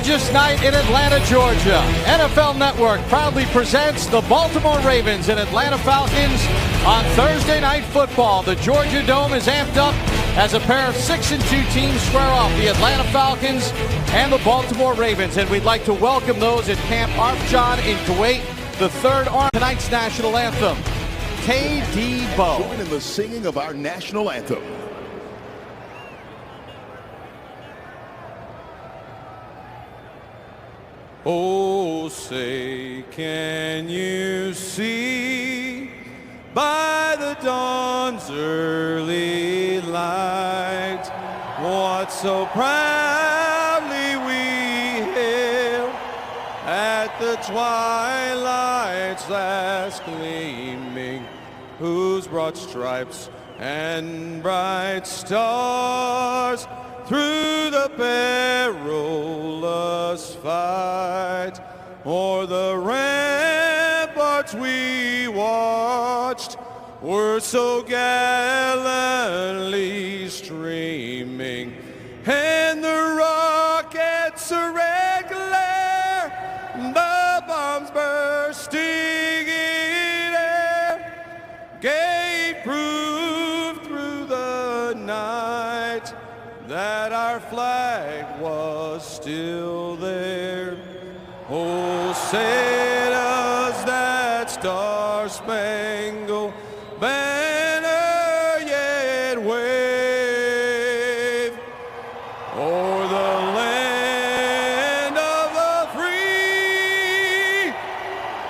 gorgeous night in Atlanta, Georgia. NFL Network proudly presents the Baltimore Ravens and Atlanta Falcons on Thursday Night Football. The Georgia Dome is amped up as a pair of 6-2 teams square off, the Atlanta Falcons and the Baltimore Ravens. And we'd like to welcome those at Camp Arfjan in Kuwait, the third arm of tonight's national anthem. K.D. Bo. Join in the singing of our national anthem. Oh, say, can you see by the dawn's early light what so proudly we hailed at the twilight's last gleaming, whose broad stripes and bright stars through the perilous fight o'er the ramparts we watched were so gallantly streaming, and the rockets' red glare, the bombs bursting in air, gave proof through the night that our flag was still there. Oh, say does that star-spangled banner yet wave o'er the land of the free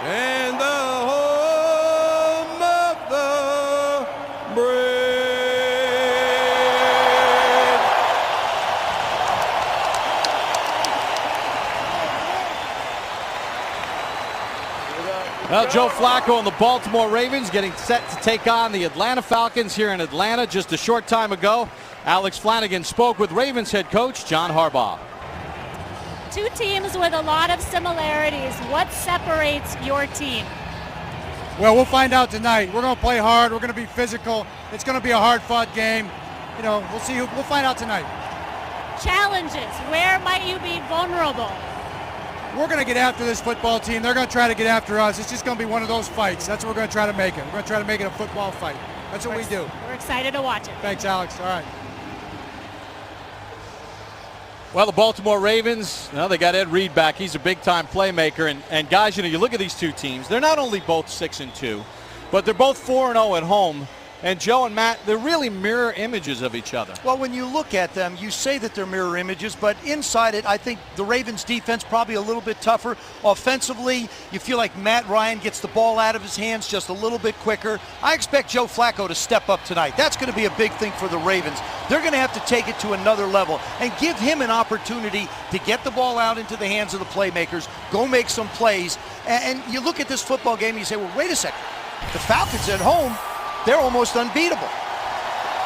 and the home of the brave. Well, Joe Flacco and the Baltimore Ravens getting set to take on the Atlanta Falcons here in Atlanta. Just a short time ago, Alex Flanagan spoke with Ravens head coach John Harbaugh. Two teams with a lot of similarities. What separates your team? Well, we'll find out tonight. We're going to play hard. We're going to be physical. It's going to be a hard-fought game. You know, we'll see. We'll find out tonight. Challenges. Where might you be vulnerable? We're going to get after this football team. They're going to try to get after us. It's just going to be one of those fights. That's what we're going to try to make it. We're going to try to make it a football fight. That's what we do. We're excited to watch it. Thanks, Alex. All right. Well, the Baltimore Ravens, they got Ed Reed back. He's a big-time playmaker. And guys, you look at these two teams. They're not only both 6-2, but they're both 4-0 at home. And Joe and Matt, they're really mirror images of each other. Well, when you look at them, you say that they're mirror images, but inside it, I think the Ravens defense probably a little bit tougher. Offensively, you feel like Matt Ryan gets the ball out of his hands just a little bit quicker. I expect Joe Flacco to step up tonight. That's going to be a big thing for the Ravens. They're going to have to take it to another level and give him an opportunity to get the ball out into the hands of the playmakers, go make some plays. And you look at this football game and you say, well, wait a second. The Falcons at home, they're almost unbeatable.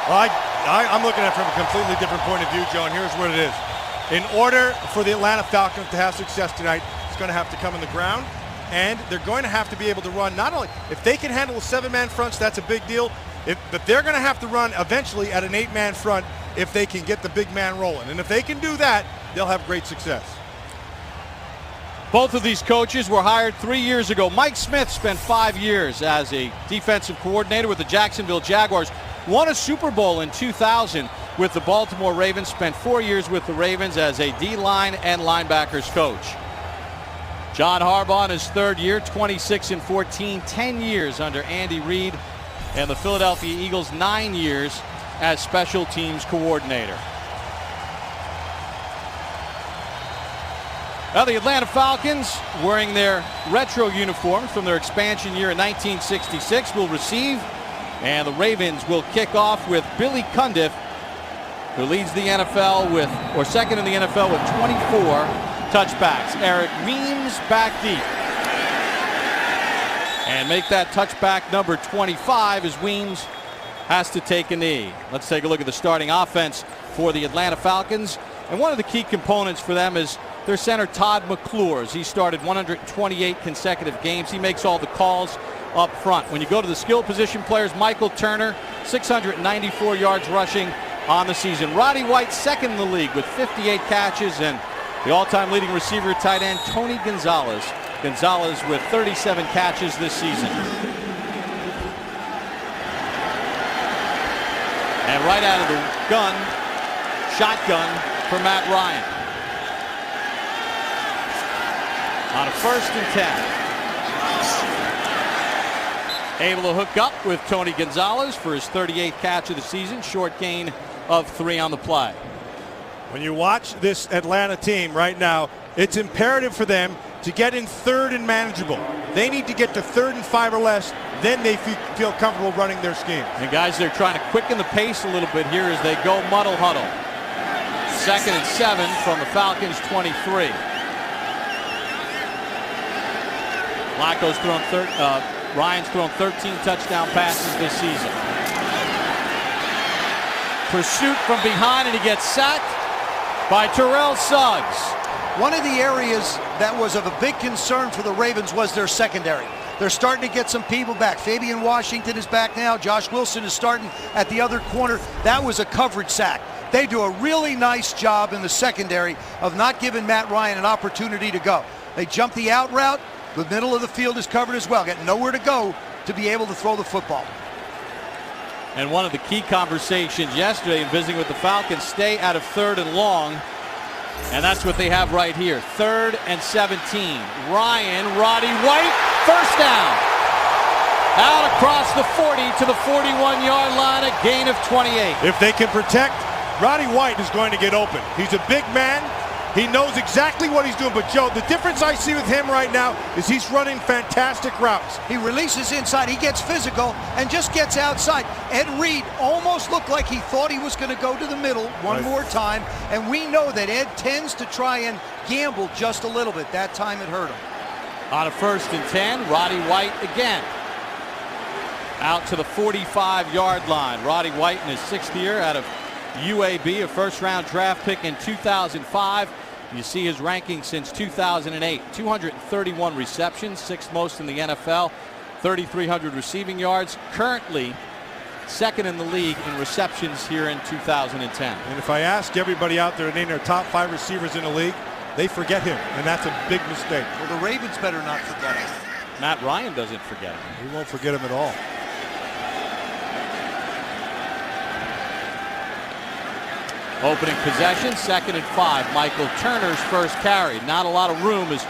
Well, I'm looking at it from a completely different point of view, Joe, and here's what it is. In order for the Atlanta Falcons to have success tonight, it's going to have to come in the ground, and they're going to have to be able to run. Not only if they can handle a 7-man fronts, that's a big deal, but they're going to have to run eventually at an 8-man front if they can get the big man rolling. And if they can do that, they'll have great success. Both of these coaches were hired 3 years ago. Mike Smith spent 5 years as a defensive coordinator with the Jacksonville Jaguars. Won a Super Bowl in 2000 with the Baltimore Ravens. Spent 4 years with the Ravens as a D-line and linebackers coach. John Harbaugh in his third year, 26-14, 10 years under Andy Reid. And the Philadelphia Eagles, 9 years as special teams coordinator. Now the Atlanta Falcons, wearing their retro uniforms from their expansion year in 1966, will receive, and the Ravens will kick off with Billy Cundiff, who leads the NFL with, or second in the NFL with 24 touchbacks. Eric Weems back deep. And make that touchback number 25 as Weems has to take a knee. Let's take a look at the starting offense for the Atlanta Falcons. And one of the key components for them is their center, Todd McClures. He started 128 consecutive games. He makes all the calls up front. When you go to the skill position players, Michael Turner, 694 yards rushing on the season. Roddy White, second in the league with 58 catches, and The all-time leading receiver, tight end, Tony Gonzalez. Gonzalez with 37 catches this season. And right out of the gun, shotgun for Matt Ryan. On a 1st and 10. Able to hook up with Tony Gonzalez for his 38th catch of the season. Short gain of 3 on the play. When you watch this Atlanta team right now, it's imperative for them to get in 3rd and manageable. They need to get to 3rd and 5 or less. Then they feel comfortable running their scheme. And guys, they're trying to quicken the pace a little bit here as they go muddle huddle. 2nd and 7 from the Falcons 23. Ryan's thrown 13 touchdown passes this season. Pursuit from behind, and he gets sacked by Terrell Suggs. One of the areas that was of a big concern for the Ravens was their secondary. They're starting to get some people back. Fabian Washington is back now. Josh Wilson is starting at the other corner. That was a coverage sack. They do a really nice job in the secondary of not giving Matt Ryan an opportunity to go. They jump the out route. The middle of the field is covered as well. Got nowhere to go to be able to throw the football. And one of the key conversations yesterday in visiting with the Falcons, stay out of 3rd and long. And that's what they have right here. 3rd and 17. Roddy White, 1st down. Out across the 40 to the 41-yard line, a gain of 28. If they can protect, Roddy White is going to get open. He's a big man. He knows exactly what he's doing. But, Joe, the difference I see with him right now is he's running fantastic routes. He releases inside. He gets physical and just gets outside. Ed Reed almost looked like he thought he was going to go to the middle one more time. And we know that Ed tends to try and gamble just a little bit. That time it hurt him. On a 1st and 10, Roddy White again. Out to the 45-yard line. Roddy White in his 6th year out of UAB, a 1st-round draft pick in 2005. You see his ranking since 2008. 231 receptions, 6th most in the NFL. 3,300 receiving yards. Currently 2nd in the league in receptions here in 2010. And if I ask everybody out there to name their top 5 receivers in the league, they forget him, and that's a big mistake. Well, the Ravens better not forget him. Matt Ryan doesn't forget him. He won't forget him at all. Opening possession, 2nd and 5. Michael Turner's 1st carry. Not a lot of room as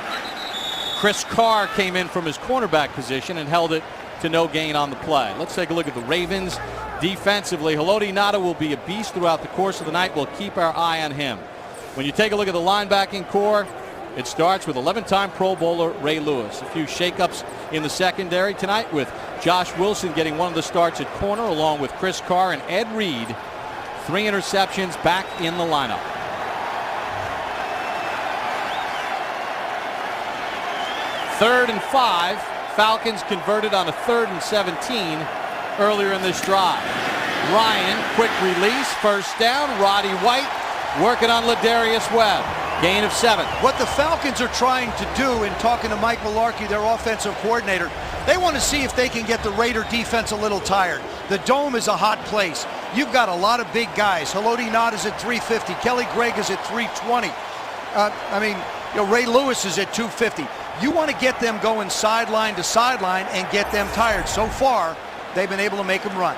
Chris Carr came in from his cornerback position and held it to no gain on the play. Let's take a look at the Ravens defensively. Haloti Ngata will be a beast throughout the course of the night. We'll keep our eye on him. When you take a look at the linebacking core, it starts with 11-time Pro Bowler Ray Lewis. A few shakeups in the secondary tonight with Josh Wilson getting one of the starts at corner along with Chris Carr and Ed Reed. 3 interceptions back in the lineup. 3rd and 5. Falcons converted on a 3rd and 17 earlier in this drive. Ryan, quick release, 1st down. Roddy White working on Ladarius Webb. Gain of 7. What the Falcons are trying to do in talking to Mike Mularkey, their offensive coordinator, they want to see if they can get the Raider defense a little tired. The Dome is a hot place. You've got a lot of big guys. Haloti Ngata is at 350. Kelly Gregg is at 320. Ray Lewis is at 250. You want to get them going sideline to sideline and get them tired. So far, they've been able to make them run.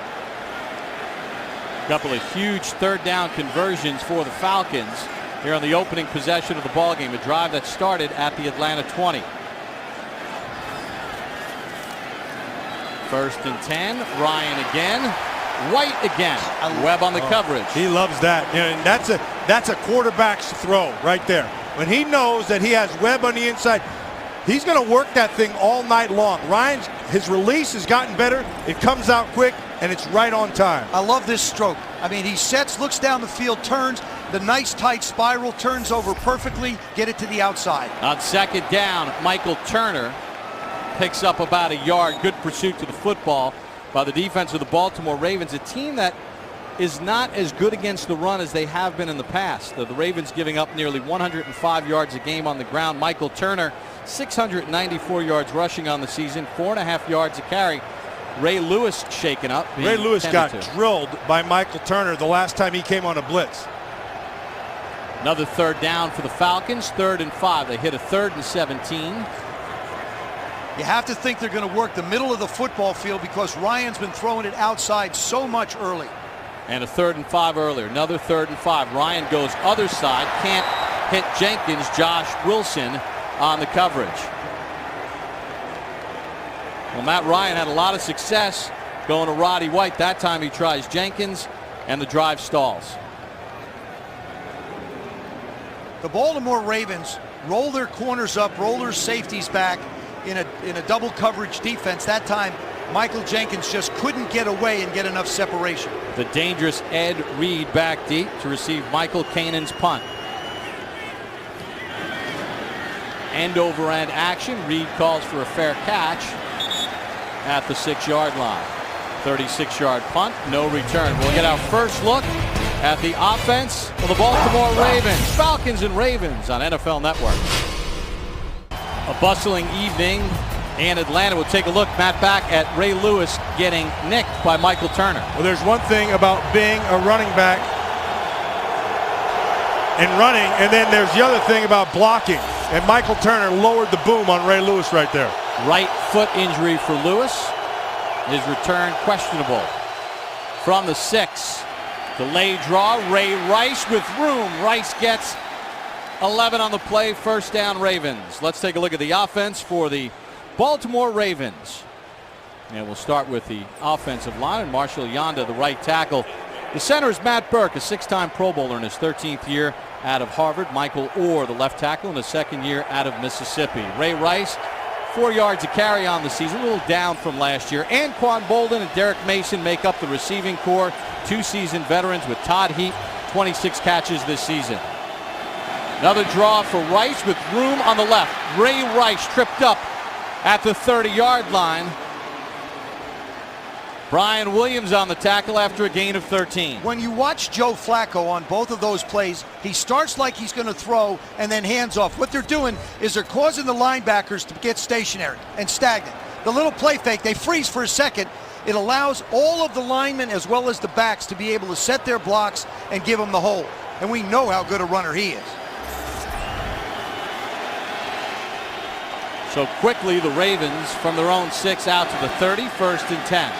A couple of huge 3rd down conversions for the Falcons here on the opening possession of the ballgame. A drive that started at the Atlanta 20. 1st and 10. Ryan again. White again. Webb on the coverage. He loves that. And that's a quarterback's throw right there. When he knows that he has Webb on the inside, he's going to work that thing all night long. His release has gotten better. It comes out quick, and it's right on time. I love this stroke. I mean, he sets, looks down the field, turns, the nice tight spiral, turns over perfectly, get it to the outside. On 2nd down, Michael Turner picks up about a yard. Good pursuit to the football by the defense of the Baltimore Ravens, a team that is not as good against the run as they have been in the past. The Ravens giving up nearly 105 yards a game on the ground. Michael Turner, 694 yards rushing on the season, 4.5 yards a carry. Ray Lewis shaken up. Ray Lewis got drilled by Michael Turner the last time he came on a blitz. Another third down for the Falcons, 3rd and 5. They hit a 3rd and 17. You have to think they're going to work the middle of the football field because Ryan's been throwing it outside so much early. And a 3rd and 5 earlier. Another 3rd and 5. Ryan goes other side. Can't hit Jenkins. Josh Wilson on the coverage. Well, Matt Ryan had a lot of success going to Roddy White. That time he tries Jenkins, and the drive stalls. The Baltimore Ravens roll their corners up, roll their safeties back in a double coverage defense. That time, Michael Jenkins just couldn't get away and get enough separation. The dangerous Ed Reed back deep to receive Michael Kanan's punt. End over end action. Reed calls for a fair catch at the 6-yard line. 36-yard punt, no return. We'll get our first look at the offense of the Baltimore Ravens. Falcons and Ravens on NFL Network. A bustling evening in Atlanta. We'll take a look, Matt, back at Ray Lewis getting nicked by Michael Turner. Well, there's one thing about being a running back and running, and then there's the other thing about blocking. And Michael Turner lowered the boom on Ray Lewis right there. Right foot injury for Lewis. His return questionable. From the 6. Delay draw. Ray Rice with room. Rice gets 11 on the play. First down, Ravens. Let's take a look at the offense for the Baltimore Ravens. And we'll start with the offensive line. And Marshall Yanda, the right tackle. The center is Matt Burke, a 6-time Pro Bowler in his 13th year out of Harvard. Michael Orr, the left tackle, in his 2nd year out of Mississippi. Ray Rice, 4 yards a carry on the season, a little down from last year. Anquan Bolden and Derek Mason make up the receiving core. 2 seasoned veterans with Todd Heap, 26 catches this season. Another draw for Rice with room on the left. Ray Rice tripped up at the 30-yard line. Brian Williams on the tackle after a gain of 13. When you watch Joe Flacco on both of those plays, he starts like he's going to throw and then hands off. What they're doing is they're causing the linebackers to get stationary and stagnant. The little play fake, they freeze for a second. It allows all of the linemen as well as the backs to be able to set their blocks and give them the hole. And we know how good a runner he is. So quickly the Ravens from their own 6 out to the 30, 1st and 10.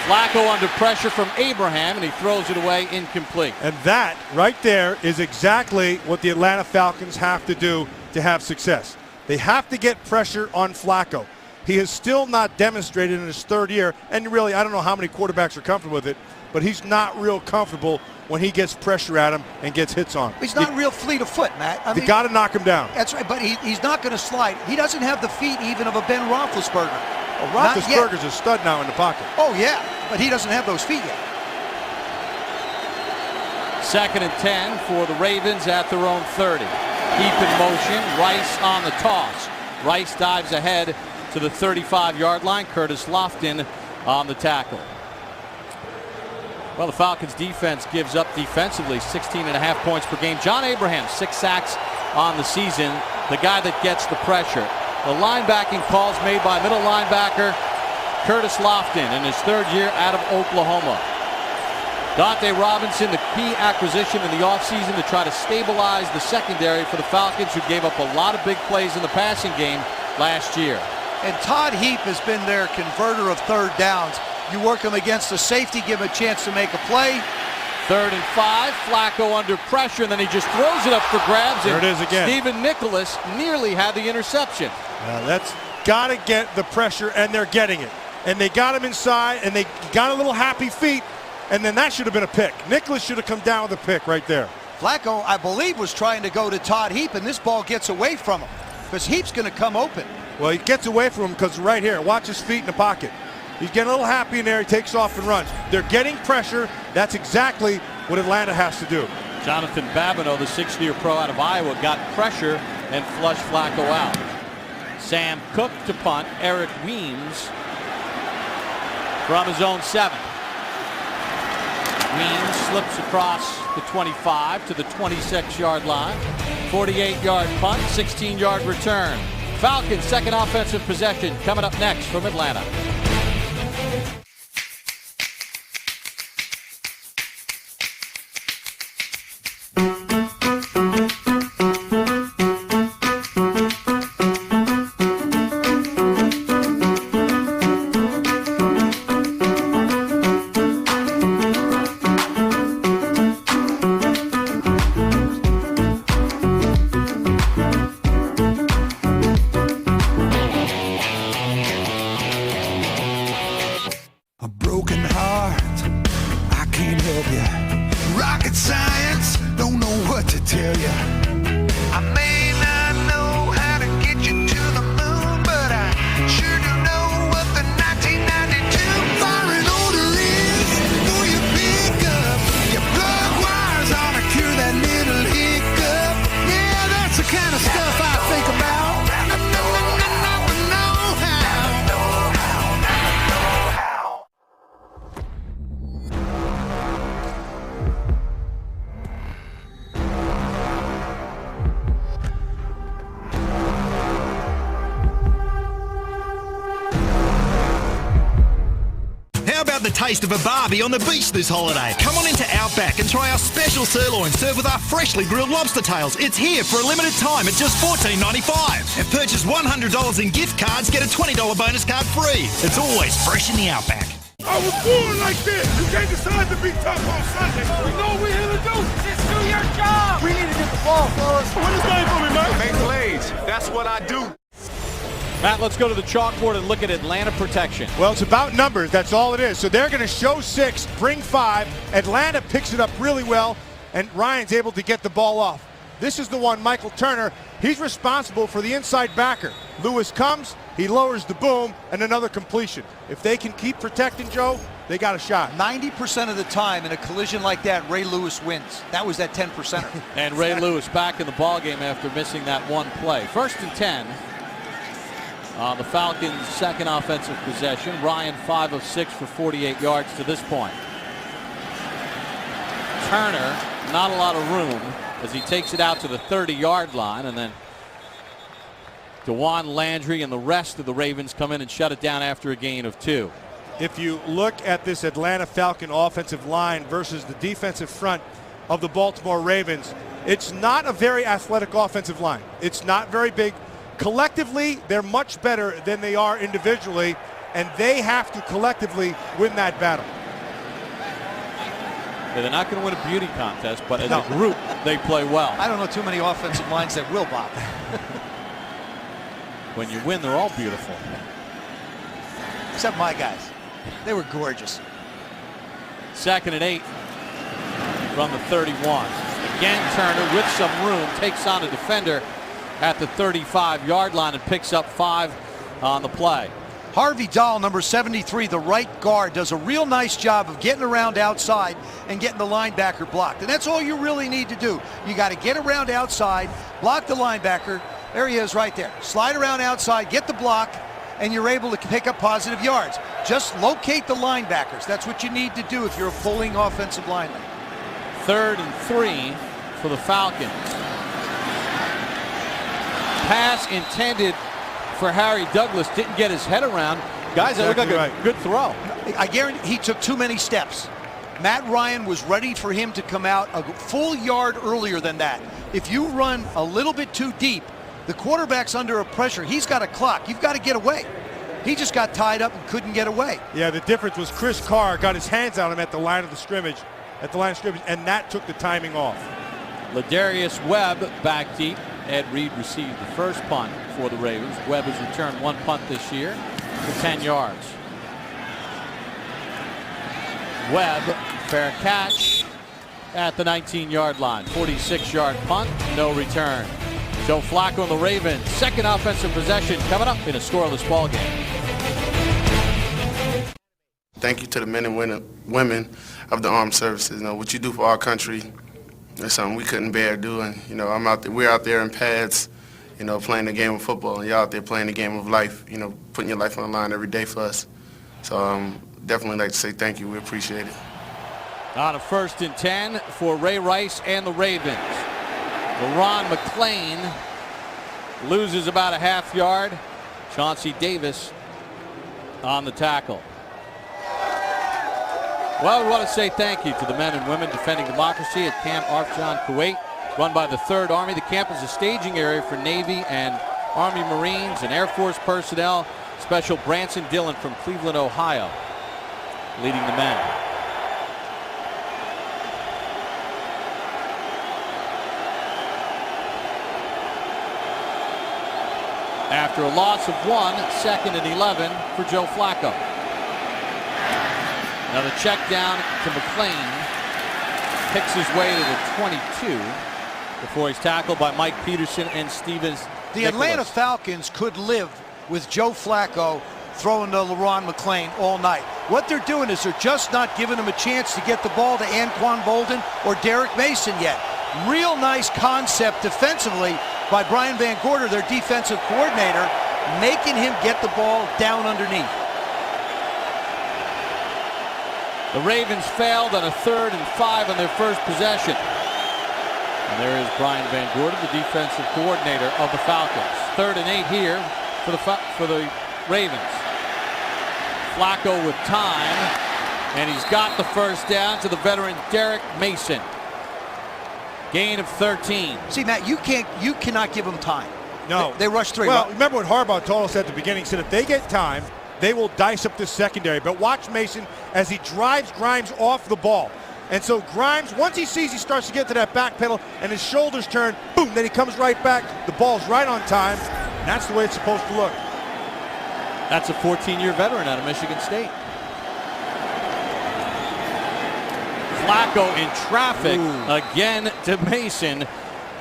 Flacco under pressure from Abraham, and he throws it away, incomplete. And that right there is exactly what the Atlanta Falcons have to do to have success. They have to get pressure on Flacco. He has still not demonstrated in his 3rd year, and really I don't know how many quarterbacks are comfortable with it, but he's not real comfortable when he gets pressure at him and gets hits on him. He's not real fleet of foot, Matt. You got to knock him down. That's right, but he's not going to slide. He doesn't have the feet even of a Ben Roethlisberger. Well, Roethlisberger's a stud now in the pocket. Oh, yeah, but he doesn't have those feet yet. 2nd and 10 for the Ravens at their own 30. Keep in motion. Rice on the toss. Rice dives ahead to the 35-yard line. Curtis Lofton on the tackle. Well, the Falcons defense gives up defensively 16.5 points per game. John Abraham, 6 sacks on the season. The guy that gets the pressure. The linebacking calls made by middle linebacker Curtis Lofton in his 3rd year out of Oklahoma. Dante Robinson, the key acquisition in the offseason to try to stabilize the secondary for the Falcons, who gave up a lot of big plays in the passing game last year. And Todd Heap has been their converter of 3rd downs. You work him against the safety, give him a chance to make a play. 3rd and 5, Flacco under pressure, and then he just throws it up for grabs. There it is again. Stephen Nicholas nearly had the interception. That's got to get the pressure, and they're getting it. And they got him inside, and they got a little happy feet, and then that should have been a pick. Nicholas should have come down with a pick right there. Flacco, I believe, was trying to go to Todd Heap, and this ball gets away from him because Heap's going to come open. Well, he gets away from him because right here, watch his feet in the pocket. He's getting a little happy in there. He takes off and runs. They're getting pressure. That's exactly what Atlanta has to do. Jonathan Babineau, the 6th-year pro out of Iowa, got pressure and flushed Flacco out. Sam Cook to punt. Eric Weems from his own 7. Weems slips across the 25 to the 26-yard line. 48-yard punt, 16-yard return. Falcons' 2nd offensive possession coming up next from Atlanta. the taste of a barbie on the beach this holiday. Come on into Outback and try our special sirloin served with our freshly grilled lobster tails. It's here for a limited time at just $14.95. And purchase $100 in gift cards, get a $20 bonus card free. It's always fresh in the Outback. I was born like this. You can't decide to be tough on Sunday. We know what we're here to do. Just do your job. We need to get the ball, fellas. Win this game for me, man. Make plays. That's what I do. Matt, let's go to the chalkboard and look at Atlanta protection. Well, it's about numbers. That's all it is. So they're going to show 6, bring 5. Atlanta picks it up really well, and Ryan's able to get the ball off. This is the one, Michael Turner. He's responsible for the inside backer. Lewis comes, he lowers the boom, and another completion. If they can keep protecting Joe, they got a shot. 90% of the time in a collision like that, Ray Lewis wins. That was that 10%er. And Ray Lewis back in the ballgame after missing that one play. 1st and 10 on the Falcons' second offensive possession. Ryan 5 of 6 for 48 yards to this point. Turner, not a lot of room as he takes it out to the 30-yard line, and then DeJuan Landry and the rest of the Ravens come in and shut it down after a gain of 2. If you look at this Atlanta Falcon offensive line versus the defensive front of the Baltimore Ravens, it's not a very athletic offensive line. It's not very big. Collectively, they're much better than they are individually, and they have to collectively win that battle. They're not going to win a beauty contest, but as a group, they play well. I don't know too many offensive lines that will, Bob. When you win, they're all beautiful. Except my guys. They were gorgeous. 2nd and 8 from the 31. Again, Turner with some room takes on a defender at the 35-yard line and picks up 5 on the play. Harvey Dahl, number 73, the right guard, does a real nice job of getting around outside and getting the linebacker blocked. And that's all you really need to do. You got to get around outside, block the linebacker. There he is right there. Slide around outside, get the block, and you're able to pick up positive yards. Just locate the linebackers. That's what you need to do if you're a pulling offensive lineman. 3rd and 3 for the Falcons. Pass intended for Harry Douglas, didn't get his head around. Guys, that looked like a good throw. I guarantee he took too many steps. Matt Ryan was ready for him to come out a full yard earlier than that. If you run a little bit too deep, the quarterback's under a pressure. He's got a clock. You've got to get away. He just got tied up and couldn't get away. Yeah, the difference was Chris Carr got his hands on him at the line of scrimmage, and that took the timing off. Ladarius Webb back deep. Ed Reed received the first punt for the Ravens. Webb has returned 1 punt this year for 10 yards. Webb, fair catch at the 19-yard line. 46-yard punt, no return. Joe Flacco and the Ravens, second offensive possession coming up in a scoreless ball game. Thank you to the men and women of the armed services. You know, what you do for our country, it's something we couldn't bear doing. You know, we're out there in pads, you know, playing the game of football, and you're out there playing the game of life, you know, putting your life on the line every day for us. So definitely like to say thank you. We appreciate it. On a 1st and 10 for Ray Rice and the Ravens. LeRon McClain loses about a half yard. Chauncey Davis on the tackle. Well, we want to say thank you to the men and women defending democracy at Camp Arfjan, Kuwait, run by the 3rd Army. The camp is a staging area for Navy and Army Marines and Air Force personnel. Special Branson Dillon from Cleveland, Ohio, leading the men. After a loss of 1, 2nd and 11 for Joe Flacco. Another check down to McClain. Picks his way to the 22 before he's tackled by Mike Peterson and Stevens. The Atlanta Falcons could live with Joe Flacco throwing to LeRon McClain all night. What they're doing is they're just not giving him a chance to get the ball to Anquan Bolden or Derek Mason yet. Real nice concept defensively by Brian Van Gorder, their defensive coordinator, making him get the ball down underneath. The Ravens failed on a 3rd and 5 on their first possession. And there is Brian Van Gorder, the defensive coordinator of the Falcons. 3rd and 8 here for the Ravens. Flacco with time, And he's got the first down to the veteran Derek Mason. Gain of 13. See, Matt, you cannot give them time. No. They rush three. Well, remember what Harbaugh told us at the beginning. He said if they get time, they will dice up this secondary. But watch Mason as he drives Grimes off the ball. And so Grimes, once he sees he starts to get to that back pedal and his shoulders turn, boom, then he comes right back. The ball's right on time. And that's the way it's supposed to look. That's a 14-year veteran out of Michigan State. Flacco in traffic again to Mason.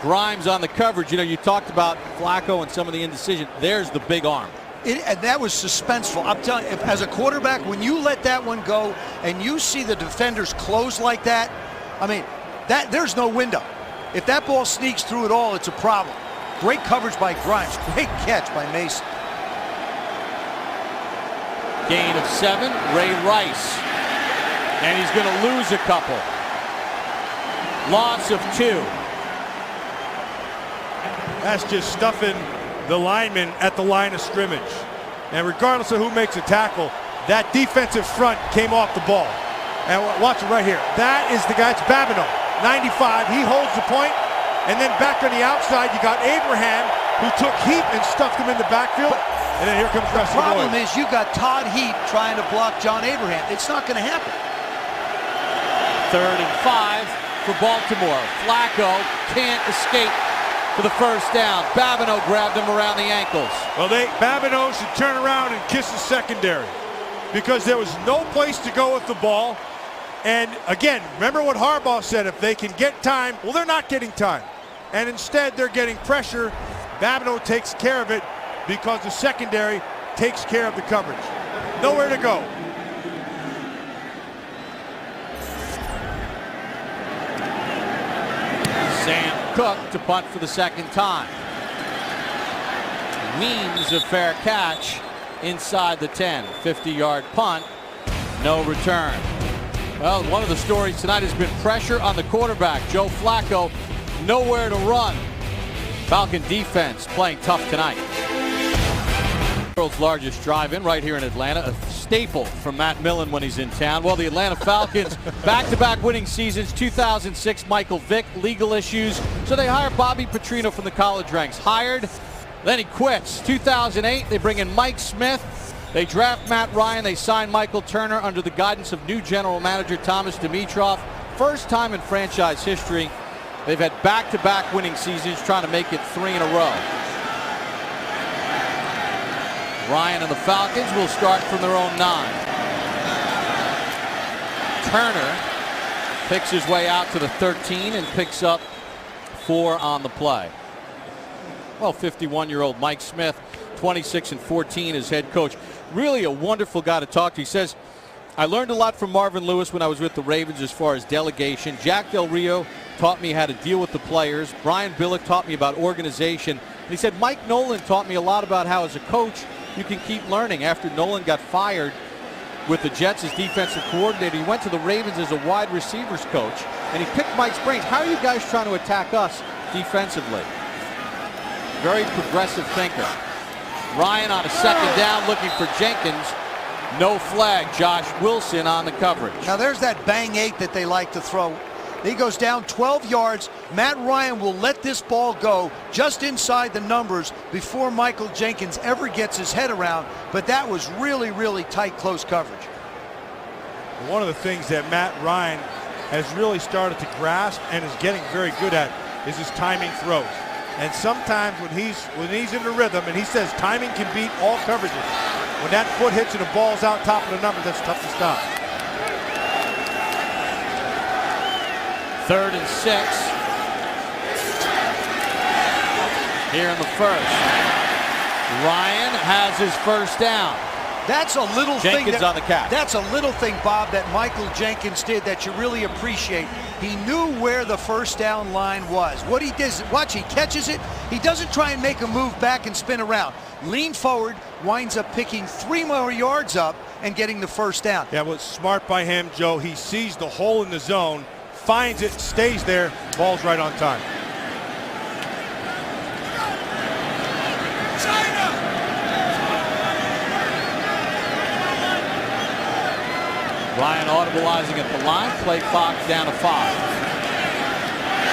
Grimes on the coverage. You know, you talked about Flacco and some of the indecision. There's the big arm. And that was suspenseful. I'm telling you, as a quarterback, when you let that one go and you see the defenders close like that, I mean, there's no window. If that ball sneaks through at all, it's a problem. Great coverage by Grimes. Great catch by Mason. Gain of 7, Ray Rice. And he's going to lose a couple. Loss of 2. That's just stuffing the lineman at the line of scrimmage. And regardless of who makes a tackle, that defensive front came off the ball. And watch it right here. That is the guy, it's Babineau, 95. He holds the point. And then back on the outside, you got Abraham, who took Heap and stuffed him in the backfield. And then here comes the rest of the problem is you got Todd Heap trying to block John Abraham. It's not going to happen. 3rd and 5 for Baltimore. Flacco can't escape for the first down. Babineau grabbed him around the ankles. Well, Babineau should turn around and kiss the secondary because there was no place to go with the ball. And again, remember what Harbaugh said, if they can get time, well, they're not getting time. And instead, they're getting pressure. Babineau takes care of it because the secondary takes care of the coverage. Nowhere to go. Sam Cook to punt for the second time. Weems a fair catch inside the 10. 50-yard punt. No return. Well, one of the stories tonight has been pressure on the quarterback. Joe Flacco, nowhere to run. Falcon defense playing tough tonight. World's largest drive-in right here in Atlanta. A staple from Matt Millen when he's in town. Well, the Atlanta Falcons, back-to-back winning seasons. 2006, Michael Vick, legal issues. So they hire Bobby Petrino from the college ranks. Hired, then he quits. 2008, they bring in Mike Smith. They draft Matt Ryan. They sign Michael Turner under the guidance of new general manager Thomas Dimitroff. First time in franchise history. They've had back-to-back winning seasons, trying to make it 3 in a row. Ryan and the Falcons will start from their own 9. Turner picks his way out to the 13 and picks up 4 on the play. Well, 51-year-old Mike Smith, 26-14 as head coach. Really a wonderful guy to talk to. He says, I learned a lot from Marvin Lewis when I was with the Ravens as far as delegation. Jack Del Rio taught me how to deal with the players. Brian Billick taught me about organization. And he said, Mike Nolan taught me a lot about how as a coach you can keep learning. After Nolan got fired with the Jets as defensive coordinator, he went to the Ravens as a wide receivers coach, and he picked Mike's brains. How are you guys trying to attack us defensively? Very progressive thinker. Ryan on a second down looking for Jenkins. No flag. Josh Wilson on the coverage. Now there's that bang 8 that they like to throw. He goes down 12 yards. Matt Ryan will let this ball go just inside the numbers before Michael Jenkins ever gets his head around. But that was really, really tight, close coverage. One of the things that Matt Ryan has really started to grasp and is getting very good at is his timing throws. And sometimes when he's in the rhythm, and he says timing can beat all coverages. When that foot hits and the ball's out top of the numbers, that's tough to stop. 3rd and 6. Here in the first. Ryan has his first down. That's a little Jenkins thing on the catch. That's a little thing, Bob, that Michael Jenkins did that you really appreciate. He knew where the first down line was. What he does, watch, he catches it. He doesn't try and make a move back and spin around. Lean forward, winds up picking 3 more yards up and getting the first down. Yeah, what's smart by him, Joe, he sees the hole in the zone, finds it, stays there, ball's right on time. Ryan audibilizing at the line. Play clock down to 5.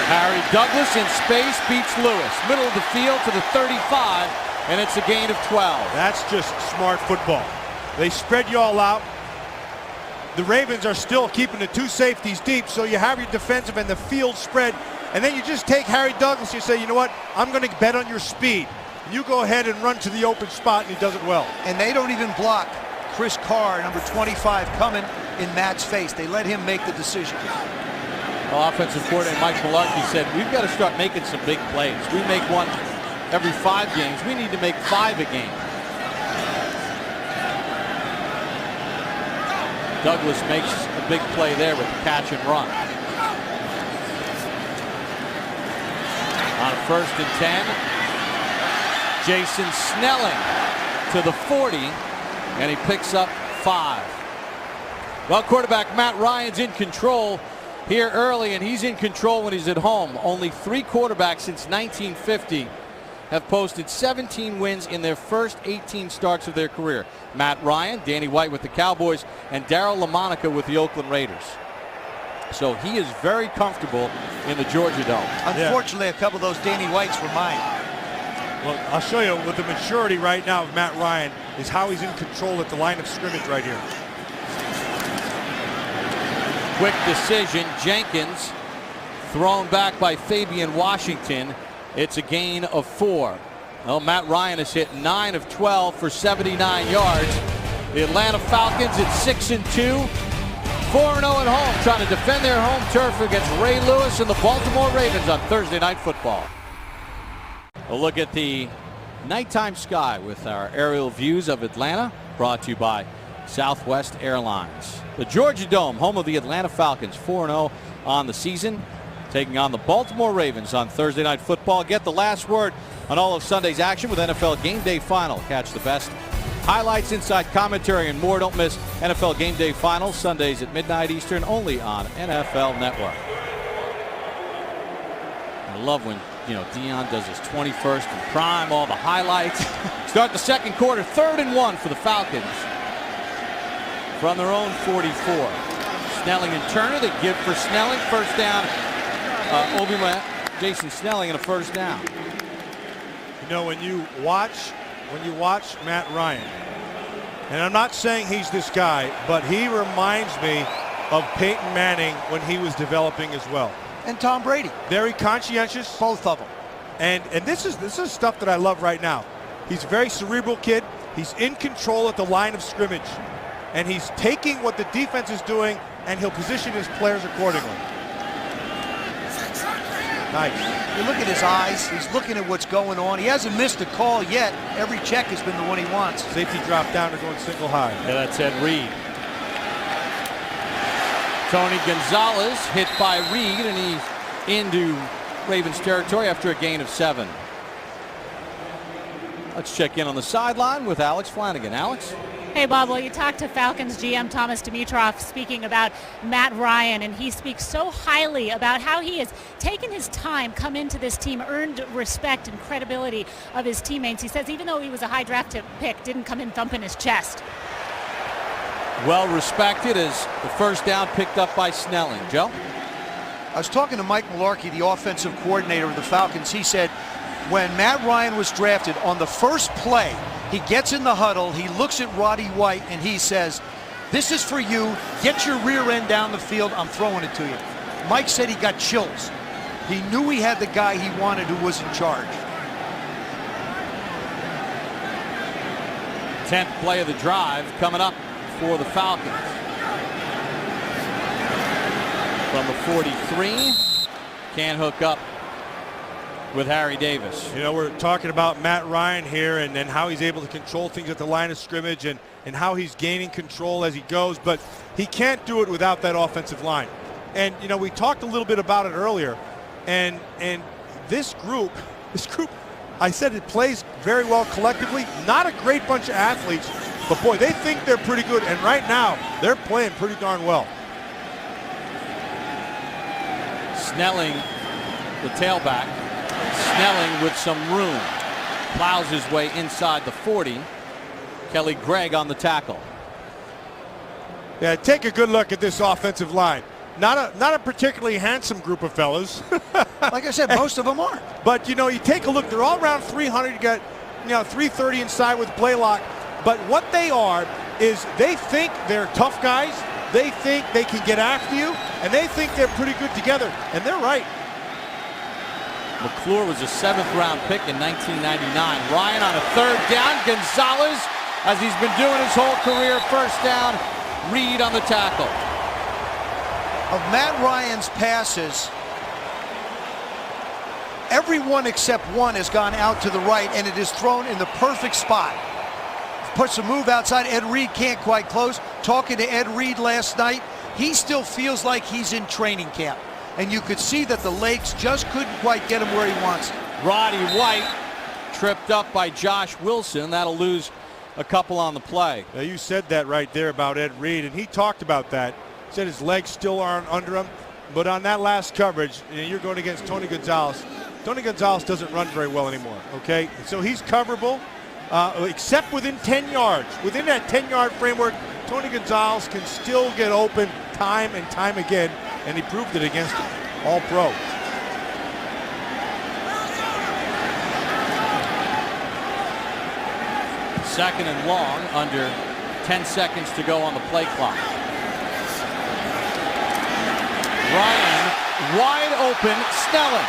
Harry Douglas in space beats Lewis. Middle of the field to the 35, and it's a gain of 12. That's just smart football. They spread you all out. The Ravens are still keeping the 2 safeties deep, so you have your defensive and the field spread, and then you just take Harry Douglas and you say, you know what, I'm going to bet on your speed. You go ahead and run to the open spot, and he does it well. And they don't even block Chris Carr, number 25, coming in Matt's face. They let him make the decision. Well, offensive coordinator Mike Mularkey said, we've got to start making some big plays. We make one every 5 games. We need to make 5 a game. Douglas makes a big play there with the catch and run. On a 1st and 10, Jason Snelling to the 40, and he picks up 5. Well, quarterback Matt Ryan's in control here early, and he's in control when he's at home. Only 3 quarterbacks since 1950 have posted 17 wins in their first 18 starts of their career. Matt Ryan, Danny White with the Cowboys, and Darryl LaMonica with the Oakland Raiders. So he is very comfortable in the Georgia Dome. Unfortunately, a couple of those Danny Whites were mine. Well, I'll show you with the maturity right now of Matt Ryan is how he's in control at the line of scrimmage right here. Quick decision. Jenkins thrown back by Fabian Washington. It's a gain of 4. Well, Matt Ryan has hit 9 of 12 for 79 yards. The Atlanta Falcons at 6-2, 4-0 at home, trying to defend their home turf against Ray Lewis and the Baltimore Ravens on Thursday Night Football. A look at the nighttime sky with our aerial views of Atlanta, brought to you by Southwest Airlines. The Georgia Dome, home of the Atlanta Falcons, 4-0 on the season, taking on the Baltimore Ravens on Thursday Night Football. Get the last word on all of Sunday's action with NFL Game Day Final. Catch the best highlights, inside commentary, and more. Don't miss NFL Game Day Final Sundays at midnight Eastern, only on NFL Network. I love when Dion does his 21st and prime, all the highlights. Start the second quarter, 3rd and 1 for the Falcons from their own 44. Snelling and Turner, they give for Snelling. First down. Jason Snelling and a first down. When you watch Matt Ryan, and I'm not saying he's this guy, but he reminds me of Peyton Manning when he was developing as well. And Tom Brady. Very conscientious. Both of them. And this is stuff that I love right now. He's a very cerebral kid. He's in control at the line of scrimmage. And he's taking what the defense is doing, and he'll position his players accordingly. Nice. You look at his eyes. He's looking at what's going on. He hasn't missed a call yet. Every check has been the one he wants. Safety drop down to going single high. Yeah, that's Ed Reed. Tony Gonzalez hit by Reed, and he's into Ravens territory after a gain of 7. Let's check in on the sideline with Alex Flanagan. Alex? Hey, Bob, well, you talked to Falcons GM Thomas Dimitroff speaking about Matt Ryan, and he speaks so highly about how he has taken his time, come into this team, earned respect and credibility of his teammates. He says even though he was a high draft pick, didn't come in thumping his chest. Well respected as the first down picked up by Snelling. Joe? I was talking to Mike Mularkey, the offensive coordinator of the Falcons. He said when Matt Ryan was drafted, on the first play, he gets in the huddle, he looks at Roddy White, and he says, this is for you. Get your rear end down the field. I'm throwing it to you. Mike said he got chills. He knew he had the guy he wanted who was in charge. 10th play of the drive coming up for the Falcons. From the 43, can't hook up with Harry Davis. We're talking about Matt Ryan here and how he's able to control things at the line of scrimmage and how he's gaining control as he goes, but he can't do it without that offensive line. And, we talked a little bit about it earlier, and this group, I said it plays very well collectively. Not a great bunch of athletes, but boy, they think they're pretty good, and right now, they're playing pretty darn well. Snelling, the tailback. Snelling with some room. Plows his way inside the 40. Kelly Gregg on the tackle. Yeah, take a good look at this offensive line. Not a particularly handsome group of fellas. Like I said, most of them aren't. But, you take a look. They're all around 300. You got, 330 inside with Blaylock. But what they are is they think they're tough guys. They think they can get after you. And they think they're pretty good together. And they're right. McClure was a 7th-round pick in 1999. Ryan on a 3rd down. Gonzalez, as he's been doing his whole career, 1st down. Reed on the tackle. Of Matt Ryan's passes, every one except one has gone out to the right, and it is thrown in the perfect spot. Puts a move outside. Ed Reed can't quite close. Talking to Ed Reed last night, he still feels like he's in training camp. And you could see that the legs just couldn't quite get him where he wants it. Roddy White tripped up by Josh Wilson. That'll lose a couple on the play. Now, you said that right there about Ed Reed, and he talked about that. Said his legs still aren't under him. But on that last coverage, you're going against Tony Gonzalez. Tony Gonzalez doesn't run very well anymore, okay? So he's coverable, except within 10 yards. Within that 10-yard framework, Tony Gonzalez can still get open time and time again, and he proved it against All-Pro. Second and long, under 10 seconds to go on the play clock. Ryan, wide open, Snelling.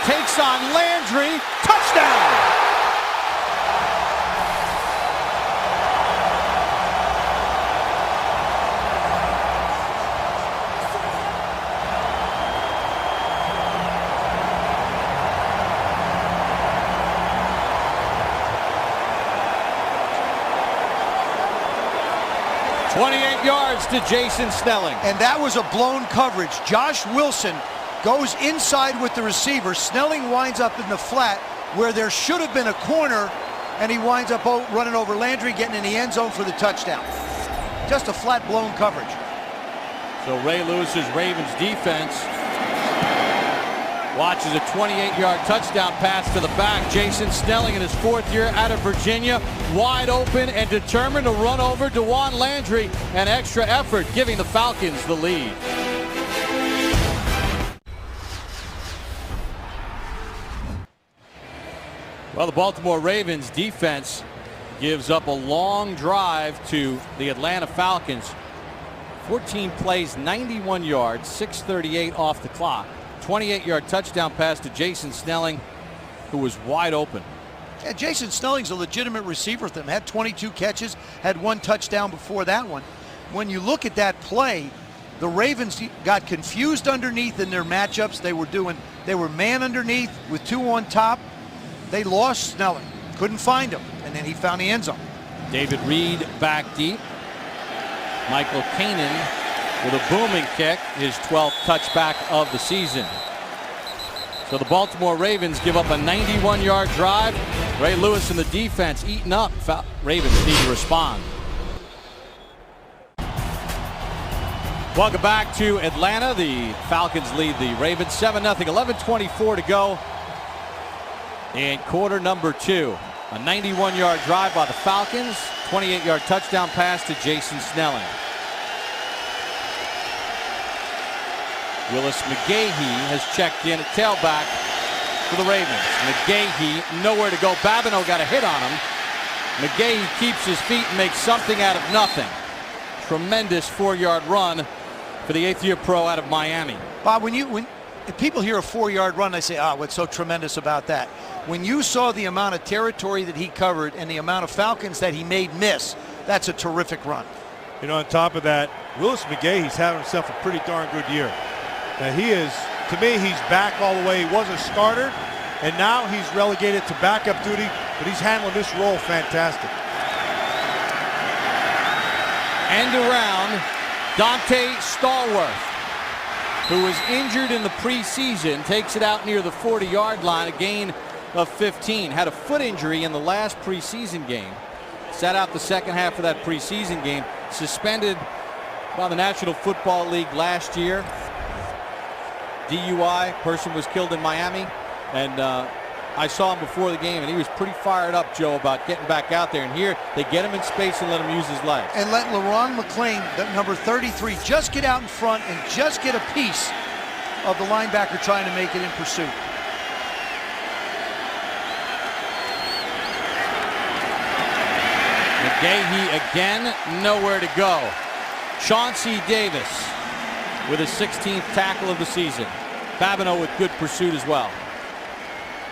Takes on Landry, touchdown! 28 yards to Jason Snelling. And that was a blown coverage. Josh Wilson goes inside with the receiver. Snelling winds up in the flat where there should have been a corner, and he winds up running over Landry, getting in the end zone for the touchdown. Just a flat blown coverage. So Ray Lewis's Ravens defense watches a 28-yard touchdown pass to the back. Jason Snelling in his 4th year out of Virginia, wide open and determined to run over DeJuan Landry. An extra effort giving the Falcons the lead. Well, the Baltimore Ravens defense gives up a long drive to the Atlanta Falcons. 14 plays, 91 yards, 6:38 off the clock. 28-yard touchdown pass to Jason Snelling, who was wide open. Yeah, Jason Snelling's a legitimate receiver for them. Had 22 catches, had 1 touchdown before that one. When you look at that play, the Ravens got confused underneath in their matchups. They were man underneath with 2 on top. They lost Snelling, couldn't find him, and then he found the end zone. David Reed back deep. Michael Kanan with a booming kick, his 12th touchback of the season. So the Baltimore Ravens give up a 91-yard drive. Ray Lewis and the defense eaten up. Ravens need to respond. Welcome back to Atlanta. The Falcons lead the Ravens 7-0. 11:24 to go in quarter number 2. A 91-yard drive by the Falcons. 28-yard touchdown pass to Jason Snelling. Willis McGahee has checked in at tailback for the Ravens. McGahee nowhere to go. Babineau got a hit on him. McGahee keeps his feet and makes something out of nothing. Tremendous 4-yard run for the 8th-year pro out of Miami. Bob, when people hear a 4-yard run, they say, what's so tremendous about that? When you saw the amount of territory that he covered and the amount of Falcons that he made miss, that's a terrific run. On top of that, Willis McGahee's having himself a pretty darn good year. Now he is, to me, he's back all the way. He was a starter, and now he's relegated to backup duty, but he's handling this role fantastic. And around Dante Stallworth, who was injured in the preseason, takes it out near the 40-yard line, a gain of 15. Had a foot injury in the last preseason game. Sat out the second half of that preseason game. Suspended by the National Football League last year. DUI, person was killed in Miami, and I saw him before the game, and he was pretty fired up, Joe, about getting back out there. And here, they get him in space and let him use his legs. And let LaRon McClain, that number 33, just get out in front and just get a piece of the linebacker trying to make it in pursuit. McGahee again, nowhere to go. Chauncey Davis with his 16th tackle of the season. Babineau with good pursuit as well.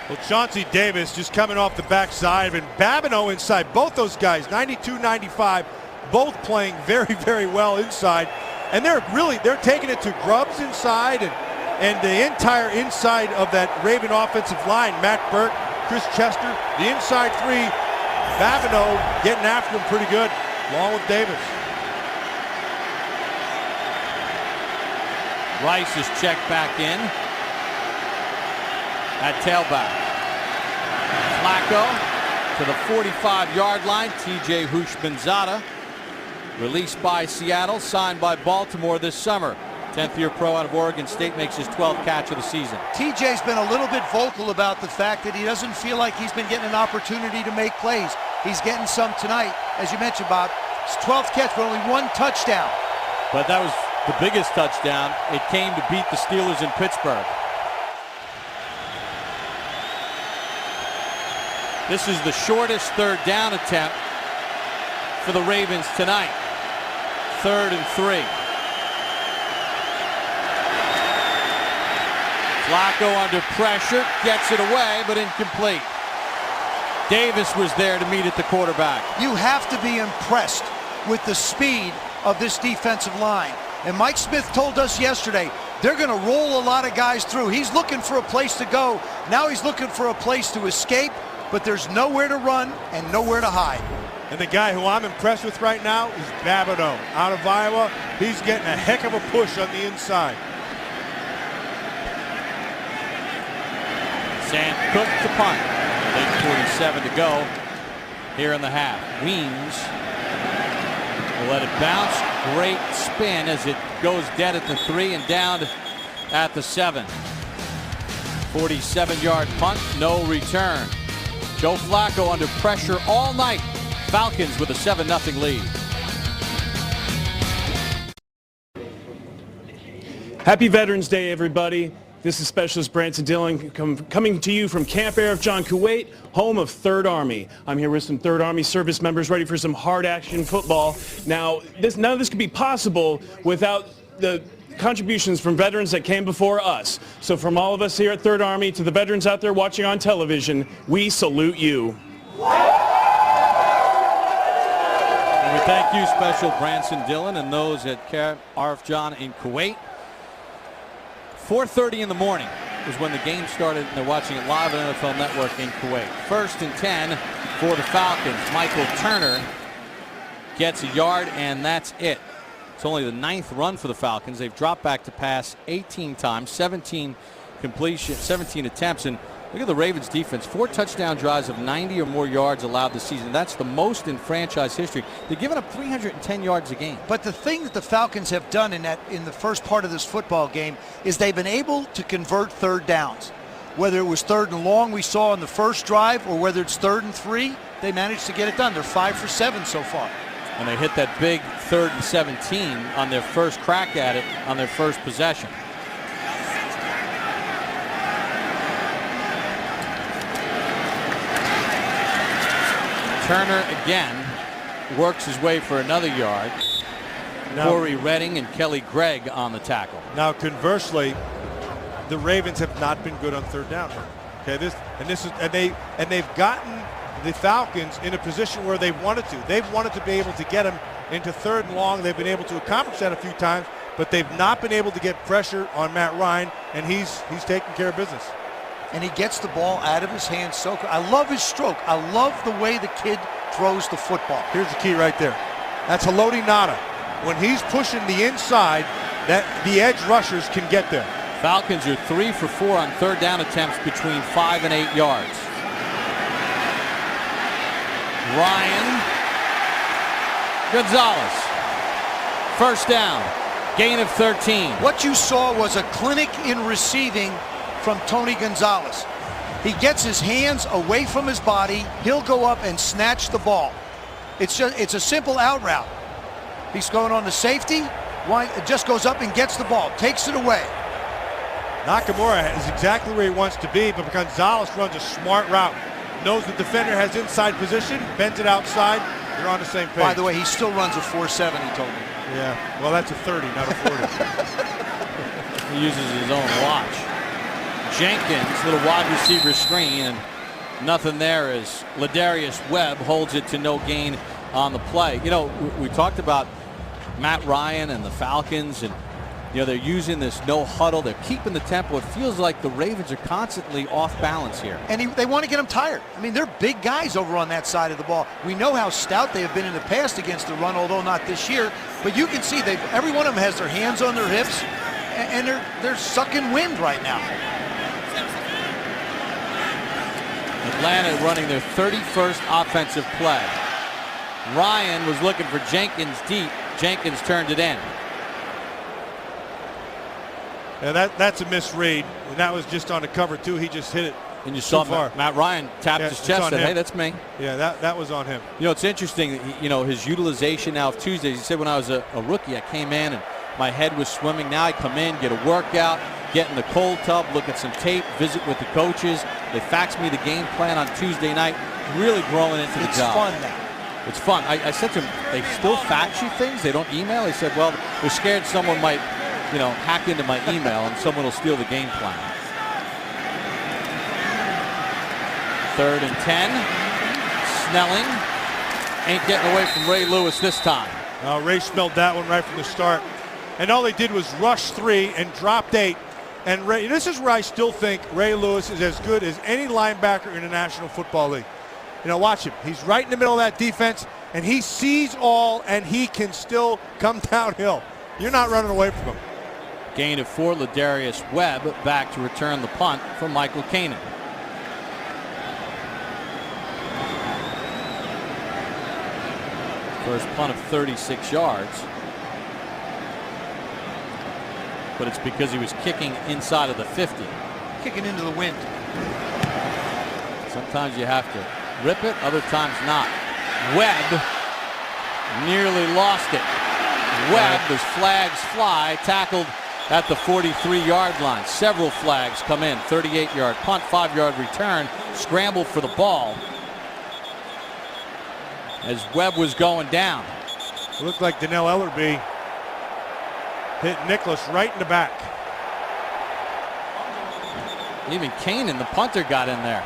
Well, Chauncey Davis just coming off the backside, and Babineau inside. Both those guys, 92, 95, both playing very, very well inside. And they're taking it to Grubbs inside and the entire inside of that Raven offensive line. Matt Burke, Chris Chester, the inside three. Babineau getting after him pretty good, along with Davis. Rice is checked back in at tailback. Flacco to the 45-yard line. TJ Houshmandzadeh, released by Seattle, signed by Baltimore this summer. 10th-year pro out of Oregon State, makes his 12th catch of the season. TJ's been a little bit vocal about the fact that he doesn't feel like he's been getting an opportunity to make plays. He's getting some tonight. As you mentioned, Bob, his 12th catch, but only one touchdown. But that was the biggest touchdown. It came to beat the Steelers in Pittsburgh. This is the shortest third down attempt for the Ravens tonight. 3rd and 3. Flacco under pressure, gets it away, but incomplete. Davis was there to meet at the quarterback. You have to be impressed with the speed of this defensive line. And Mike Smith told us yesterday, they're going to roll a lot of guys through. He's looking for a place to go. Now he's looking for a place to escape, but there's nowhere to run and nowhere to hide. And the guy who I'm impressed with right now is Babineau out of Iowa. He's getting a heck of a push on the inside. Sam Cook to punt. 8:47 to go here in the half. Weems will let it bounce. Great spin as it goes dead at the 3 and down at the 7. 47-yard punt, no return. Joe Flacco under pressure all night. Falcons with a 7-0 lead. Happy Veterans Day, everybody. This is Specialist Branson Dillon coming to you from Camp Arif John, Kuwait, home of 3rd Army. I'm here with some 3rd Army service members ready for some hard action football. Now, none of this could be possible without the contributions from veterans that came before us. So from all of us here at 3rd Army to the veterans out there watching on television, we salute you. And we thank you, Special Branson Dillon, and those at Camp Arif John in Kuwait. 4:30 in the morning was when the game started, and they're watching it live on NFL Network in Kuwait. 1st and 10 for the Falcons. Michael Turner gets a yard, and that's it. It's only the 9th run for the Falcons. They've dropped back to pass 18 times, 17 completion, 17 attempts, and look at the Ravens defense. 4 touchdown drives of 90 or more yards allowed this season. That's the most in franchise history. They're giving up 310 yards a game. But the thing that the Falcons have done in the first part of this football game is they've been able to convert 3rd downs. Whether it was 3rd and long we saw on the first drive or whether it's 3rd and 3, they managed to get it done. They're 5 for 7 so far. And they hit that big 3rd and 17 on their first crack at it on their first possession. Turner again works his way for another yard. Now, Corey Redding and Kelly Gregg on the tackle. Now, conversely, the Ravens have not been good on 3rd down. Okay, they've gotten the Falcons in a position where they wanted to. They've wanted to be able to get them into 3rd and long. They've been able to accomplish that a few times, but they've not been able to get pressure on Matt Ryan, and he's taking care of business. And he gets the ball out of his hands so quick. I love his stroke. I love the way the kid throws the football. Here's the key right there. That's Haloti Ngata. When he's pushing the inside, that the edge rushers can get there. Falcons are 3 for 4 on 3rd down attempts between 5 and 8 yards. Ryan Gonzalez. 1st down. Gain of 13. What you saw was a clinic in receiving from Tony Gonzalez. He gets his hands away from his body. He'll go up and snatch the ball. It's a simple out route. He's going on the safety. It just goes up and gets the ball, takes it away. Nakamura is exactly where he wants to be, but Gonzalez runs a smart route. Knows the defender has inside position, bends it outside. You're on the same page. By the way, he still runs a 4.7, he told me. Yeah, well, that's a 30, not a 40. He uses his own watch. Jenkins, little wide receiver screen, and nothing there as Ladarius Webb holds it to no gain on the play. You know, we talked about Matt Ryan and the Falcons, and you know, they're using this no huddle. They're keeping the tempo. It feels like the Ravens are constantly off balance here. And they want to get them tired. I mean, they're big guys over on that side of the ball. We know how stout they have been in the past against the run, although not this year. But you can see every one of them has their hands on their hips, and they're sucking wind right now. Atlanta running their 31st offensive play. Ryan was looking for Jenkins deep. Jenkins turned it in. Yeah, that's a misread. And that was just on the cover, too. He just hit it. And you saw Matt Ryan tapped his chest and said, hey, that's me. Yeah, that was on him. You know, it's interesting, you know, his utilization now of Tuesdays. He said when I was a rookie, I came in and my head was swimming. Now I come in, get a workout, get in the cold tub, look at some tape, visit with the coaches. They fax me the game plan on Tuesday night. Really growing into the job. It's fun now. It's fun. I said to him, they still fax you things? They don't email? He said, well, they're scared someone might, you know, hack into my email and someone will steal the game plan. 3rd and 10. Snelling ain't getting away from Ray Lewis this time. Ray smelled that one right from the start. And all they did was rush 3 and dropped 8. And Ray, this is where I still think Ray Lewis is as good as any linebacker in the National Football League. You know, watch him. He's right in the middle of that defense, and he sees all, and he can still come downhill. You're not running away from him. Gain of 4, Ladarius Webb back to return the punt from Michael Kanan. First punt of 36 yards. But it's because he was kicking inside of the 50. Kicking into the wind. Sometimes you have to rip it, other times not. Webb nearly lost it. Webb, as flags fly, tackled at the 43-yard line. Several flags come in. 38-yard punt, 5-yard return, scramble for the ball as Webb was going down. It looked like Donnell Ellerbe hit Nicholas right in the back. Even Kanan, the punter, got in there.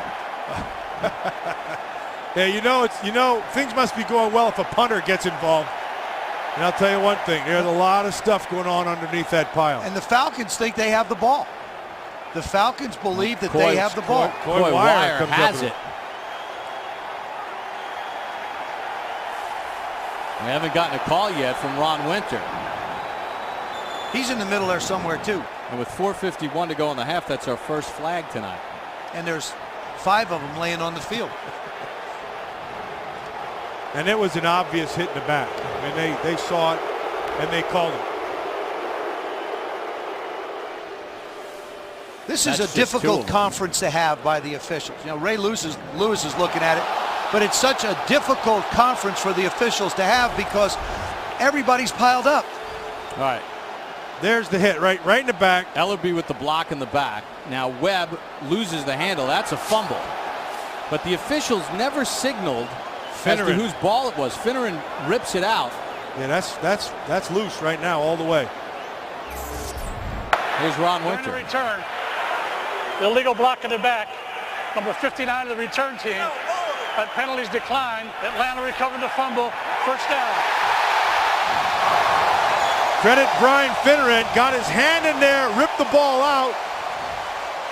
Yeah, things must be going well if a punter gets involved. And I'll tell you one thing, there's a lot of stuff going on underneath that pile. And the Falcons think they have the ball. The Falcons believe that they have the ball. Coy Wire has it. We haven't gotten a call yet from Ron Winter. He's in the middle there somewhere, too. And with 4:51 to go in the half, that's our first flag tonight. And there's 5 of them laying on the field. And it was an obvious hit in the back. I mean, they saw it, and they called it. This is a difficult conference to have by the officials. You know, Ray Lewis is looking at it, but it's such a difficult conference for the officials to have because everybody's piled up. All right. There's the hit right in the back. Ellerbe with the block in the back. Now Webb loses the handle. That's a fumble. But the officials never signaled as to whose ball it was. Finneran rips it out. Yeah, that's loose right now all the way. Here's Ron Winter. Return. Illegal block in the back. Number 59 of the return team. But penalties declined. Atlanta recovered the fumble. First down. Credit Brian Finneran, got his hand in there, ripped the ball out,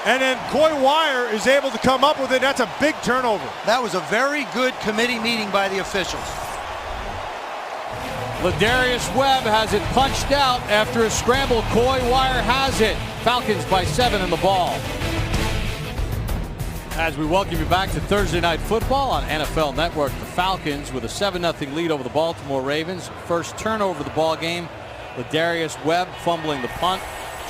and then Coy Wire is able to come up with it. That's a big turnover. That was a very good committee meeting by the officials. Ladarius Webb has it punched out after a scramble. Coy Wire has it. Falcons by 7 in the ball. As we welcome you back to Thursday Night Football on NFL Network, the Falcons with a 7-0 lead over the Baltimore Ravens. First turnover of the ball game. Ladarius Webb fumbling the punt.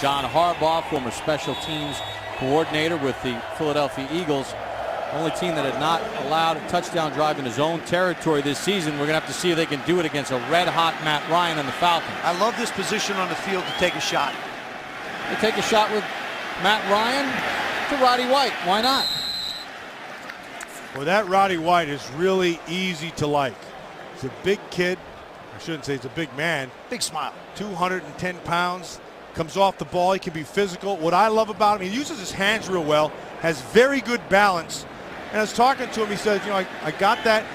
John Harbaugh, former special teams coordinator with the Philadelphia Eagles. Only team that had not allowed a touchdown drive in his own territory this season. We're going to have to see if they can do it against a red-hot Matt Ryan and the Falcons. I love this position on the field to take a shot. They take a shot with Matt Ryan to Roddy White. Why not? Well, that Roddy White is really easy to like. He's a big kid. I shouldn't say he's a big man. Big smile. 210 pounds. Comes off the ball. He can be physical. What I love about him, he uses his hands real well. Has very good balance. And I was talking to him, he says, you know, I got that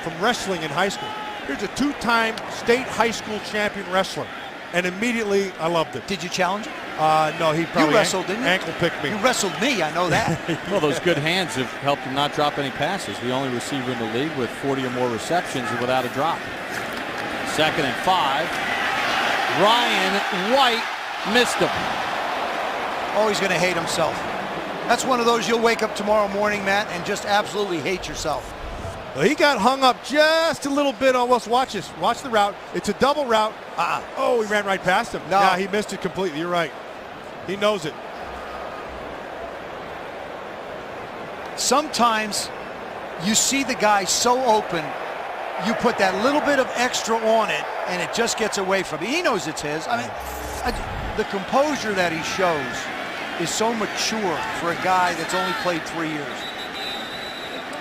from wrestling in high school. Here's a 2-time state high school champion wrestler. And immediately, I loved it. Did you challenge him? No, he probably you wrestled, didn't you? Ankle picked me. You wrestled me, I know that. Well, those good hands have helped him not drop any passes. The only receiver in the league with 40 or more receptions without a drop. 2nd and 5. Ryan White missed him. Oh, he's going to hate himself. That's one of those you'll wake up tomorrow morning, Matt, and just absolutely hate yourself. Well, he got hung up just a little bit almost. Watch this. Watch the route. It's a double route. Oh, he ran right past him. No. Yeah, he missed it completely. You're right. He knows it. Sometimes you see the guy so open, you put that little bit of extra on it, and it just gets away from him. He knows it's his. I mean, the composure that he shows is so mature for a guy that's only played 3 years.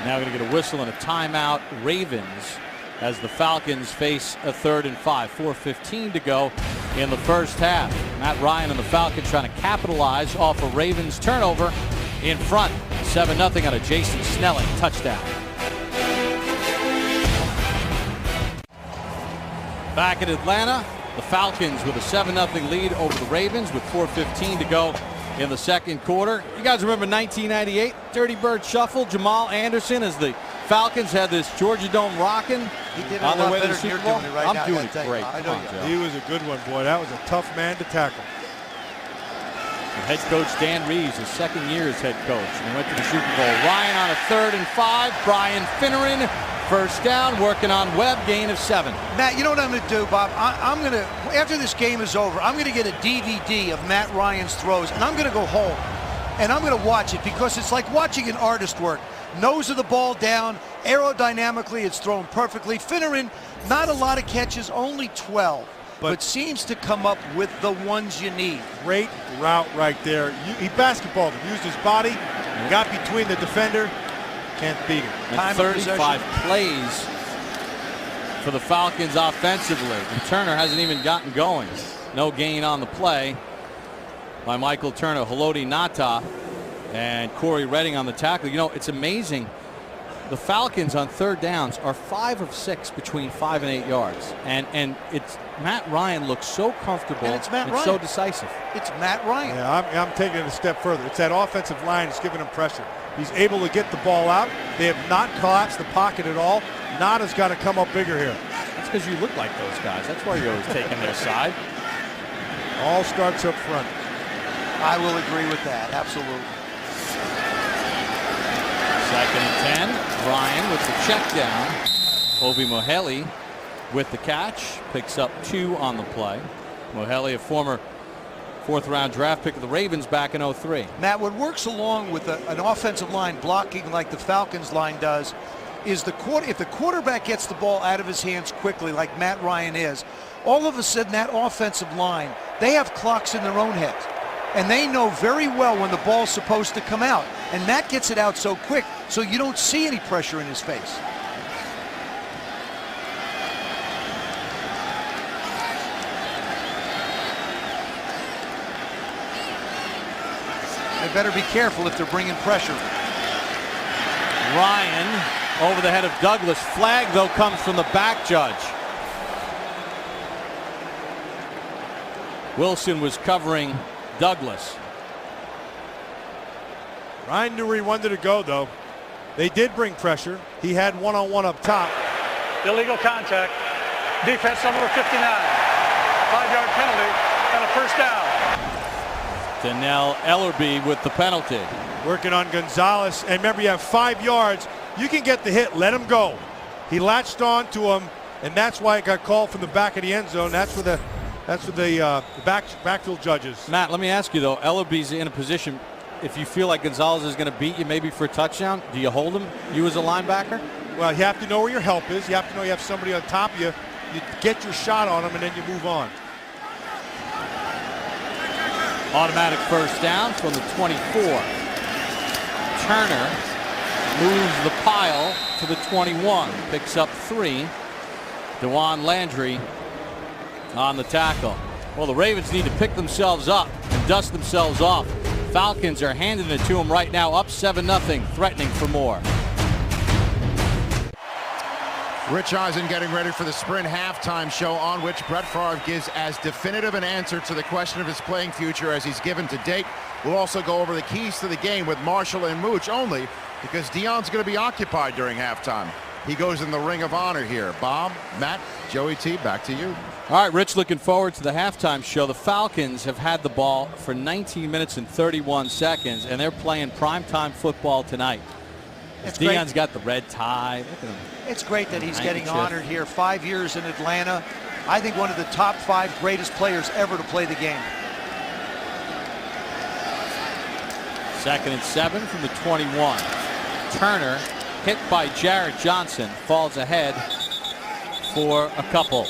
Now we're going to get a whistle and a timeout. Ravens as the Falcons face a 3rd and 5. 4:15 to go in the first half. Matt Ryan and the Falcons trying to capitalize off a Ravens turnover in front. 7-0 on a Jason Snelling touchdown. Back in Atlanta, the Falcons with a 7-0 lead over the Ravens with 4:15 to go in the second quarter. You guys remember 1998, Dirty Bird Shuffle? Jamal Anderson as the Falcons had this Georgia Dome rocking He did it on a their lot way to better the than Super you're Bowl. doing it right I'm now, I doing gotta tell it you. great. I know Come on, you Joe. He was a good one, boy. That was a tough man to tackle. Head coach Dan Reeves, his 2nd year as head coach. And they went to the Super Bowl. Ryan on a 3rd and 5. Brian Finneran, first down, working on Webb, gain of 7. Matt, you know what I'm going to do, Bob? I'm going to, after this game is over, I'm going to get a DVD of Matt Ryan's throws, and I'm going to go home, and I'm going to watch it because it's like watching an artist work. Nose of the ball down, aerodynamically, it's thrown perfectly. Finneran, not a lot of catches, only 12. But seems to come up with the ones you need. Great route right there. He basketballed him, used his body, got between the defender, can't beat him. And 35 plays for the Falcons offensively. And Turner hasn't even gotten going. No gain on the play by Michael Turner, Haloti Ngata, and Corey Redding on the tackle. You know, it's amazing. The Falcons on 3rd downs are 5 of 6 between 5 and 8 yards. And it's Matt Ryan looks so comfortable And it's Matt Ryan. so decisive. It's Matt Ryan. Yeah, I'm taking it a step further. It's that offensive line that's giving him pressure. He's able to get the ball out. They have not collapsed the pocket at all. Nada's got to come up bigger here. That's because you look like those guys. That's why you're always taking their side. All starts up front. I will agree with that, absolutely. 2nd and 10. Ryan with the check down. Obi Moheli with the catch. Picks up 2 on the play. Moheli, a former 4th-round draft pick of the Ravens back in 03. Matt, what works along with an offensive line blocking like the Falcons line does is if the quarterback gets the ball out of his hands quickly like Matt Ryan is, all of a sudden that offensive line, they have clocks in their own heads. And they know very well when the ball's supposed to come out. And Matt gets it out so quick, so you don't see any pressure in his face. They better be careful if they're bringing pressure. Ryan over the head of Douglas. Flag, though, comes from the back judge. Wilson was covering Douglas. Ryan knew where he wanted to go, though. They did bring pressure. He had one-on-one up top. Illegal contact. Defense number 59. 5-yard penalty and a first down. Donnell Ellerbe with the penalty. Working on Gonzalez. And remember, you have 5 yards. You can get the hit. Let him go. He latched on to him, and that's why it got called from the back of the end zone. That's for the backfield judges. Matt, let me ask you, though. Ellerbe's in a position. if you feel like Gonzalez is going to beat you maybe for a touchdown, do you hold him, you as a linebacker? Well, you have to know where your help is. You have to know you have somebody on top of you. You get your shot on him, and then you move on. Automatic first down from the 24. Turner moves the pile to the 21. Picks up 3. DeJuan Landry on the tackle. Well, the Ravens need to pick themselves up and dust themselves off. Falcons are handing it to them right now, up 7-0, threatening for more. Rich Eisen getting ready for the Sprint halftime show, on which Brett Favre gives as definitive an answer to the question of his playing future as he's given to date. We'll also go over the keys to the game with Marshall and Mooch, only because Deion's going to be occupied during halftime. He goes in the Ring of Honor here. Bob, Matt, Joey T, back to you. All right, Rich, looking forward to the halftime show. The Falcons have had the ball for 19 minutes and 31 seconds, and they're playing primetime football tonight. Deion's got the red tie. Look at him. It's great that he's getting honored here. 5 years in Atlanta. I think one of the top 5 greatest players ever to play the game. 2nd and 7 from the 21. Turner, hit by Jarrett Johnson, falls ahead for a couple.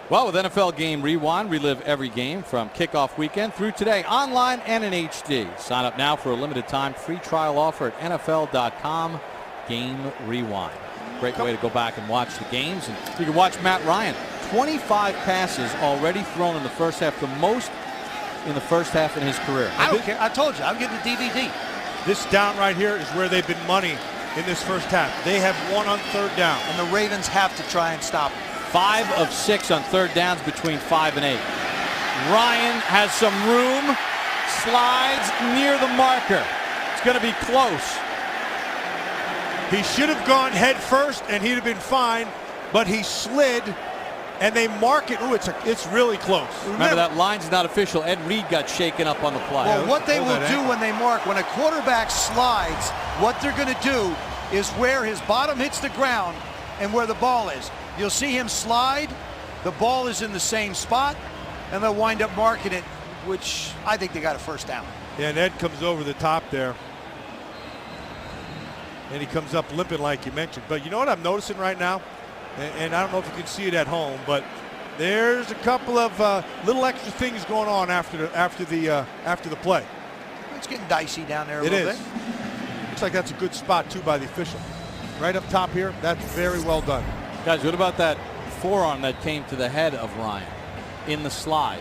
Well, with NFL Game Rewind, relive every game from kickoff weekend through today, online and in HD. Sign up now for a limited time free trial offer at NFL.com. Game Rewind. Great way to go back and watch the games. And you can watch Matt Ryan. 25 passes already thrown in the first half, the most in the first half in his career. I don't care. I told you, I'm getting the DVD. This down right here is where they've been money in this first half. They have won on 3rd down. And the Ravens have to try and stop them. 5 of 6 on 3rd downs between 5 and 8. Ryan has some room, slides near the marker. It's going to be close. He should have gone head first and he'd have been fine, but he slid and they mark it. Ooh, it's really close. Remember, that line's not official. Ed Reed got shaken up on the play. Well, what they will do when they mark, when a quarterback slides, what they're going to do is where his bottom hits the ground and where the ball is. You'll see him slide, the ball is in the same spot, and they'll wind up marking it, which I think they got a first down. Yeah, and Ed comes over the top there. And he comes up limping like you mentioned. But you know what I'm noticing right now? And I don't know if you can see it at home, but there's a couple of little extra things going on after the play. It's getting dicey down there a little bit. Looks like that's a good spot, too, by the official. Right up top here, that's very well done. Guys, what about that forearm that came to the head of Ryan in the slide?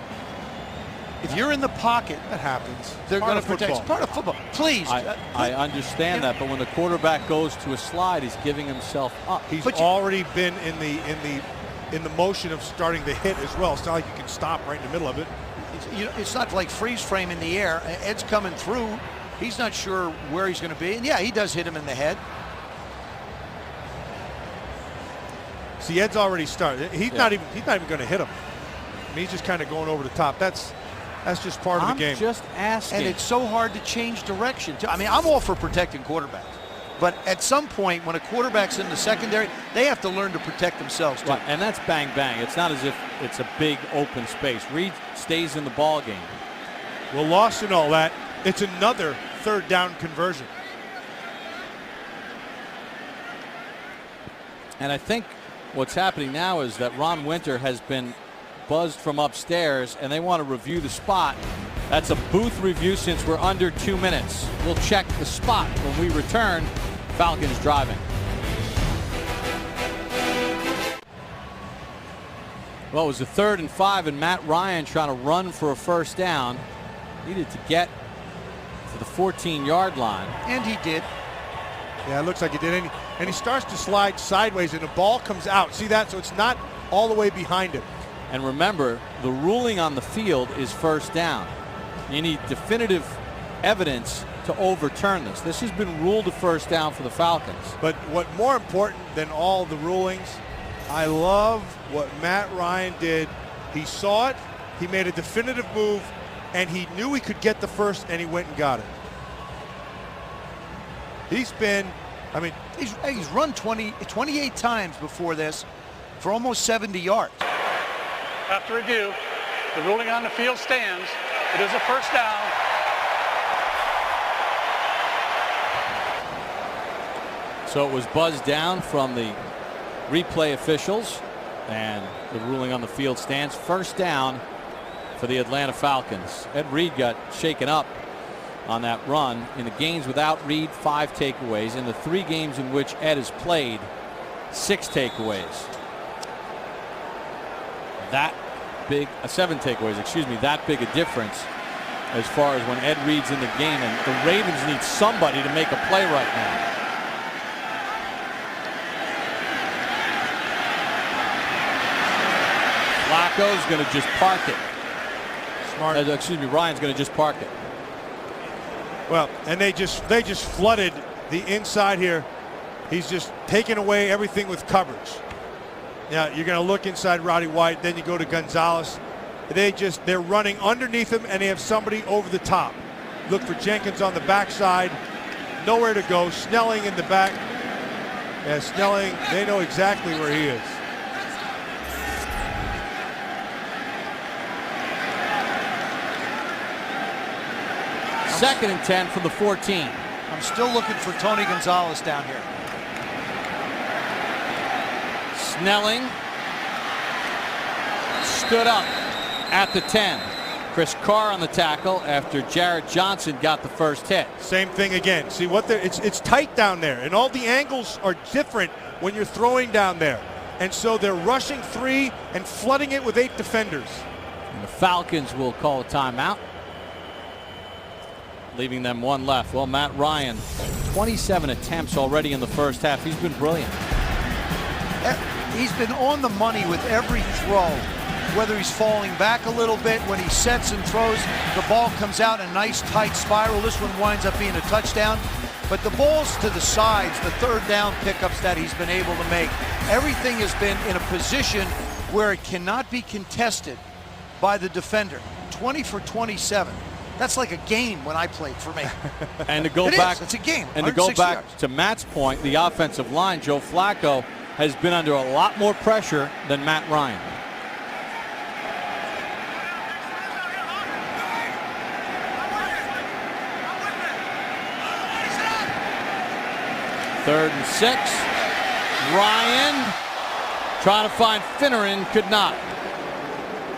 If you're in the pocket, that happens. They're going to protect. It's part of football. Please. I understand that, but when the quarterback goes to a slide, he's giving himself up. He's already been in the motion of starting the hit as well. It's not like you can stop right in the middle of it. It's not like freeze frame in the air. Ed's coming through. He's not sure where he's going to be. And yeah, he does hit him in the head. See, Ed's already started. He's not even going to hit him. I mean, he's just kind of going over the top. That's just part of the game. I'm just asking. And it's so hard to change direction. I mean, I'm all for protecting quarterbacks. But at some point, when a quarterback's in the secondary, they have to learn to protect themselves, too. Right, and that's bang, bang. It's not as if it's a big open space. Reed stays in the ball game. Well, lost in all that, it's another 3rd down conversion. And I think what's happening now is that Ron Winter has been buzzed from upstairs, and they want to review the spot. That's a booth review since we're under 2 minutes. We'll check the spot when we return. Falcons driving. Well, it was a 3rd and 5, and Matt Ryan trying to run for a first down. Needed to get to the 14-yard line. And he did. Yeah, it looks like he did. And he starts to slide sideways, and the ball comes out. See that? So it's not all the way behind him. And remember, the ruling on the field is first down. You need definitive evidence to overturn this. This has been ruled a first down for the Falcons. But what more important than all the rulings, I love what Matt Ryan did. He saw it, he made a definitive move, and he knew he could get the first, and he went and got it. He's been, I mean, he's run 28 times before this for almost 70 yards. After review, the ruling on the field stands. It is a first down. So it was buzzed down from the replay officials, and the ruling on the field stands. First down for the Atlanta Falcons. Ed Reed got shaken up on that run. In the games without Reed, 5 takeaways. In the 3 games in which Ed has played, 6 takeaways. That big, 7 takeaways, excuse me, that big a difference as far as when Ed Reed's in the game. And the Ravens need somebody to make a play right now. Flacco's going to just park it. Smart. Excuse me, Ryan's going to just park it. Well, and they just flooded the inside here. He's just taking away everything with coverage. Now you're going to look inside Roddy White, then you go to Gonzalez. They're running underneath him, and they have somebody over the top. Look for Jenkins on the backside. Nowhere to go. Snelling in the back. Yeah, Snelling, they know exactly where he is. Second and 10 from the 14. I'm still looking for Tony Gonzalez down here. Snelling stood up at the 10. Chris Carr on the tackle after Jarrett Johnson got the first hit. Same thing again. See what it's tight down there, and all the angles are different when you're throwing down there. And so they're rushing 3 and flooding it with 8 defenders. And the Falcons will call a timeout, leaving them 1 left. Well, Matt Ryan, 27 attempts already in the first half. He's been brilliant. He's been on the money with every throw. Whether he's falling back a little bit, when he sets and throws, the ball comes out in a nice tight spiral. This one winds up being a touchdown. But the balls to the sides, the third down pickups that he's been able to make, everything has been in a position where it cannot be contested by the defender. 20 for 27. That's like a game when I played for me. And to go back, it's a game. And to go back yards. to Matt's point, the offensive line, Joe Flacco, has been under a lot more pressure than Matt Ryan. Third and 6. Ryan trying to find Finneran, could not.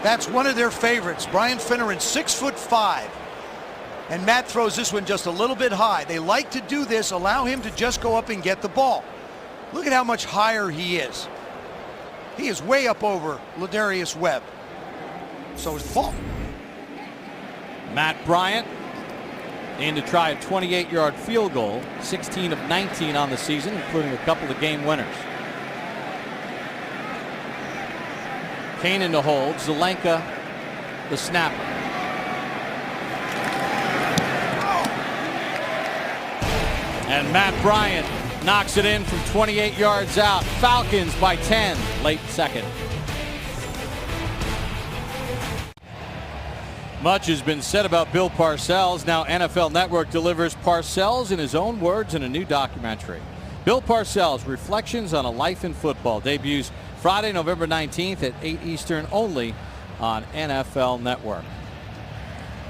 That's one of their favorites. Brian Finneran, 6'5". And Matt throws this one just a little bit high. They like to do this, allow him to just go up and get the ball. Look at how much higher he is. He is way up over Ladarius Webb. So is the ball. Matt Bryant in to try a 28-yard field goal, 16 of 19 on the season, including a couple of game winners. Kanan to hold, Zelenka the snapper. And Matt Bryant knocks it in from 28 yards out. Falcons by 10, late second. Much has been said about Bill Parcells. Now NFL Network delivers Parcells in his own words in a new documentary. Bill Parcells, Reflections on a Life in Football, debuts Friday, November 19th at 8 Eastern, only on NFL Network.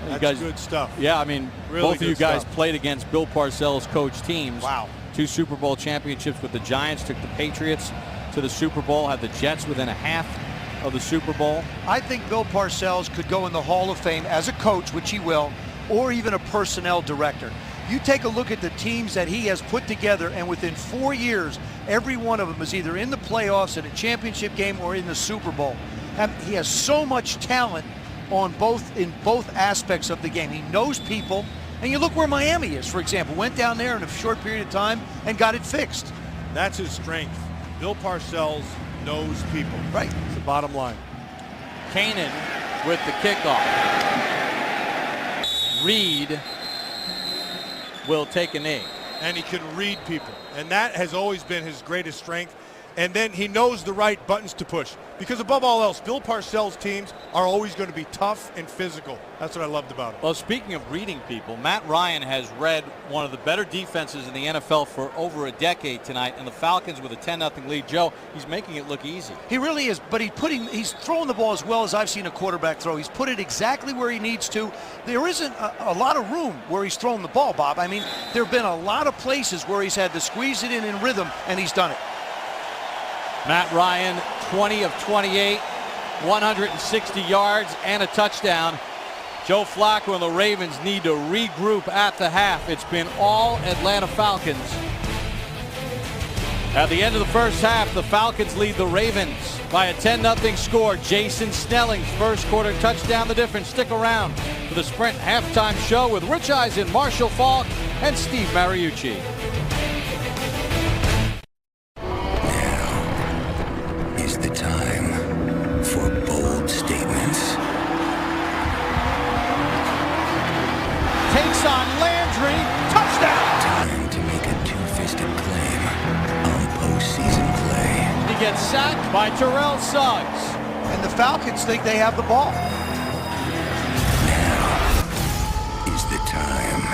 That's you guys, good stuff. Yeah, I mean, really both of you guys stuff. played against Bill Parcells' coach teams. Wow. 2 Super Bowl championships with the Giants, took the Patriots to the Super Bowl, had the Jets within a half of the Super Bowl. I think Bill Parcells could go in the Hall of Fame as a coach, which he will, or even a personnel director. You take a look at the teams that he has put together, and within 4 years, every one of them is either in the playoffs, in a championship game, or in the Super Bowl. He has so much talent in both aspects of the game. He knows people, and you look where Miami is, for example. Went down there in a short period of time and got it fixed. That's his strength. Bill Parcells knows people. Right. It's the bottom line. Kanan with the kickoff. Reed will take a knee. And he can read people. And that has always been his greatest strength. and then he knows the right buttons to push. Because above all else, Bill Parcells' teams are always going to be tough and physical. That's what I loved about him. Well, speaking of reading people, Matt Ryan has read one of the better defenses in the NFL for over a decade tonight, and the Falcons with a 10-0 lead. Joe, he's making it look easy. He really is, but he's throwing the ball as well as I've seen a quarterback throw. He's put it exactly where he needs to. There isn't a lot of room where he's thrown the ball, Bob. I mean, there have been a lot of places where he's had to squeeze it in rhythm, and he's done it. Matt Ryan, 20 of 28, 160 yards and a touchdown. Joe Flacco and the Ravens need to regroup at the half. It's been all Atlanta Falcons. At the end of the first half, the Falcons lead the Ravens by a 10-0 score. Jason Snelling's first quarter touchdown, the difference. Stick around for the Sprint halftime show with Rich Eisen, Marshall Falk, and Steve Mariucci. The time for bold statements. Takes on Landry, touchdown! Time to make a two-fisted claim on postseason play. He gets sacked by Terrell Suggs. And the Falcons think they have the ball. Now is the time.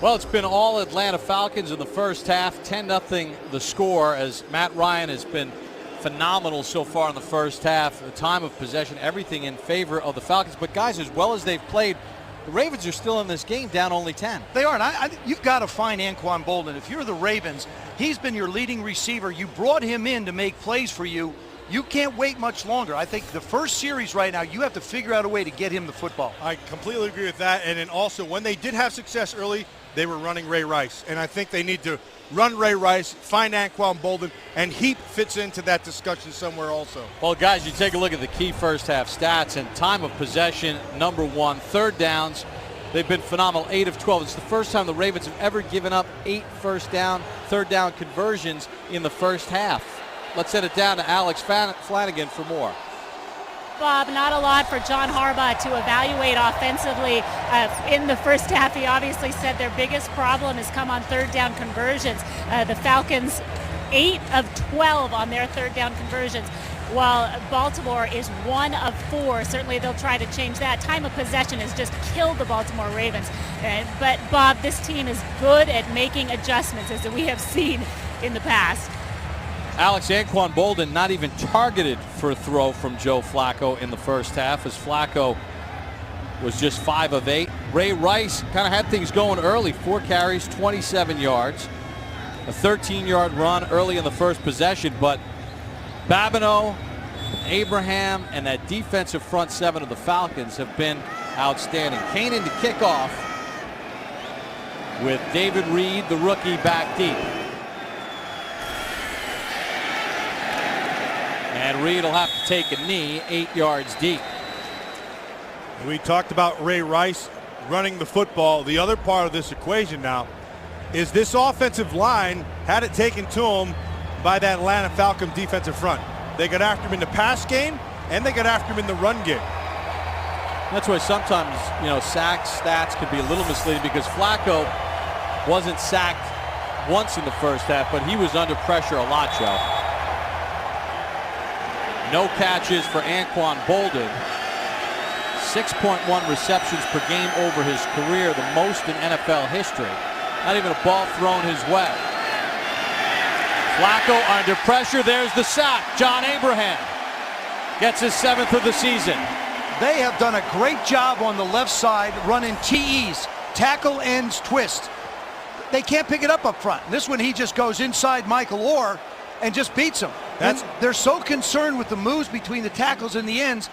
Well, it's been all Atlanta Falcons in the first half. 10-0 the score, as Matt Ryan has been phenomenal so far in the first half. The time of possession, everything in favor of the Falcons. But guys, as well as they've played, the Ravens are still in this game down only 10. They are, and you've got to find Anquan Boldin. If you're the Ravens, he's been your leading receiver. You brought him in to make plays for you. You can't wait much longer. I think the first series right now, you have to figure out a way to get him the football. I completely agree with that. And then also, when they did have success early, they were running Ray Rice. And I think they need to run Ray Rice, find Anquan Boldin, and Heap fits into that discussion somewhere also. Well, guys, you take a look at the key first half stats, and time of possession, number one. Third downs, they've been phenomenal, 8 of 12. It's the first time the Ravens have ever given up 8 third down conversions in the first half. Let's send it down to Alex Flanagan for more. Bob, not a lot for John Harbaugh to evaluate offensively in the first half. He obviously said their biggest problem has come on third down conversions. The Falcons, 8 of 12 on their third down conversions, while Baltimore is 1 of 4. Certainly they'll try to change that. Time of possession has just killed the Baltimore Ravens. But Bob, this team is good at making adjustments, as we have seen in the past. Alex, Anquan Boldin not even targeted for a throw from Joe Flacco in the first half, as Flacco was just 5 of 8. Ray Rice kind of had things going early. 4 carries, 27 yards. A 13-yard run early in the first possession, but Babineau, Abraham, and that defensive front seven of the Falcons have been outstanding. Kane in to kick off with David Reed, the rookie, back deep. And Reed will have to take a knee 8 yards deep. We talked about Ray Rice running the football. The other part of this equation now is this offensive line had it taken to him by that Atlanta Falcons defensive front. They got after him in the pass game, and they got after him in the run game. That's why sometimes, sack stats could be a little misleading, because Flacco wasn't sacked once in the first half, but he was under pressure a lot, Joe. No catches for Anquan Boldin. 6.1 receptions per game over his career, the most in NFL history. Not even a ball thrown his way. Flacco under pressure. There's the sack. John Abraham gets his 7th of the season. They have done a great job on the left side running TEs, tackle ends twist. They can't pick it up front. This one, he just goes inside Michael Orr and just beats him. They're so concerned with the moves between the tackles and the ends,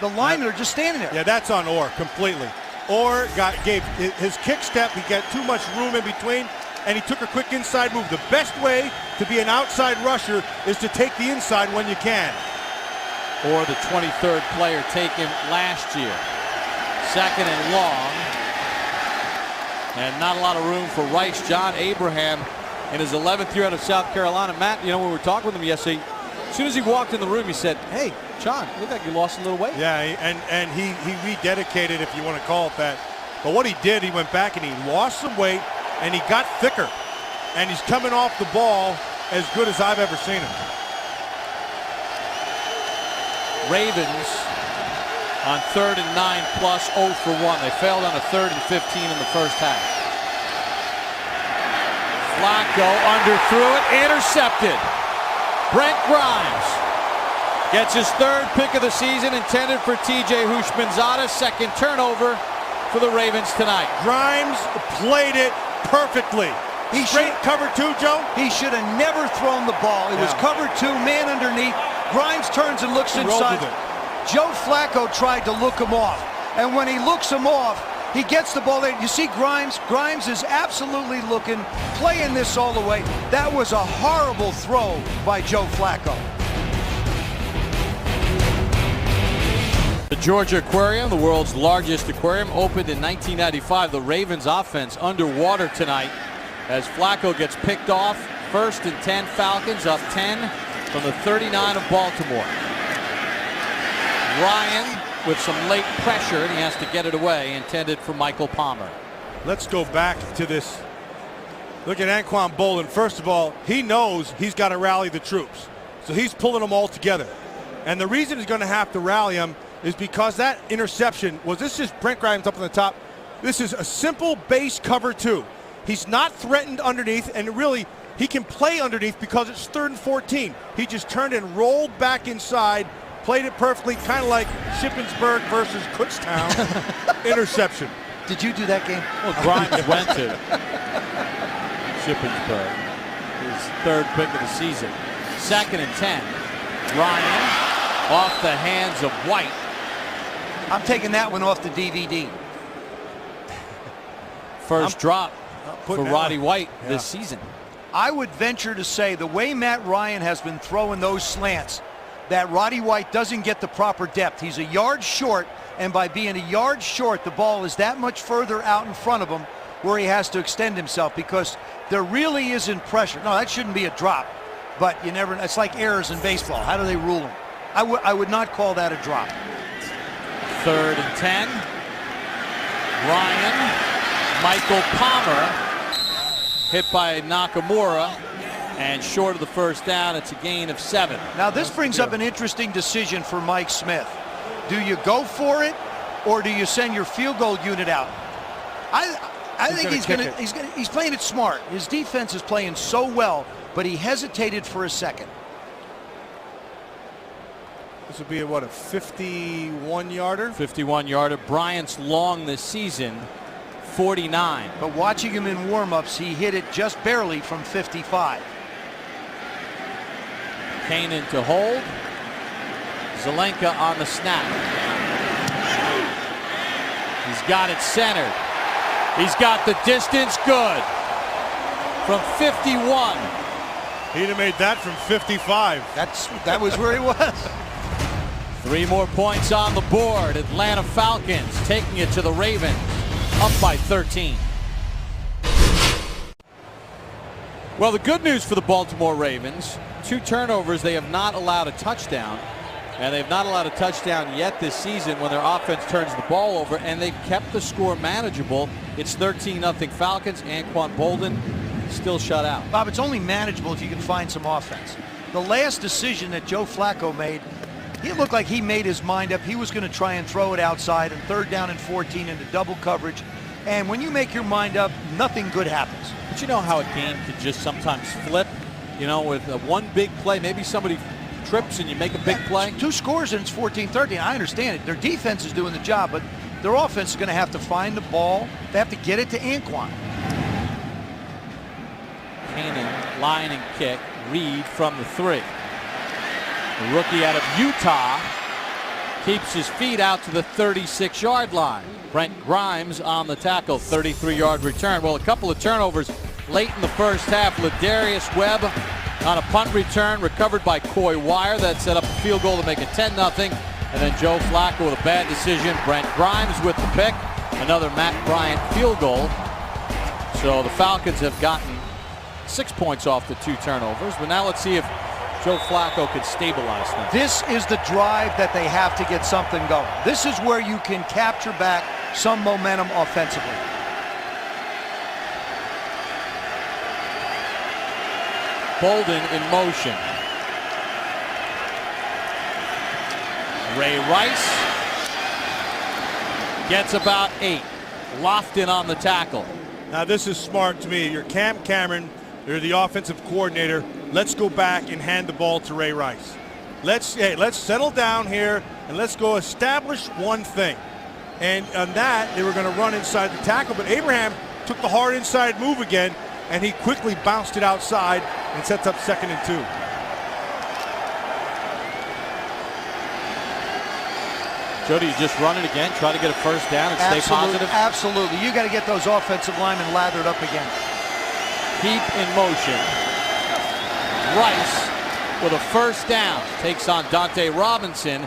the linemen are just standing there. Yeah, that's on Orr completely. Orr gave his kick step, he got too much room in between, and he took a quick inside move. The best way to be an outside rusher is to take the inside when you can. Or the 23rd player taken last year. 2nd and long. And not a lot of room for Rice. John Abraham in his 11th year out of South Carolina. Matt, when we were talking with him yesterday, as soon as he walked in the room, he said, "Hey, John, look like you lost a little weight." Yeah, and he rededicated, if you want to call it that. But what he did, he went back and he lost some weight, and he got thicker. and he's coming off the ball as good as I've ever seen him. Ravens on 3rd and 9 plus 0 for 1. They failed on a 3rd and 15 in the first half. Flacco underthrew it, intercepted. Brent Grimes gets his 3rd pick of the season, intended for T.J. Houshmandzadeh. 2nd turnover for the Ravens tonight. Grimes played it perfectly. He Straight cover 2, Joe? He should have never thrown the ball. It was cover 2, man underneath. Grimes turns and looks inside. Joe Flacco tried to look him off. And when he looks him off, he gets the ball there. You see Grimes? Grimes is absolutely looking, playing this all the way. That was a horrible throw by Joe Flacco. The Georgia Aquarium, the world's largest aquarium, opened in 1995. The Ravens offense underwater tonight as Flacco gets picked off. 1st and 10, Falcons up 10 from the 39 of Baltimore. Ryan with some late pressure, and he has to get it away, intended for Michael Palmer. Let's go back to this. Look at Anquan Bolden. First of all, he knows he's got to rally the troops. So he's pulling them all together. And the reason he's going to have to rally them is because that interception was, this is Brent Grimes up on the top. This is a simple base cover 2. He's not threatened underneath, and really, he can play underneath because it's 3rd and 14. He just turned and rolled back inside, played it perfectly, kind of like Shippensburg versus Kutztown. Interception. Did you do that game? Well, Grimes went to Shippensburg. His 3rd pick of the season. 2nd and 10. Ryan off the hands of White. I'm taking that one off the DVD. First drop for Roddy White this season. I would venture to say the way Matt Ryan has been throwing those slants, that Roddy White doesn't get the proper depth. He's a yard short, and by being a yard short, the ball is that much further out in front of him where he has to extend himself because there really isn't pressure. No, that shouldn't be a drop, but you never, it's like errors in baseball. How do they rule them? I would not call that a drop. 3rd and 10. Ryan, Michael Palmer hit by Nakamura and short of the first down. It's a gain of 7. Now this brings up an interesting decision for Mike Smith. Do you go for it or do you send your field goal unit out? I think he's playing it smart. His defense is playing so well, but he hesitated for a second. This would be a 51-yarder? 51-yarder. Bryant's long this season, 49. But watching him in warm-ups, he hit it just barely from 55. Kanan to hold. Zelenka on the snap. He's got it centered. He's got the distance good. From 51. He'd have made that from 55. That was where he was. 3 more points on the board. Atlanta Falcons taking it to the Ravens, up by 13. Well, the good news for the Baltimore Ravens, 2 turnovers. They have not allowed a touchdown, and they have not allowed a touchdown yet this season when their offense turns the ball over, and they've kept the score manageable. It's 13-0 Falcons. Anquan Bolden still shut out. Bob, it's only manageable if you can find some offense. The last decision that Joe Flacco made, he looked like he made his mind up. He was going to try and throw it outside and 3rd down and 14 into double coverage. And when you make your mind up, nothing good happens. But you know how a game can just sometimes flip, you know, with one big play. Maybe somebody trips and you make a big play. 2 scores and it's 14-13. I understand it. Their defense is doing the job, but their offense is going to have to find the ball. They have to get it to Anquan. Kanan, line and kick. Reed from the 3. The rookie out of Utah keeps his feet out to the 36-yard line. Brent Grimes on the tackle, 33-yard return. Well, a couple of turnovers late in the first half. Ladarius Webb on a punt return, recovered by Coy Wire. That set up a field goal to make it 10-0. And then Joe Flacco with a bad decision. Brent Grimes with the pick. Another Matt Bryant field goal. So the Falcons have gotten 6 points off the 2 turnovers. But now let's see if Joe Flacco could stabilize them. This is the drive that they have to get something going. This is where you can capture back some momentum offensively. Bolden in motion. Ray Rice gets about 8. Lofton on the tackle. Now this is smart to me. You're Cam Cameron, you're the offensive coordinator. Let's go back and hand the ball to Ray Rice. Let's settle down here and let's go establish one thing. And on that, they were going to run inside the tackle, but Abraham took the hard inside move again, and he quickly bounced it outside and sets up 2nd and 2. Jody, you just run it again, try to get a first down and stay positive? Absolutely. You got to get those offensive linemen lathered up again. Keep in motion. Rice with a first down takes on Dante Robinson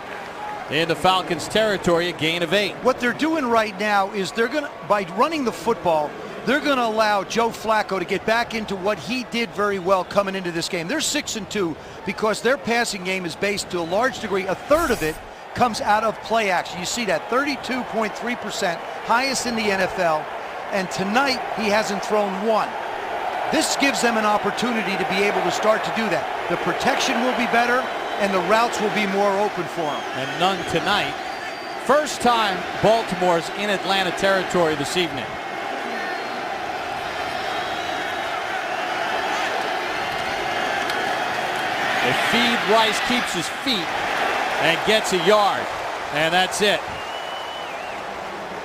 into Falcons territory, a gain of 8. What they're doing right now is they're going to, by running the football, they're going to allow Joe Flacco to get back into what he did very well coming into this game. They're 6-2 because their passing game is based to a large degree, a third of it comes out of play action. You see that 32.3%, highest in the NFL, and tonight he hasn't thrown one. This gives them an opportunity to be able to start to do that. The protection will be better and the routes will be more open for them. And none tonight. First time Baltimore's in Atlanta territory this evening. They feed Rice, keeps his feet, and gets a yard. And that's it.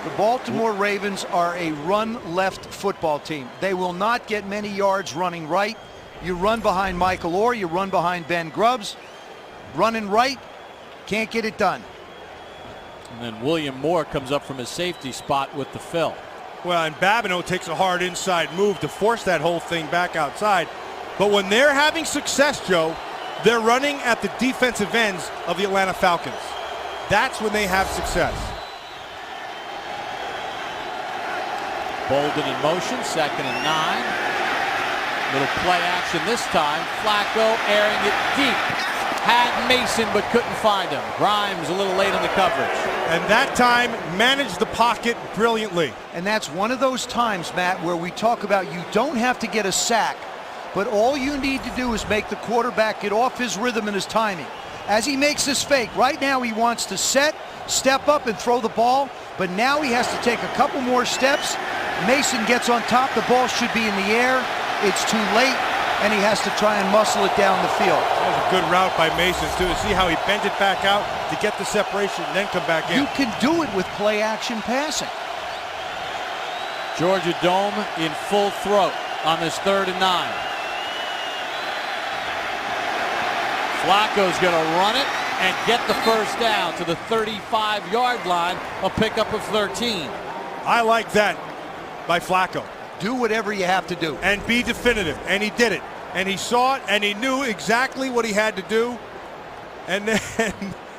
The Baltimore Ravens are a run-left football team. They will not get many yards running right. You run behind Michael Orr, you run behind Ben Grubbs. Running right, can't get it done. And then William Moore comes up from his safety spot with the fill. Well, and Babineau takes a hard inside move to force that whole thing back outside. But when they're having success, Joe, they're running at the defensive ends of the Atlanta Falcons. That's when they have success. Bolden in motion, 2nd and 9. Little play action this time. Flacco airing it deep. Had Mason but couldn't find him. Grimes a little late in the coverage. And that time managed the pocket brilliantly. And that's one of those times, Matt, where we talk about you don't have to get a sack, but all you need to do is make the quarterback get off his rhythm and his timing. As he makes this fake, right now he wants to step up and throw the ball, but now he has to take a couple more steps. Mason gets on top, the ball should be in the air. It's too late, and he has to try and muscle it down the field. That was a good route by Mason, too, to see how he bent it back out to get the separation and then come back in. You can do it with play-action passing. Georgia Dome in full throat on this 3rd and 9. Flacco's going to run it and get the first down to the 35-yard line, a pickup of 13. I like that by Flacco. Do whatever you have to do. And be definitive. And he did it. And he saw it, and he knew exactly what he had to do. And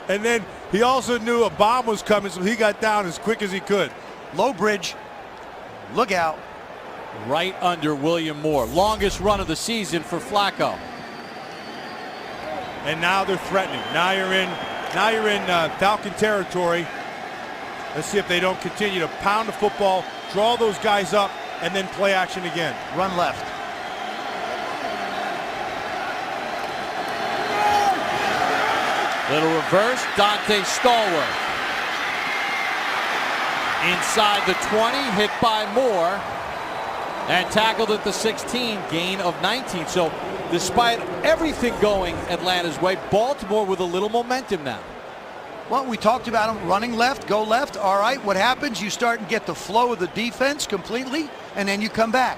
then he also knew a bomb was coming, so he got down as quick as he could. Low bridge. Look out. Right under William Moore. Longest run of the season for Flacco. And now they're threatening. Now you're in Falcon territory. Let's see if they don't continue to pound the football, draw those guys up, and then play action again. Run left. Little reverse. Dante Stallworth. Inside the 20, hit by Moore. And tackled at the 16, gain of 19. So despite everything going Atlanta's way, Baltimore with a little momentum now. Well, we talked about them running left, go left. All right, what happens? You start and get the flow of the defense completely, and then you come back.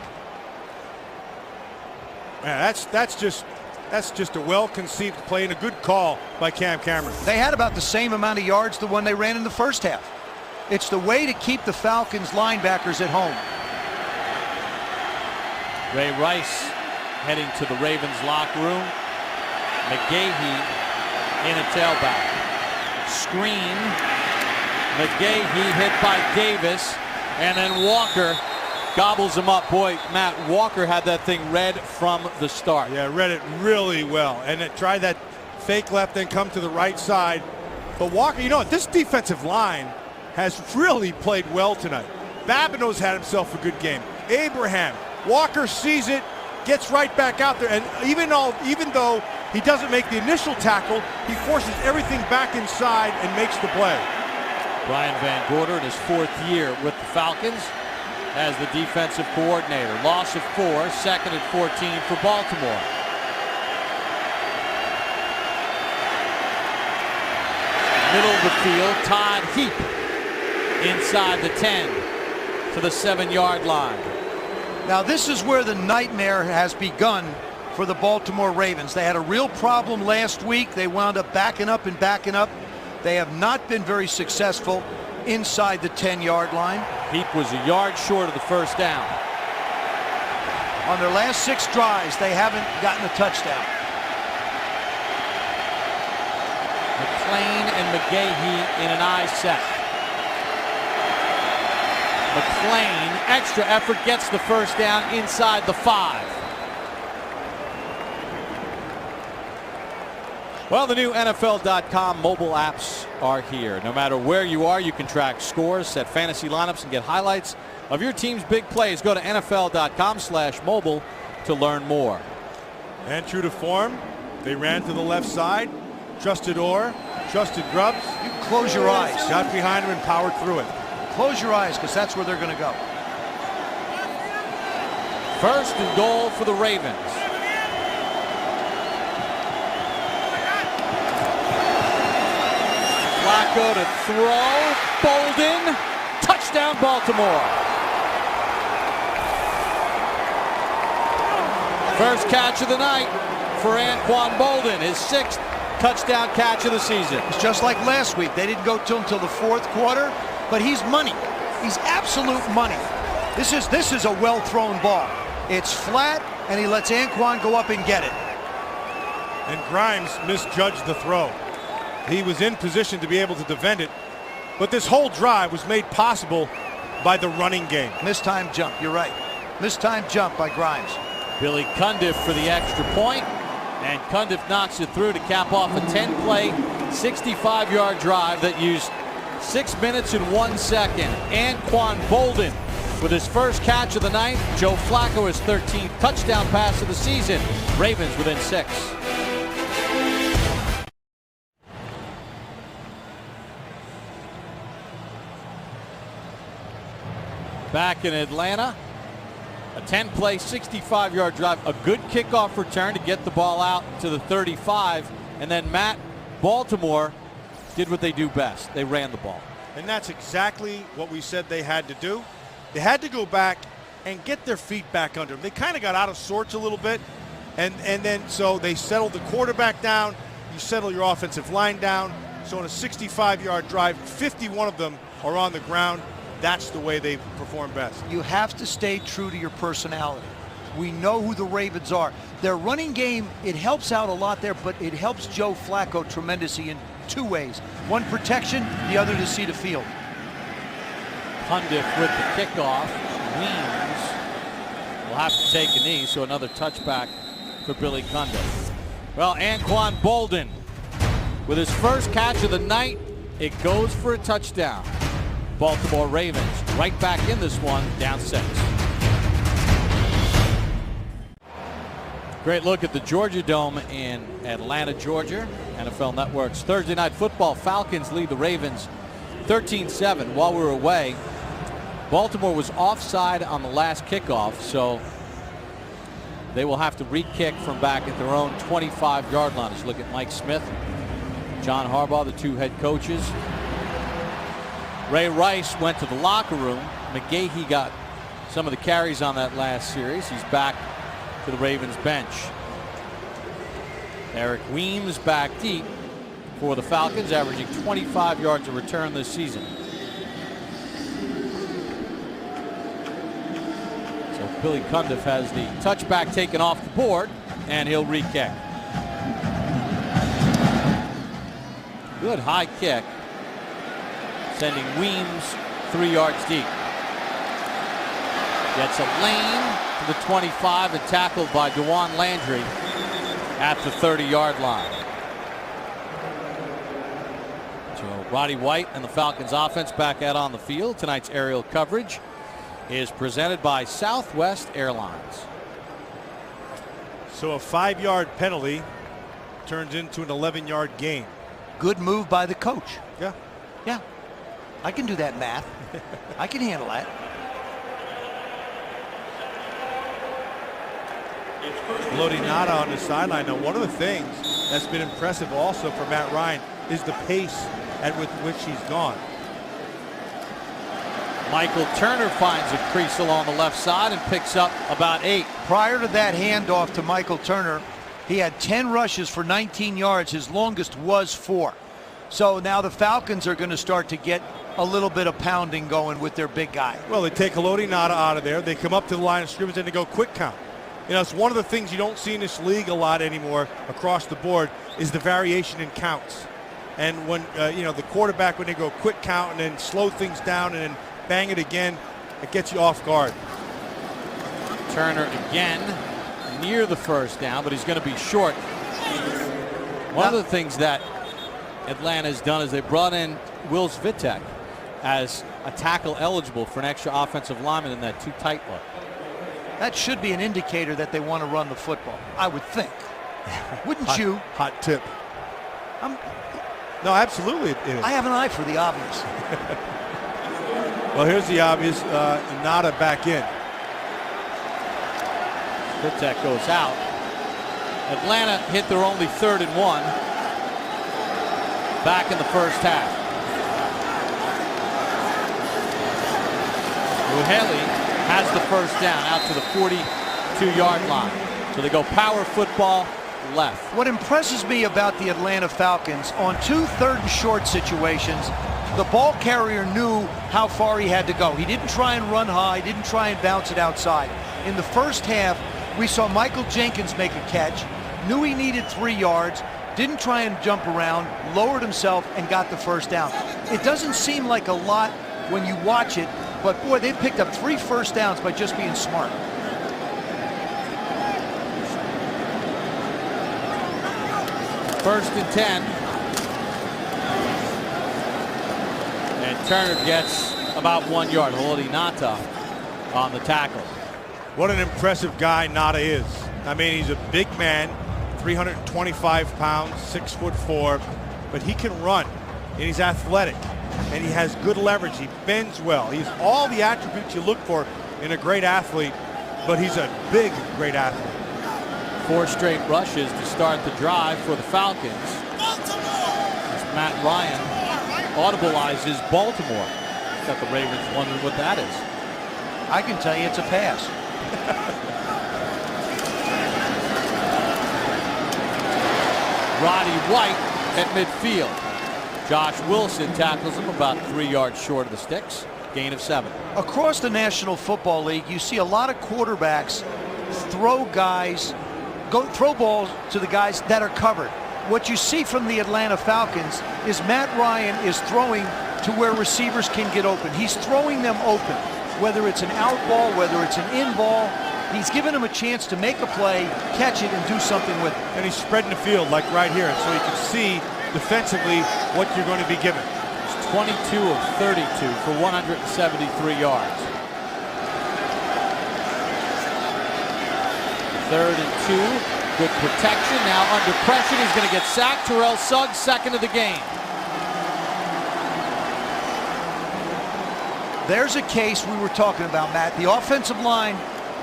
Man, that's just a well-conceived play and a good call by Cam Cameron. They had about the same amount of yards the one they ran in the first half. It's the way to keep the Falcons linebackers at home. Ray Rice heading to the Ravens locker room. McGahee in a tailback. Screen. McGahee hit by Davis, and then Walker gobbles him up. Boy, Matt, Walker had that thing read from the start. Yeah, read it really well, and it tried that fake left, then come to the right side. But Walker, you know what, this defensive line has really played well tonight. Babineau's had himself a good game. Abraham, Walker sees it, gets right back out there, and even though he doesn't make the initial tackle, he forces everything back inside and makes the play. Brian Van Gorder in his 4th year with the Falcons as the defensive coordinator. Loss of 4, 2nd and 14 for Baltimore. Middle of the field, Todd Heap inside the 10 to the 7-yard line. Now this is where the nightmare has begun for the Baltimore Ravens. They had a real problem last week. They wound up backing up and backing up. They have not been very successful inside the 10-yard line. Heap was a yard short of the first down. On their last 6 drives, they haven't gotten a touchdown. McClain and McGahee in an eye set. McClain, extra effort, gets the first down inside the 5. Well, the new NFL.com mobile apps are here. No matter where you are, you can track scores, set fantasy lineups, and get highlights of your team's big plays. Go to NFL.com/mobile to learn more. And true to form, they ran to the left side, trusted Orr, trusted Grubbs. You close your eyes. Got behind him and powered through it. Close your eyes, because that's where they're going to go. 1st and goal for the Ravens. Flacco to throw. Bolden. Touchdown, Baltimore. First catch of the night for Anquan Bolden. His 6th touchdown catch of the season. It's just like last week. They didn't go to him until the 4th quarter, but he's money. He's absolute money. This is a well-thrown ball. It's flat, and he lets Anquan go up and get it. And Grimes misjudged the throw. He was in position to be able to defend it, but this whole drive was made possible by the running game. Mistimed jump, you're right. Mistimed jump by Grimes. Billy Cundiff for the extra point, and Cundiff knocks it through to cap off a 10-play, 65-yard drive that used 6 minutes and 1 second. Anquan Bolden with his first catch of the night. Joe Flacco his 13th touchdown pass of the season. Ravens within 6. Back in Atlanta, a 10-play, 65-yard drive, a good kickoff return to get the ball out to the 35, and then Baltimore did what they do best. They ran the ball. And that's exactly what we said they had to do. They had to go back and get their feet back under them. They kind of got out of sorts a little bit, and then so they settled the quarterback down. You settle your offensive line down. So on a 65-yard drive, 51 of them are on the ground. That's the way they perform best. You have to stay true to your personality. We know who the Ravens are. Their running game, it helps out a lot there, but it helps Joe Flacco tremendously in 2 ways. One, protection, the other to see the field. Cundiff with the kickoff. Weems will have to take a knee, so another touchback for Billy Cundiff. Well, Anquan Bolden with his first catch of the night. It goes for a touchdown. Baltimore Ravens right back in this one, down 6. Great look at the Georgia Dome in Atlanta, Georgia. NFL Network's Thursday Night Football. Falcons lead the Ravens 13-7. While we were away, Baltimore was offside on the last kickoff, so they will have to re-kick from back at their own 25-yard line. Let's look at Mike Smith, John Harbaugh, the 2 head coaches. Ray Rice went to the locker room. McGahee got some of the carries on that last series. He's back to the Ravens bench. Eric Weems back deep for the Falcons, averaging 25 yards a return this season. So Billy Cundiff has the touchback taken off the board, and he'll re-kick. Good high kick, sending Weems 3 yards deep. Gets a lane to the 25 and tackled by Dewan Landry at the 30-yard line. So Roddy White and the Falcons offense back out on the field. Tonight's aerial coverage is presented by Southwest Airlines. So a 5-yard penalty turns into an 11-yard gain. Good move by the coach. Yeah. Yeah. I can do that math. I can handle that. Lodi Nada on the sideline. Now, one of the things that's been impressive also for Matt Ryan is the pace at which he's gone. Michael Turner finds a crease along the left side and picks up about 8. Prior to that handoff to Michael Turner, he had 10 rushes for 19 yards. His longest was 4. So now the Falcons are going to start to get a little bit of pounding going with their big guy. Well, they take Lodi Nada out of there. They come up to the line of scrimmage and they go quick count. You know, it's one of the things you don't see in this league a lot anymore across the board is the variation in counts. And when, you know, the quarterback, when they go quick count and then slow things down and then bang it again, it gets you off guard. Turner again near the first down, but he's going to be short. One of the things that Atlanta has done is they brought in Will Zvitek as a tackle eligible for an extra offensive lineman in that too tight look. That should be an indicator that they want to run the football, I would think. Wouldn't you? Hot tip. No, absolutely it is. I have an eye for the obvious. Well, here's the obvious. Nada back in. Zvitek goes out. Atlanta hit their only 3rd and 1 back in the first half. Haley has the first down out to the 42-yard line. So they go power football left. What impresses me about the Atlanta Falcons, on 2 3rd and short situations, the ball carrier knew how far he had to go. He didn't try and run high, didn't try and bounce it outside. In the first half, we saw Michael Jenkins make a catch, knew he needed 3 yards, didn't try and jump around, lowered himself, and got the first down. It doesn't seem like a lot when you watch it, but boy, they picked up 3 first downs by just being smart. First and 10. And Turner gets about 1 yard. Lodi Nada on the tackle. What an impressive guy Nada is. I mean, he's a big man, 325 pounds, 6'4", but he can run, and he's athletic, and he has good leverage. He bends well. He's all the attributes you look for in a great athlete, but he's a big, great athlete. 4 straight rushes to start the drive for the Falcons. As Matt Ryan audibilizes Baltimore. Got the Ravens wondering what that is. I can tell you it's a pass. Roddy White at midfield. Josh Wilson tackles him about 3 yards short of the sticks. Gain of 7. Across the National Football League, you see a lot of quarterbacks throw balls to the guys that are covered. What you see from the Atlanta Falcons is Matt Ryan is throwing to where receivers can get open. He's throwing them open, whether it's an out ball, whether it's an in ball. He's giving them a chance to make a play, catch it, and do something with it. And he's spreading the field like right here, so you can see defensively what you're going to be given. It's 22 of 32 for 173 yards. 3rd and 2. Good protection. Now under pressure. He's going to get sacked. Terrell Suggs, 2nd of the game. There's a case we were talking about, Matt. The offensive line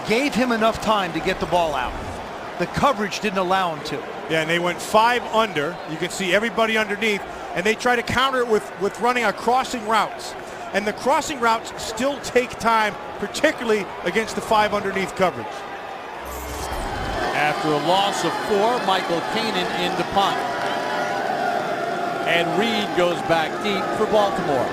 gave him enough time to get the ball out. The coverage didn't allow him to. Yeah, and they went 5 under. You can see everybody underneath, and they try to counter it with running our crossing routes. And the crossing routes still take time, particularly against the 5 underneath coverage. After a loss of 4, Michael Kanan in to punt. And Reed goes back deep for Baltimore.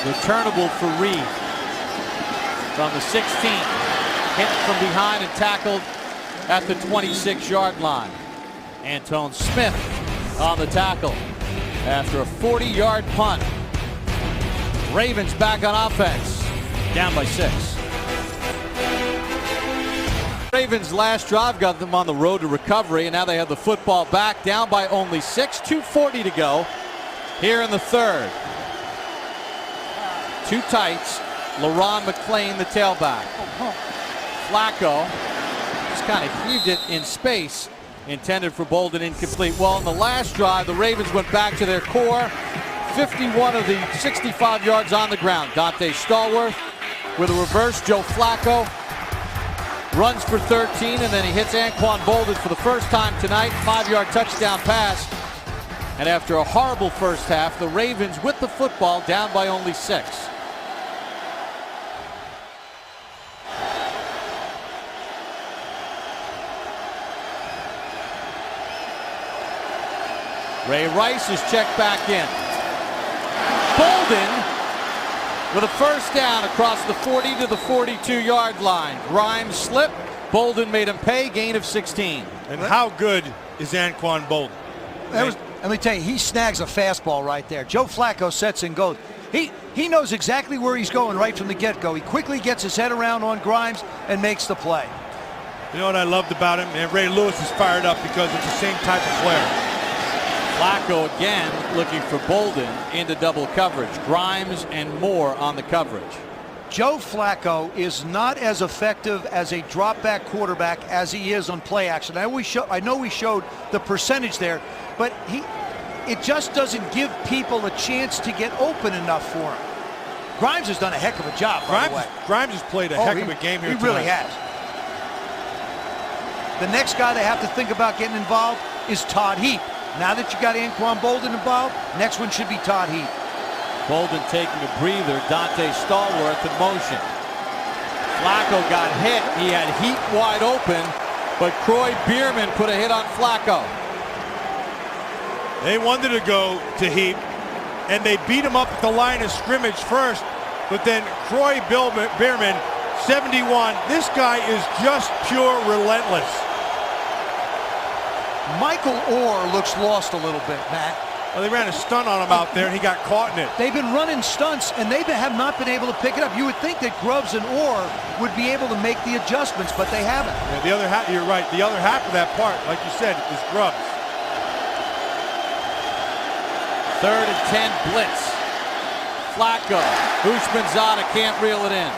Returnable for Reed from the 16th. Hit from behind and tackled at the 26-yard line. Antone Smith on the tackle after a 40-yard punt. Ravens back on offense, down by 6. Ravens' last drive got them on the road to recovery, and now they have the football back, down by only 6. 2:40 to go here in the 3rd. two tights. LaRon McClain, the tailback. Flacco just kind of heaved it in space. Intended for Bolden, incomplete. Well, in the last drive, the Ravens went back to their core. 51 of the 65 yards on the ground. Dante Stallworth with a reverse. Joe Flacco runs for 13, and then he hits Anquan Bolden for the first time tonight. 5-yard touchdown pass. And after a horrible first half, the Ravens with the football down by only 6. Ray Rice is checked back in. Bolden with a first down across the 40 to the 42-yard line. Grimes slipped. Bolden made him pay. Gain of 16. And how good is Anquan Bolden? Let me tell you, he snags a fastball right there. Joe Flacco sets and goes. He knows exactly where he's going right from the get-go. He quickly gets his head around on Grimes and makes the play. You know what I loved about him? And Ray Lewis is fired up because it's the same type of player. Flacco again looking for Bolden into double coverage. Grimes and Moore on the coverage. Joe Flacco is not as effective as a drop-back quarterback as he is on play action. I know we showed the percentage there, but it just doesn't give people a chance to get open enough for him. Grimes has done a heck of a job, by the way. Grimes has played a heck of a game here tonight. He really has. The next guy they have to think about getting involved is Todd Heap. Now that you got Anquan Bolden involved, next one should be Todd Heap. Bolden taking a breather. Dante Stallworth in motion. Flacco got hit. He had Heap wide open, but Croy Bierman put a hit on Flacco. They wanted to go to Heap, and they beat him up at the line of scrimmage first, but then Croy Bierman, 71. This guy is just pure relentless. Michael Orr looks lost a little bit, Matt. Well, they ran a stunt on him out there, and he got caught in it. They've been running stunts, and they have not been able to pick it up. You would think that Grubbs and Orr would be able to make the adjustments, but they haven't. Yeah, the other half, you're right. The other half of that part, like you said, is Grubbs. 3rd and 10 blitz. Flacco. Houshmandzadeh can't reel it in.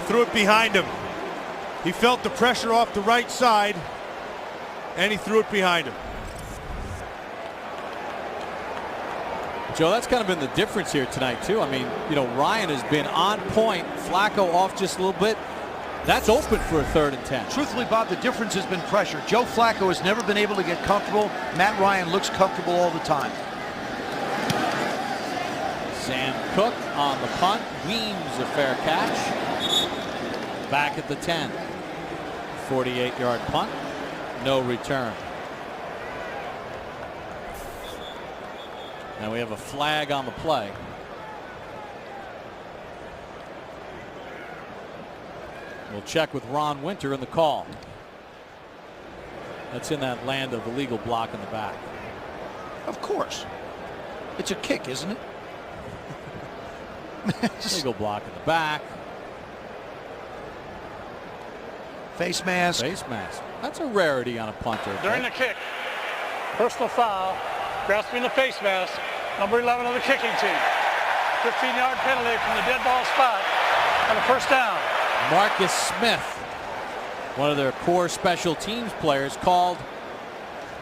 Threw it behind him. He felt the pressure off the right side, and he threw it behind him. Joe, that's kind of been the difference here tonight, too. I mean, you know, Ryan has been on point. Flacco off just a little bit. That's open for a 3rd and 10. Truthfully, Bob, the difference has been pressure. Joe Flacco has never been able to get comfortable. Matt Ryan looks comfortable all the time. Sam Cook on the punt. Weems a fair catch. Back at the 10. 48-yard punt. No return. Now we have a flag on the play. We'll check with Ron Winter in the call. That's in that land of illegal block in the back. Of course. It's a kick, isn't it? Illegal block in the back. Face mask. Face mask. That's a rarity on a punter. During the kick, personal foul, grasping the face mask, number 11 of the kicking team. 15-yard penalty from the dead ball spot on a first down. Marcus Smith, one of their core special teams players, called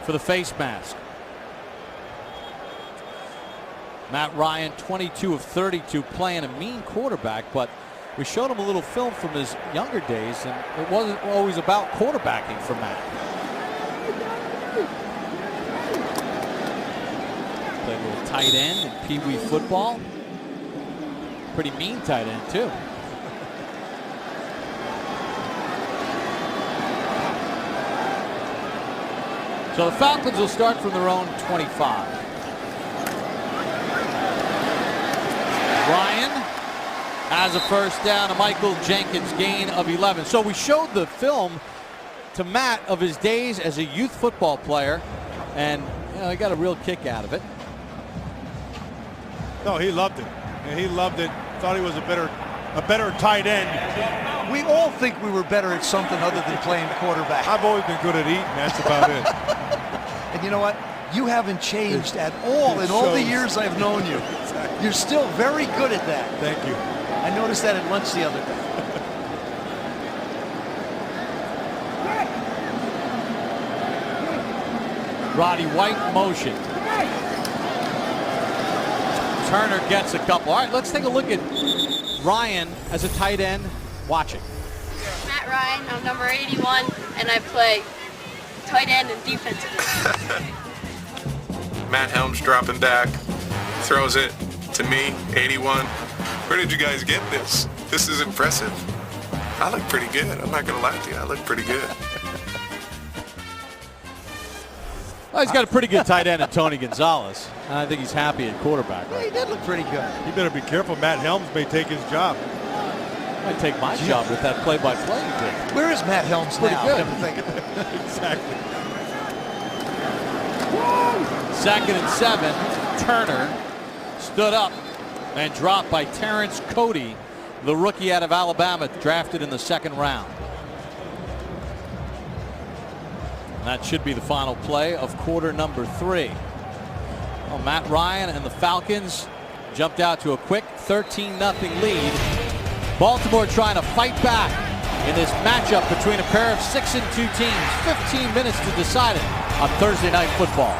for the face mask. Matt Ryan, 22 of 32, playing a mean quarterback, but we showed him a little film from his younger days, and it wasn't always about quarterbacking for Matt. Played a little tight end in Pee Wee football. Pretty mean tight end, too. So the Falcons will start from their own 25. Ryan has a first down, a Michael Jenkins gain of 11. So we showed the film to Matt of his days as a youth football player, and you know, he got a real kick out of it. No, he loved it. And he loved it. Thought he was a better tight end. We all think we were better at something other than playing quarterback. I've always been good at eating. That's about it. And you know what? You haven't changed at all in all the years I've known you. You're still very good at that. Thank you. I noticed that at lunch the other day. Roddy White motion. Turner gets a couple. All right, let's take a look at Ryan as a tight end watching. Matt Ryan, I'm number 81, and I play tight end and defensive end. Matt Helms dropping back, throws it to me, 81. Where did you guys get this? This is impressive. I look pretty good. I'm not going to lie to you. I look pretty good. Well, he's got a pretty good tight end at Tony Gonzalez. And I think he's happy at quarterback. Right? He did look pretty good. You better be careful. Matt Helms may take his job. Might take my job with that play-by-play you did. Where is Matt Helms Pretty now? good. Exactly. 2nd and 7. Turner stood up and dropped by Terrence Cody, the rookie out of Alabama, drafted in the 2nd round. And that should be the final play of quarter number 3. Well, Matt Ryan and the Falcons jumped out to a quick 13-0 lead. Baltimore trying to fight back in this matchup between a pair of 6-2 teams. 15 minutes to decide it on Thursday Night Football.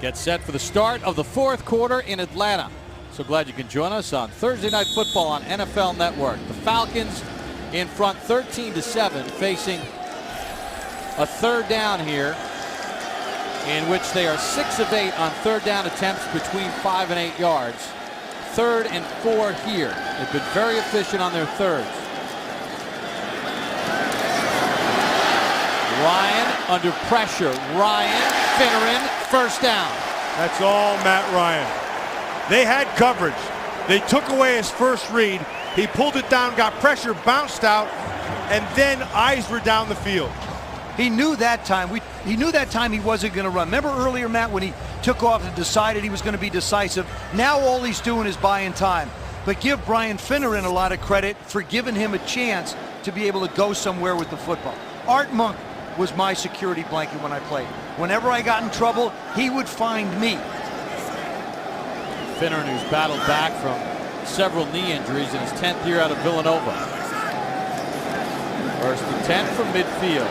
Get set for the start of the 4th quarter in Atlanta. So glad you can join us on Thursday Night Football on NFL Network. The Falcons in front 13-7, facing a 3rd down here, in which they are 6 of 8 on 3rd down attempts between 5 and 8 yards. 3rd and 4 here. They've been very efficient on their thirds. Ryan under pressure. Ryan, Finneran, 1st down. That's all Matt Ryan. They had coverage. They took away his first read. He pulled it down, got pressure, bounced out, and then eyes were down the field. He knew that time. He knew that time he wasn't going to run. Remember earlier, Matt, when he took off and decided he was going to be decisive? Now all he's doing is buying time. But give Brian Finneran a lot of credit for giving him a chance to be able to go somewhere with the football. Art Monk was my security blanket when I played. Whenever I got in trouble, he would find me. Finneran, who's battled back from several knee injuries in his 10th year out of Villanova. 1st and 10 from midfield.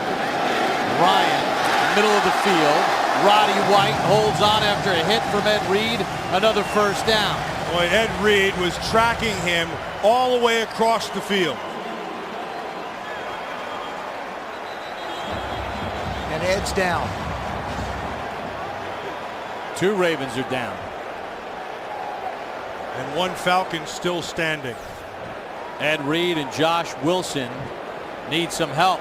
Ryan, middle of the field. Roddy White holds on after a hit from Ed Reed. Another 1st down. Boy, Ed Reed was tracking him all the way across the field. And Ed's down. 2 Ravens are down. And 1 Falcon still standing. Ed Reed and Josh Wilson need some help.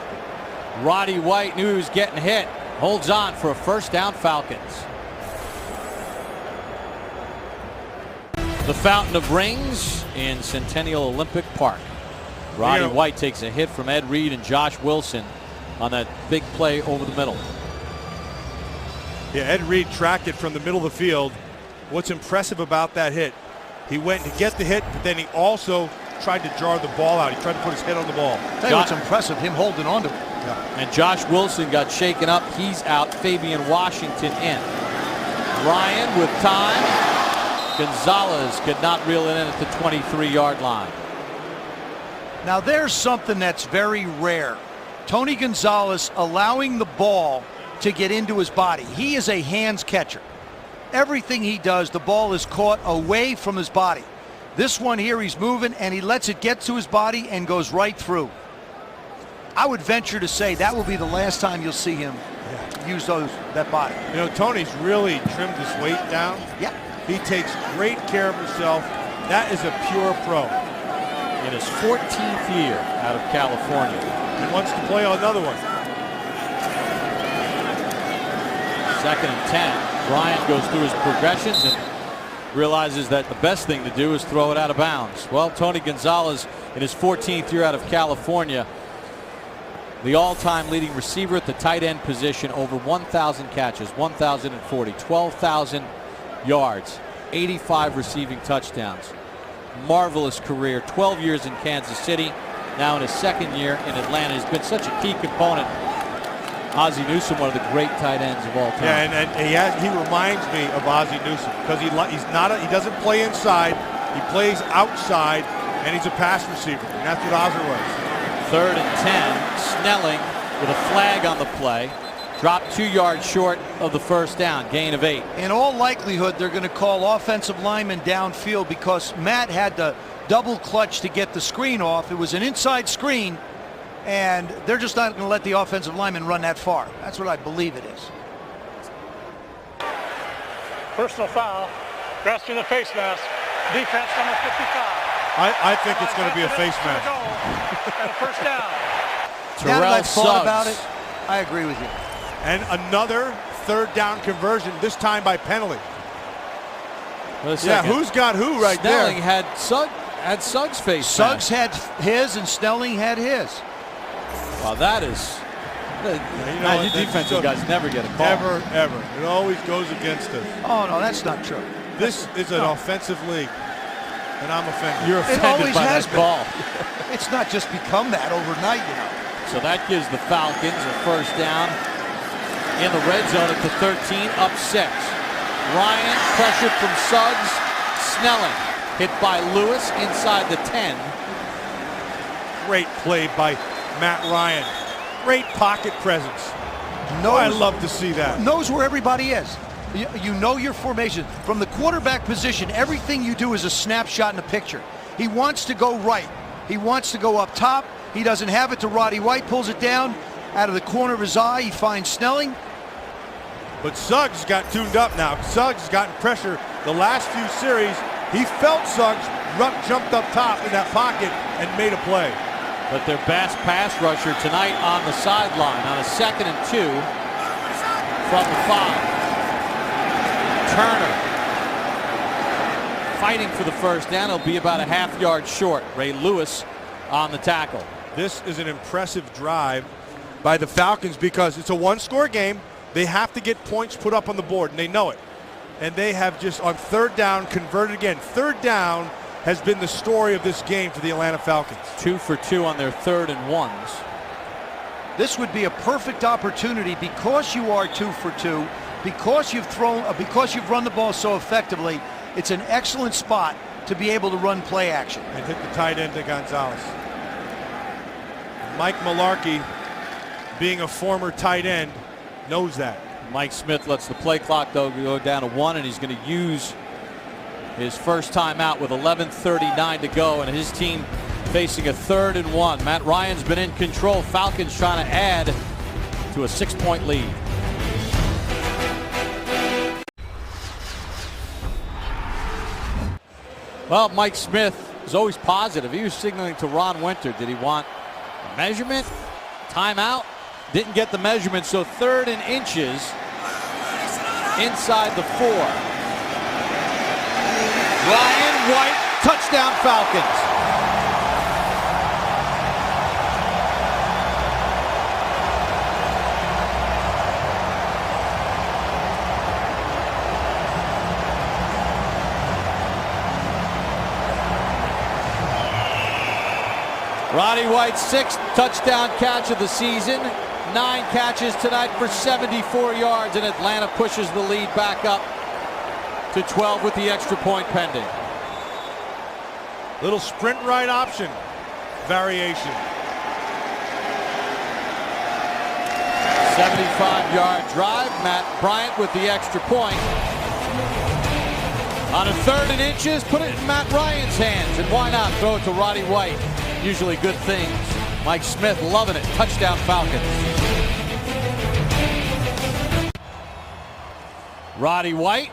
Roddy White knew he was getting hit. Holds on for a 1st down, Falcons. The Fountain of Rings in Centennial Olympic Park. Roddy White takes a hit from Ed Reed and Josh Wilson on that big play over the middle. Yeah, Ed Reed tracked it from the middle of the field. What's impressive about that hit, he went to get the hit, but then he also tried to jar the ball out. He tried to put his head on the ball. Tell you what's impressive, him holding on to it. Yeah. And Josh Wilson got shaken up. He's out. Fabian Washington in. Ryan with time. Gonzalez could not reel it in at the 23-yard line. Now there's something that's very rare. Tony Gonzalez allowing the ball to get into his body. He is a hands catcher. Everything he does, the ball is caught away from his body. This one here, he's moving and he lets it get to his body and goes right through. I would venture to say that will be the last time you'll see him use that body. You know, Tony's really trimmed his weight down. Yeah. He takes great care of himself. That is a pure pro. In his 14th year out of California. And wants to play another one. 2nd and 10. Bryant goes through his progressions and realizes that the best thing to do is throw it out of bounds. Well, Tony Gonzalez in his 14th year out of California, the all-time leading receiver at the tight end position, over 1,000 catches, 1,040, 12,000 yards, 85 receiving touchdowns. Marvelous career, 12 years in Kansas City, now in his second year in Atlanta. He's been such a key component. Ozzie Newsome, one of the great tight ends of all time. Yeah, and he reminds me of Ozzie Newsome because he doesn't play inside, he plays outside, and he's a pass receiver, and that's what Ozzie was. 3rd and 10. Snelling with a flag on the play. Dropped 2 yards short of the first down. Gain of 8. In all likelihood, they're going to call offensive lineman downfield because Matt had to double clutch to get the screen off. It was an inside screen, and they're just not going to let the offensive lineman run that far. That's what I believe it is. Personal foul. Grasping the face mask. Defense number 55. I think it's going to be a face mask. And a first down. Now that I've thought about it, I agree with you. And another 3rd down conversion, this time by penalty. Yeah, who's got who right Snelling there? had Suggs face. Suggs had his and Snelling had his. Wow, that is. You defensive guys never get a call. Ever. It always goes against us. Oh, no, that's not true. This is an offensive league, and I'm offended. You're offended by that call. It's not just become that overnight, you know. So that gives the Falcons a first down in the red zone at the 13, up 6. Ryan pressured from Suggs. Snelling hit by Lewis inside the 10. Great play by Matt Ryan. Great pocket presence. I love to see that. Knows where everybody is. You know your formation. From the quarterback position, everything you do is a snapshot in a picture. He wants to go right. He wants to go up top. He doesn't have it to Roddy White, pulls it down out of the corner of his eye. He finds Snelling. But Suggs got tuned up now. Suggs gotten pressure the last few series. He felt Suggs jumped up top in that pocket and made a play. But their best pass rusher tonight on the sideline on a 2nd and 2 from the 5. Turner fighting for the first down. He'll be about a half yard short. Ray Lewis on the tackle. This is an impressive drive by the Falcons because it's a 1-score game. They have to get points put up on the board, and they know it. And they have just on 3rd down converted again. 3rd down has been the story of this game for the Atlanta Falcons. 2 for 2 on their 3rd and 1s. This would be a perfect opportunity because you are 2 for 2, because you've run the ball so effectively. It's an excellent spot to be able to run play action. And hit the tight end to Gonzalez. Mike Mularkey, being a former tight end, knows that. Mike Smith lets the play clock though go down to 1, and he's going to use his first time out with 11:39 to go, and his team facing a 3rd and 1. Matt Ryan's been in control. Falcons trying to add to a 6-point lead. Well, Mike Smith is always positive. He was signaling to Ron Winter. Did he want a measurement? Timeout? Didn't get the measurement, so 3rd and inches inside the 4. Ryan White, touchdown Falcons. Roddy White's 6th touchdown catch of the season. 9 catches tonight for 74 yards, and Atlanta pushes the lead back up to 12 with the extra point pending. Little sprint right option variation. 75-yard drive. Matt Bryant with the extra point. On a 3rd and inches, put it in Matt Ryan's hands, and why not throw it to Roddy White? Usually good things. Mike Smith loving it. Touchdown Falcons. Roddy White.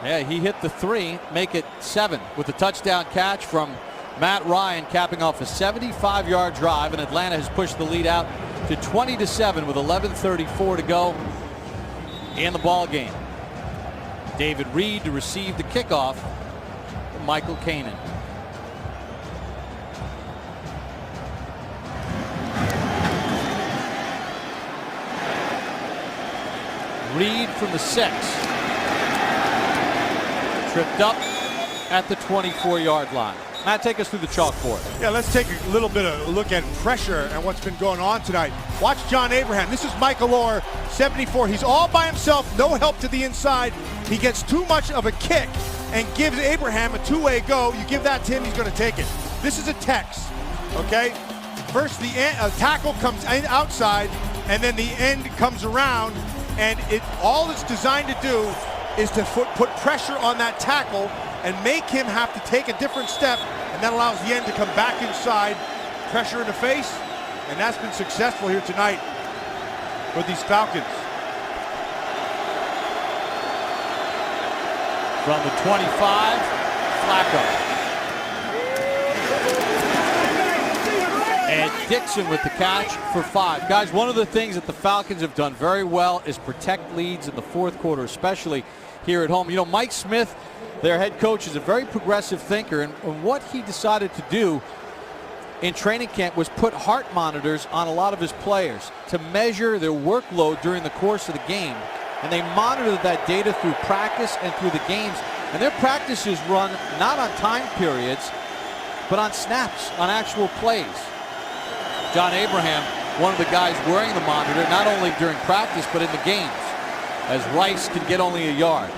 Yeah, he hit the 3, make it 7 with a touchdown catch from Matt Ryan, capping off a 75-yard drive, and Atlanta has pushed the lead out to 20-7 with 11:34 to go in the ball game. David Reed to receive the kickoff from Michael Kanan. Reed from the 6. Tripped up at the 24-yard line. Matt, take us through the chalkboard. Yeah, let's take a little bit of a look at pressure and what's been going on tonight. Watch John Abraham. This is Michael Orr, 74. He's all by himself, no help to the inside. He gets too much of a kick and gives Abraham a two-way go. You give that to him, he's going to take it. This is a Tex, okay? First, the tackle comes in outside, and then the end comes around, and all it's designed to do is to put pressure on that tackle and make him have to take a different step, and that allows the end to come back inside, pressure in the face, and that's been successful here tonight with these Falcons. From the 25, Flacco. And Dixon with the catch for 5. Guys, one of the things that the Falcons have done very well is protect leads in the fourth quarter, especially here at home. You know, Mike Smith, their head coach, is a very progressive thinker, and what he decided to do in training camp was put heart monitors on a lot of his players to measure their workload during the course of the game. And they monitor that data through practice and through the games. And their practices run not on time periods, but on snaps, on actual plays. John Abraham, one of the guys wearing the monitor, not only during practice, but in the games, as Rice can get only a yard.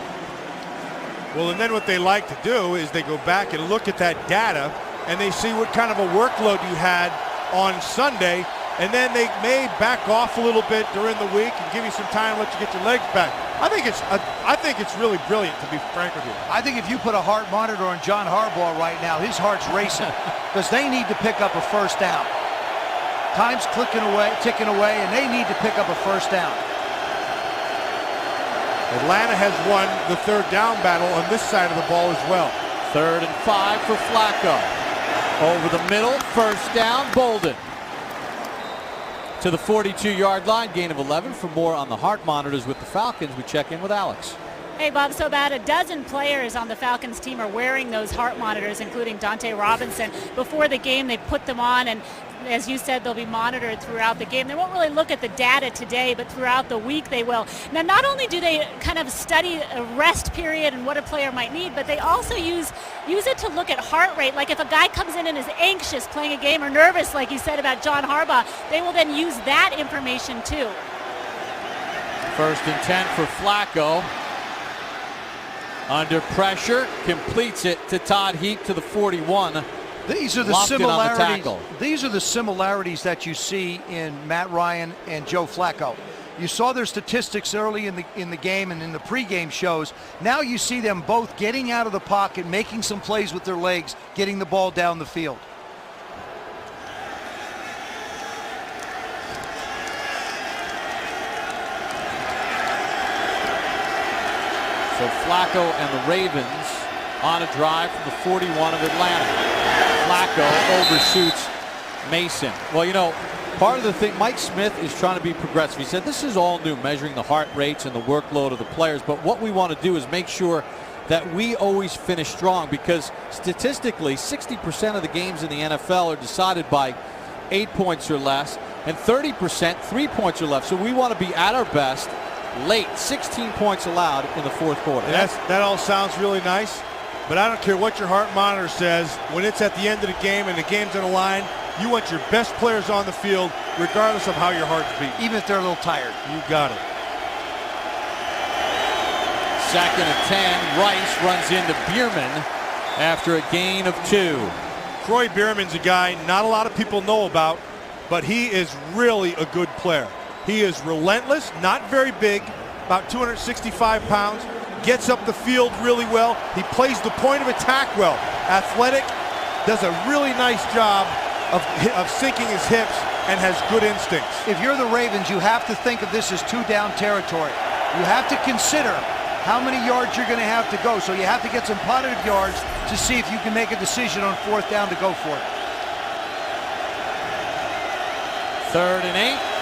Well, and then what they like to do is they go back and look at that data, and they see what kind of a workload you had on Sunday, and then they may back off a little bit during the week and give you some time to let you get your legs back. I think it's really brilliant, to be frank with you. I think if you put a heart monitor on John Harbaugh right now, his heart's racing because they need to pick up a first down. Time's ticking away, and they need to pick up a first down. Atlanta has won the third down battle on this side of the ball as well. 3rd and 5 for Flacco. Over the middle, first down, Bolden. To the 42-yard line, gain of 11. For more on the heart monitors with the Falcons, we check in with Alex. Hey, Bob, so about a dozen players on the Falcons team are wearing those heart monitors, including Dante Robinson. Before the game, they put them on, and as you said, they'll be monitored throughout the game. They won't really look at the data today, but throughout the week they will. Now, not only do they kind of study a rest period and what a player might need, but they also use it to look at heart rate. Like if a guy comes in and is anxious playing a game or nervous, like you said about John Harbaugh, they will then use that information too. 1st and 10 for Flacco. Under pressure, completes it to Todd Heap to the 41. These are the similarities. These are the similarities that you see in Matt Ryan and Joe Flacco. You saw their statistics early in the game and in the pregame shows. Now you see them both getting out of the pocket, making some plays with their legs, getting the ball down the field. So Flacco and the Ravens on a drive from the 41 of Atlanta. Flacco overshoots Mason. Well, you know, part of the thing, Mike Smith is trying to be progressive. He said this is all new, measuring the heart rates and the workload of the players. But what we want to do is make sure that we always finish strong, because statistically 60% of the games in the NFL are decided by 8 points or less, and 30% 3 points or less. So we want to be at our best late. 16 points allowed in the fourth quarter. That all sounds really nice, but I don't care what your heart monitor says. When it's at the end of the game and the game's on the line, you want your best players on the field regardless of how your heart's beat. Even if they're a little tired. You got it. 2nd and 10. Rice runs into Bierman after a gain of 2. Troy Bierman's a guy not a lot of people know about, but he is really a good player. He is relentless, not very big, about 265 pounds, gets up the field really well. He plays the point of attack well. Athletic, does a really nice job of sinking his hips, and has good instincts. If you're the Ravens, you have to think of this as 2-down territory. You have to consider how many yards you're going to have to go. So you have to get some positive yards to see if you can make a decision on 4th down to go for it. 3rd and 8.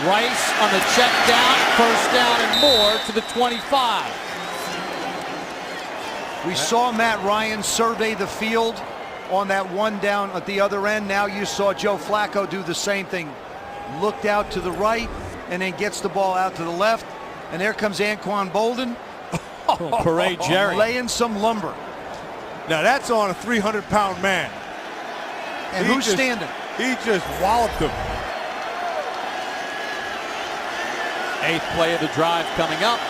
Rice on the check down, first down and more to the 25. We saw Matt Ryan survey the field on that 1 down at the other end. Now you saw Joe Flacco do the same thing. Looked out to the right and then gets the ball out to the left. And there comes Anquan Bolden. Parade Jerry. Laying some lumber. Now that's on a 300-pound man. And who's standing? He just walloped him. 8th play of the drive coming up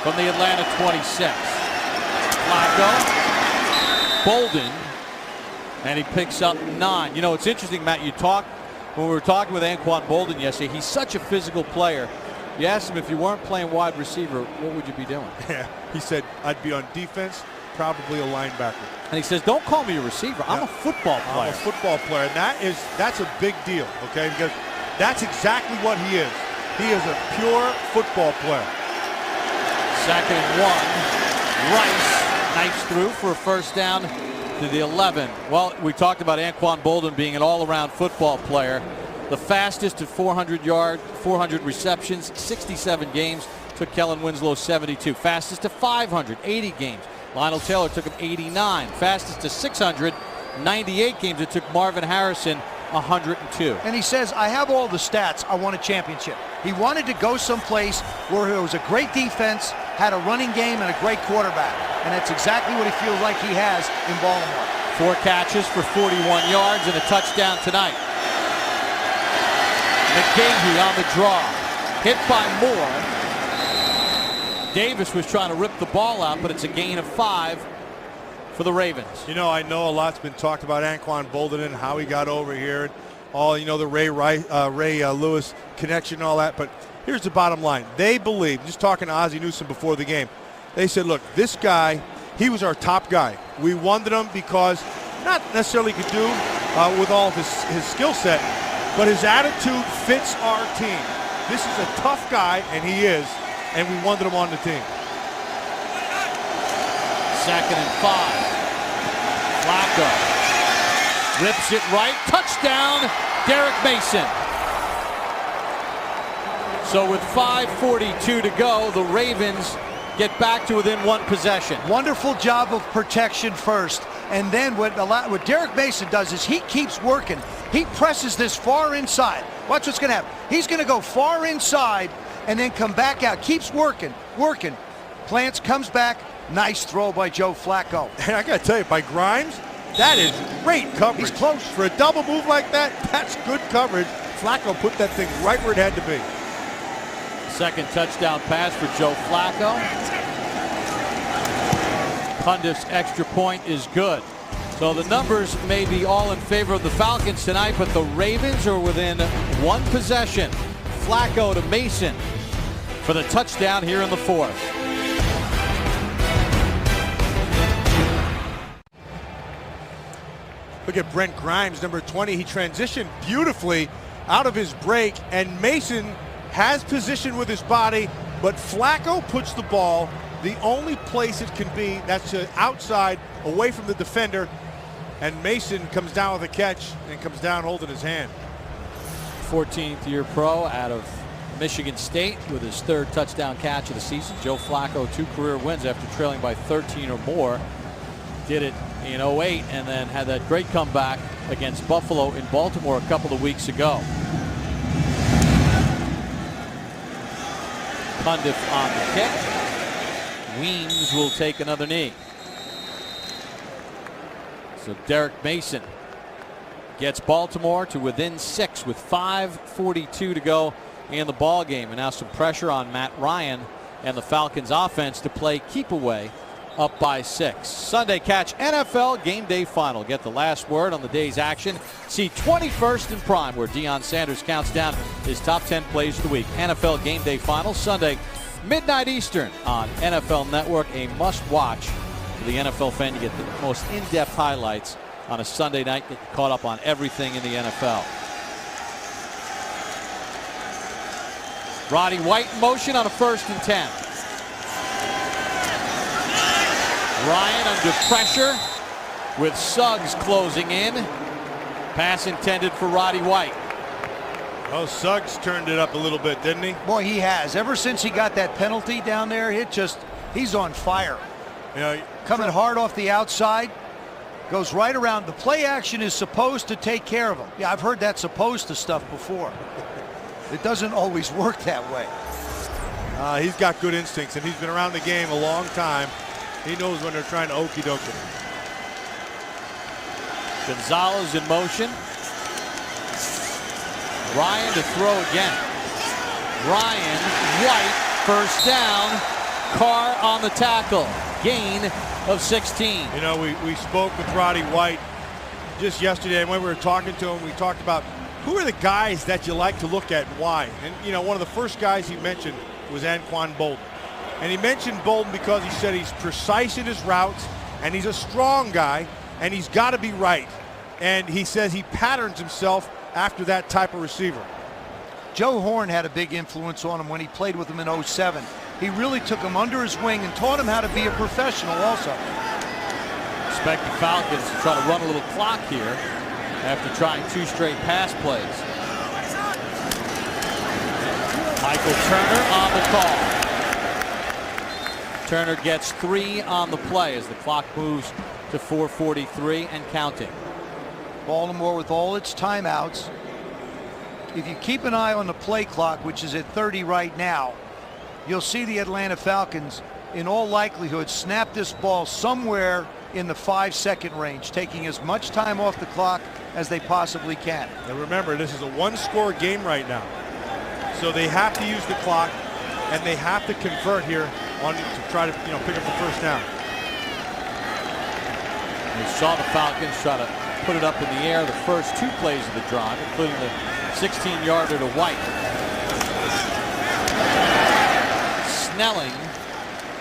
from the Atlanta 26. Flacco, Bolden, and he picks up 9. You know, it's interesting, Matt, when we were talking with Anquan Bolden yesterday, he's such a physical player. You asked him if you weren't playing wide receiver, what would you be doing? Yeah, he said, I'd be on defense, probably a linebacker. And he says, don't call me a receiver. I'm a football player. I'm a football player, and that's a big deal, okay? Because that's exactly what he is. He is a pure football player. 2nd and 1. Rice knifes through for a first down to the 11. Well, we talked about Anquan Bolden being an all-around football player. The fastest at 400 receptions, 67 games. Took Kellen Winslow 72. Fastest to 500, 80 games. Lionel Taylor took him 89. Fastest to 600, 98 games. It took Marvin Harrison 102. And he says, I have all the stats. I want a championship. He wanted to go someplace where it was a great defense, had a running game, and a great quarterback. And that's exactly what he feels like he has in Baltimore. 4 catches for 41 yards and a touchdown tonight. McGahee on the draw. Hit by Moore. Davis was trying to rip the ball out, but it's a gain of 5 for the Ravens. You know, I know a lot's been talked about Anquan Bolden and how he got over here. And all, you know, the Ray Lewis connection and all that. But here's the bottom line. They believe, just talking to Ozzie Newsome before the game, they said, look, this guy, he was our top guy. We wanted him because not necessarily could do with all of his skill set, but his attitude fits our team. This is a tough guy, and he is, and we wanted him on the team. 2nd and 5. Flacco rips it right. Touchdown, Derek Mason. So with 5:42 to go, the Ravens get back to within 1 possession. Wonderful job of protection first. And then what Derek Mason does is he keeps working. He presses this far inside. Watch what's going to happen. He's going to go far inside and then come back out. Keeps working. Plants, comes back. Nice throw by Joe Flacco. And I got to tell you, by Grimes, that is great coverage. He's close. For a double move like that, that's good coverage. Flacco put that thing right where it had to be. 2nd touchdown pass for Joe Flacco. Cundiff's extra point is good. So the numbers may be all in favor of the Falcons tonight, but the Ravens are within 1 possession. Flacco to Mason for the touchdown here in the 4th. Look at Brent Grimes, number 20. He transitioned beautifully out of his break, and Mason has position with his body, but Flacco puts the ball the only place it can be, that's to outside, away from the defender, and Mason comes down with a catch and comes down holding his hand. 14th year pro out of Michigan State with his 3rd touchdown catch of the season. Joe Flacco, 2 career wins after trailing by 13 or more. Did it in 08 and then had that great comeback against Buffalo in Baltimore a couple of weeks ago. Cundiff on the kick. Weems will take another knee. So Derek Mason gets Baltimore to within 6 with 5:42 to go in the ball game. And now some pressure on Matt Ryan and the Falcons offense to play keep away up by 6. Sunday catch NFL Game Day Final. Get the last word on the day's action. See 21st and Prime, where Deion Sanders counts down his top 10 plays of the week. NFL Game Day Final Sunday, midnight Eastern on NFL Network. A must-watch for the NFL fan. You get the most in-depth highlights on a Sunday night. Get caught up on everything in the NFL. Roddy White in motion on a 1st and 10. Ryan under pressure with Suggs closing in. Pass intended for Roddy White. Oh, Suggs turned it up a little bit, didn't he? Boy, he has. Ever since he got that penalty down there, he's on fire. You know, coming hard off the outside, goes right around. The play action is supposed to take care of him. Yeah, I've heard that supposed to stuff before. It doesn't always work that way. He's got good instincts, and he's been around the game a long time. He knows when they're trying to okey doke him. Gonzalez in motion. Ryan to throw again. Ryan, White, first down. Carr on the tackle. Gain of 16. You know, we spoke with Roddy White just yesterday, and when we were talking to him, we talked about who are the guys that you like to look at and why. And, you know, one of the first guys he mentioned was Anquan Bolden. And he mentioned Bolden because he said he's precise in his routes, and he's a strong guy, and he's got to be right. And he says he patterns himself after that type of receiver. Joe Horn had a big influence on him when he played with him in 07. He really took him under his wing and taught him how to be a professional also. Expect the Falcons to try to run a little clock here after trying 2 straight pass plays. Michael Turner on the call. Turner gets 3 on the play as the clock moves to 4:43 and counting. Baltimore with all its timeouts. If you keep an eye on the play clock, which is at 30 right now, you'll see the Atlanta Falcons in all likelihood snap this ball somewhere in the 5-second range, taking as much time off the clock as they possibly can. And remember, this is a 1-score game right now. So they have to use the clock, and they have to convert here on to try to, pick up the first down. We saw the Falcons try to put it up in the air the first 2 plays of the drive, including the 16-yarder to White. Snelling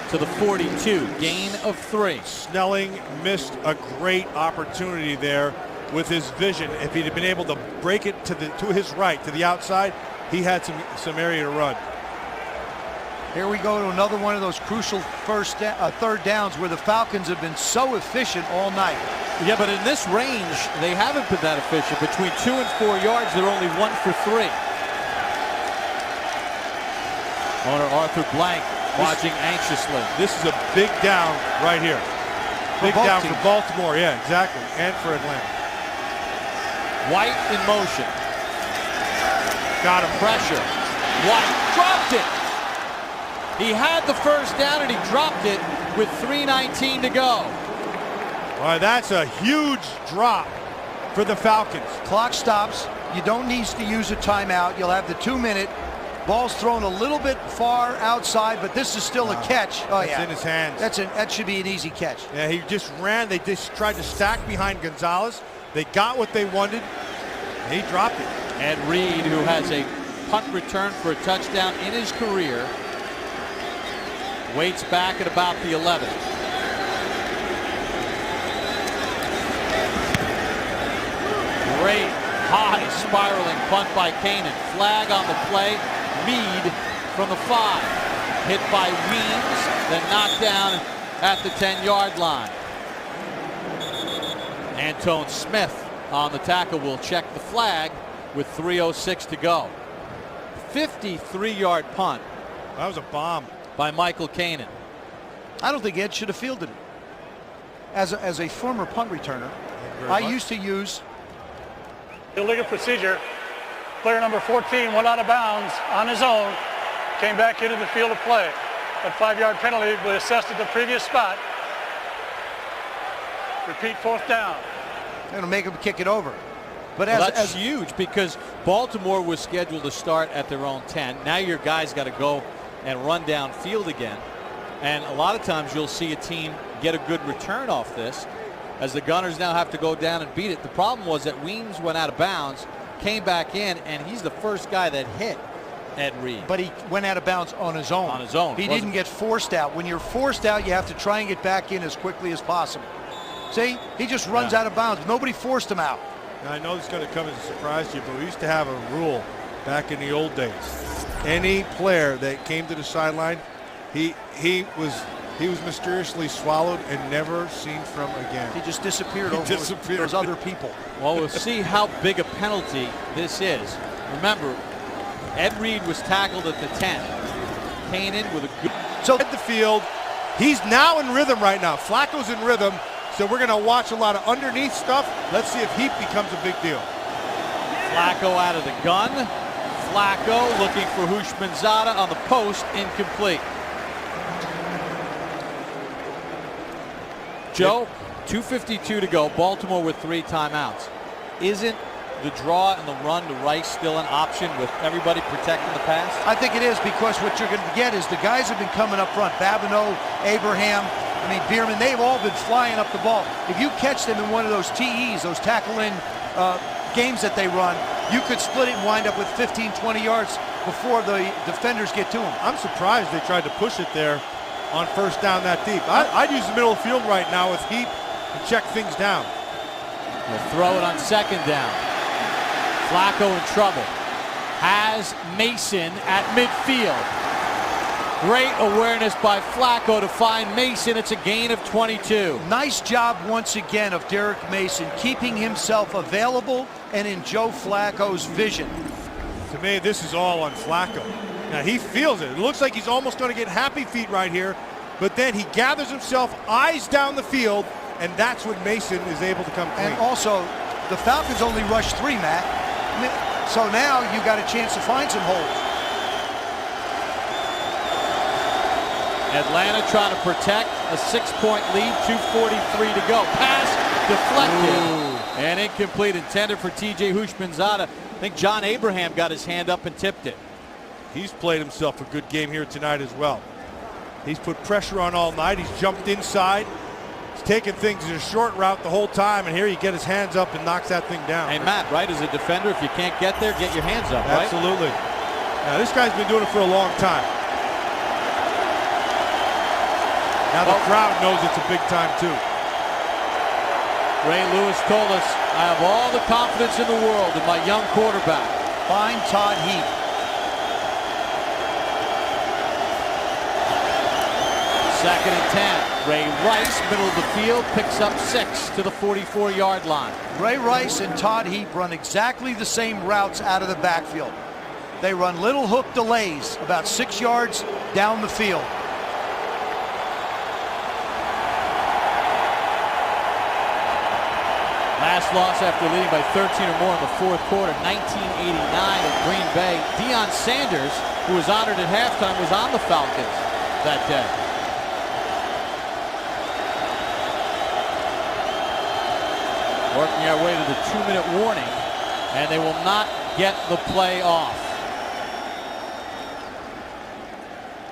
to the 42, gain of 3. Snelling missed a great opportunity there with his vision. If he'd have been able to break it to his right, to the outside, he had some area to run. Here we go to another one of those crucial third downs where the Falcons have been so efficient all night. Yeah, but in this range, they haven't been that efficient. Between 2 and 4 yards, they're only 1 for 3. Owner Arthur Blank watching anxiously. This is a big down right here. Big down for Baltimore, yeah, exactly, and for Atlanta. White in motion. Got him. Pressure. White dropped it. He had the first down and he dropped it with 3:19 to go. All right, that's a huge drop for the Falcons. Clock stops. You don't need to use a timeout. You'll have the 2-minute. Ball's thrown a little bit far outside, but this is still a catch. Oh, it's in his hands. That should be an easy catch. Yeah, he just ran. They just tried to stack behind Gonzalez. They got what they wanted. And he dropped it. Ed Reed, who has a punt return for a touchdown in his career, waits back at about the 11. Great high spiraling punt by Kanan. Flag on the play. Mead from the 5. Hit by Weems, then knocked down at the 10-yard line. Antone Smith on the tackle will check the flag with 3:06 to go. 53-yard punt. That was a bomb by Michael Kanan. I don't think Ed should have fielded it. As a former punt returner, I used to use illegal procedure. Player number 14 went out of bounds on his own, came back into the field of play. That 5-yard penalty was assessed at the previous spot. Repeat 4th down. It'll make him kick it over. But that's huge because Baltimore was scheduled to start at their own 10. Now your guys got to go and run downfield again. And a lot of times you'll see a team get a good return off this as the Gunners now have to go down and beat it. The problem was that Weems went out of bounds, came back in, and he's the first guy that hit Ed Reed. But he went out of bounds on his own. On his own. He didn't get forced out. When you're forced out, you have to try and get back in as quickly as possible. See, he just runs out of bounds. Nobody forced him out. Now, I know this is going to come as a surprise to you, but we used to have a rule back in the old days. Any player that came to the sideline, he was mysteriously swallowed and never seen from again. He just disappeared over those other people. Well, we'll see how big a penalty this is. Remember, Ed Reed was tackled at the 10. Kanan with a good... So at the field, he's now in rhythm right now. Flacco's in rhythm, so we're going to watch a lot of underneath stuff. Let's see if heat becomes a big deal. Flacco out of the gun. Flacco looking for Houshmandzadeh on the post, incomplete. Joe, 2:52 to go. Baltimore with 3 timeouts. Isn't the draw and the run to Rice still an option with everybody protecting the pass? I think it is, because what you're going to get is the guys have been coming up front. Babineau, Abraham, Bierman, they've all been flying up the ball. If you catch them in one of those TEs, those tackle-in games that they run, you could split it and wind up with 15, 20 yards before the defenders get to them. I'm surprised they tried to push it there on first down that deep. I'd use the middle of the field right now with heat and check things down. We'll throw it on second down. Flacco in trouble. Has Mason at midfield. Great awareness by Flacco to find Mason. It's a gain of 22. Nice job once again of Derek Mason, keeping himself available and in Joe Flacco's vision. To me, this is all on Flacco. Now, he feels it. It looks like he's almost going to get happy feet right here, but then he gathers himself, eyes down the field, and that's when Mason is able to come clean. And also, the Falcons only rushed 3, Matt. So now you got a chance to find some holes. Atlanta trying to protect a 6-point lead, 2:43 to go. Pass deflected and incomplete, intended for TJ Houshmandzadeh. I think John Abraham got his hand up and tipped it. He's played himself a good game here tonight as well. He's put pressure on all night. He's jumped inside. He's taken things in a short route the whole time, and here you get his hands up and knocks that thing down. Hey, Matt, right, as a defender, if you can't get there, get your hands up, right? Absolutely. Now, this guy's been doing it for a long time. Now the crowd knows it's a big time, too. Ray Lewis told us, I have all the confidence in the world in my young quarterback. Find Todd Heap. Second and 10. Ray Rice, middle of the field, picks up 6 to the 44-yard line. Ray Rice and Todd Heap run exactly the same routes out of the backfield. They run little hook delays about 6 yards down the field. Last loss after leading by 13 or more in the fourth quarter, 1989 at Green Bay. Deion Sanders, who was honored at halftime, was on the Falcons that day. Working our way to the 2-minute warning, and they will not get the play off.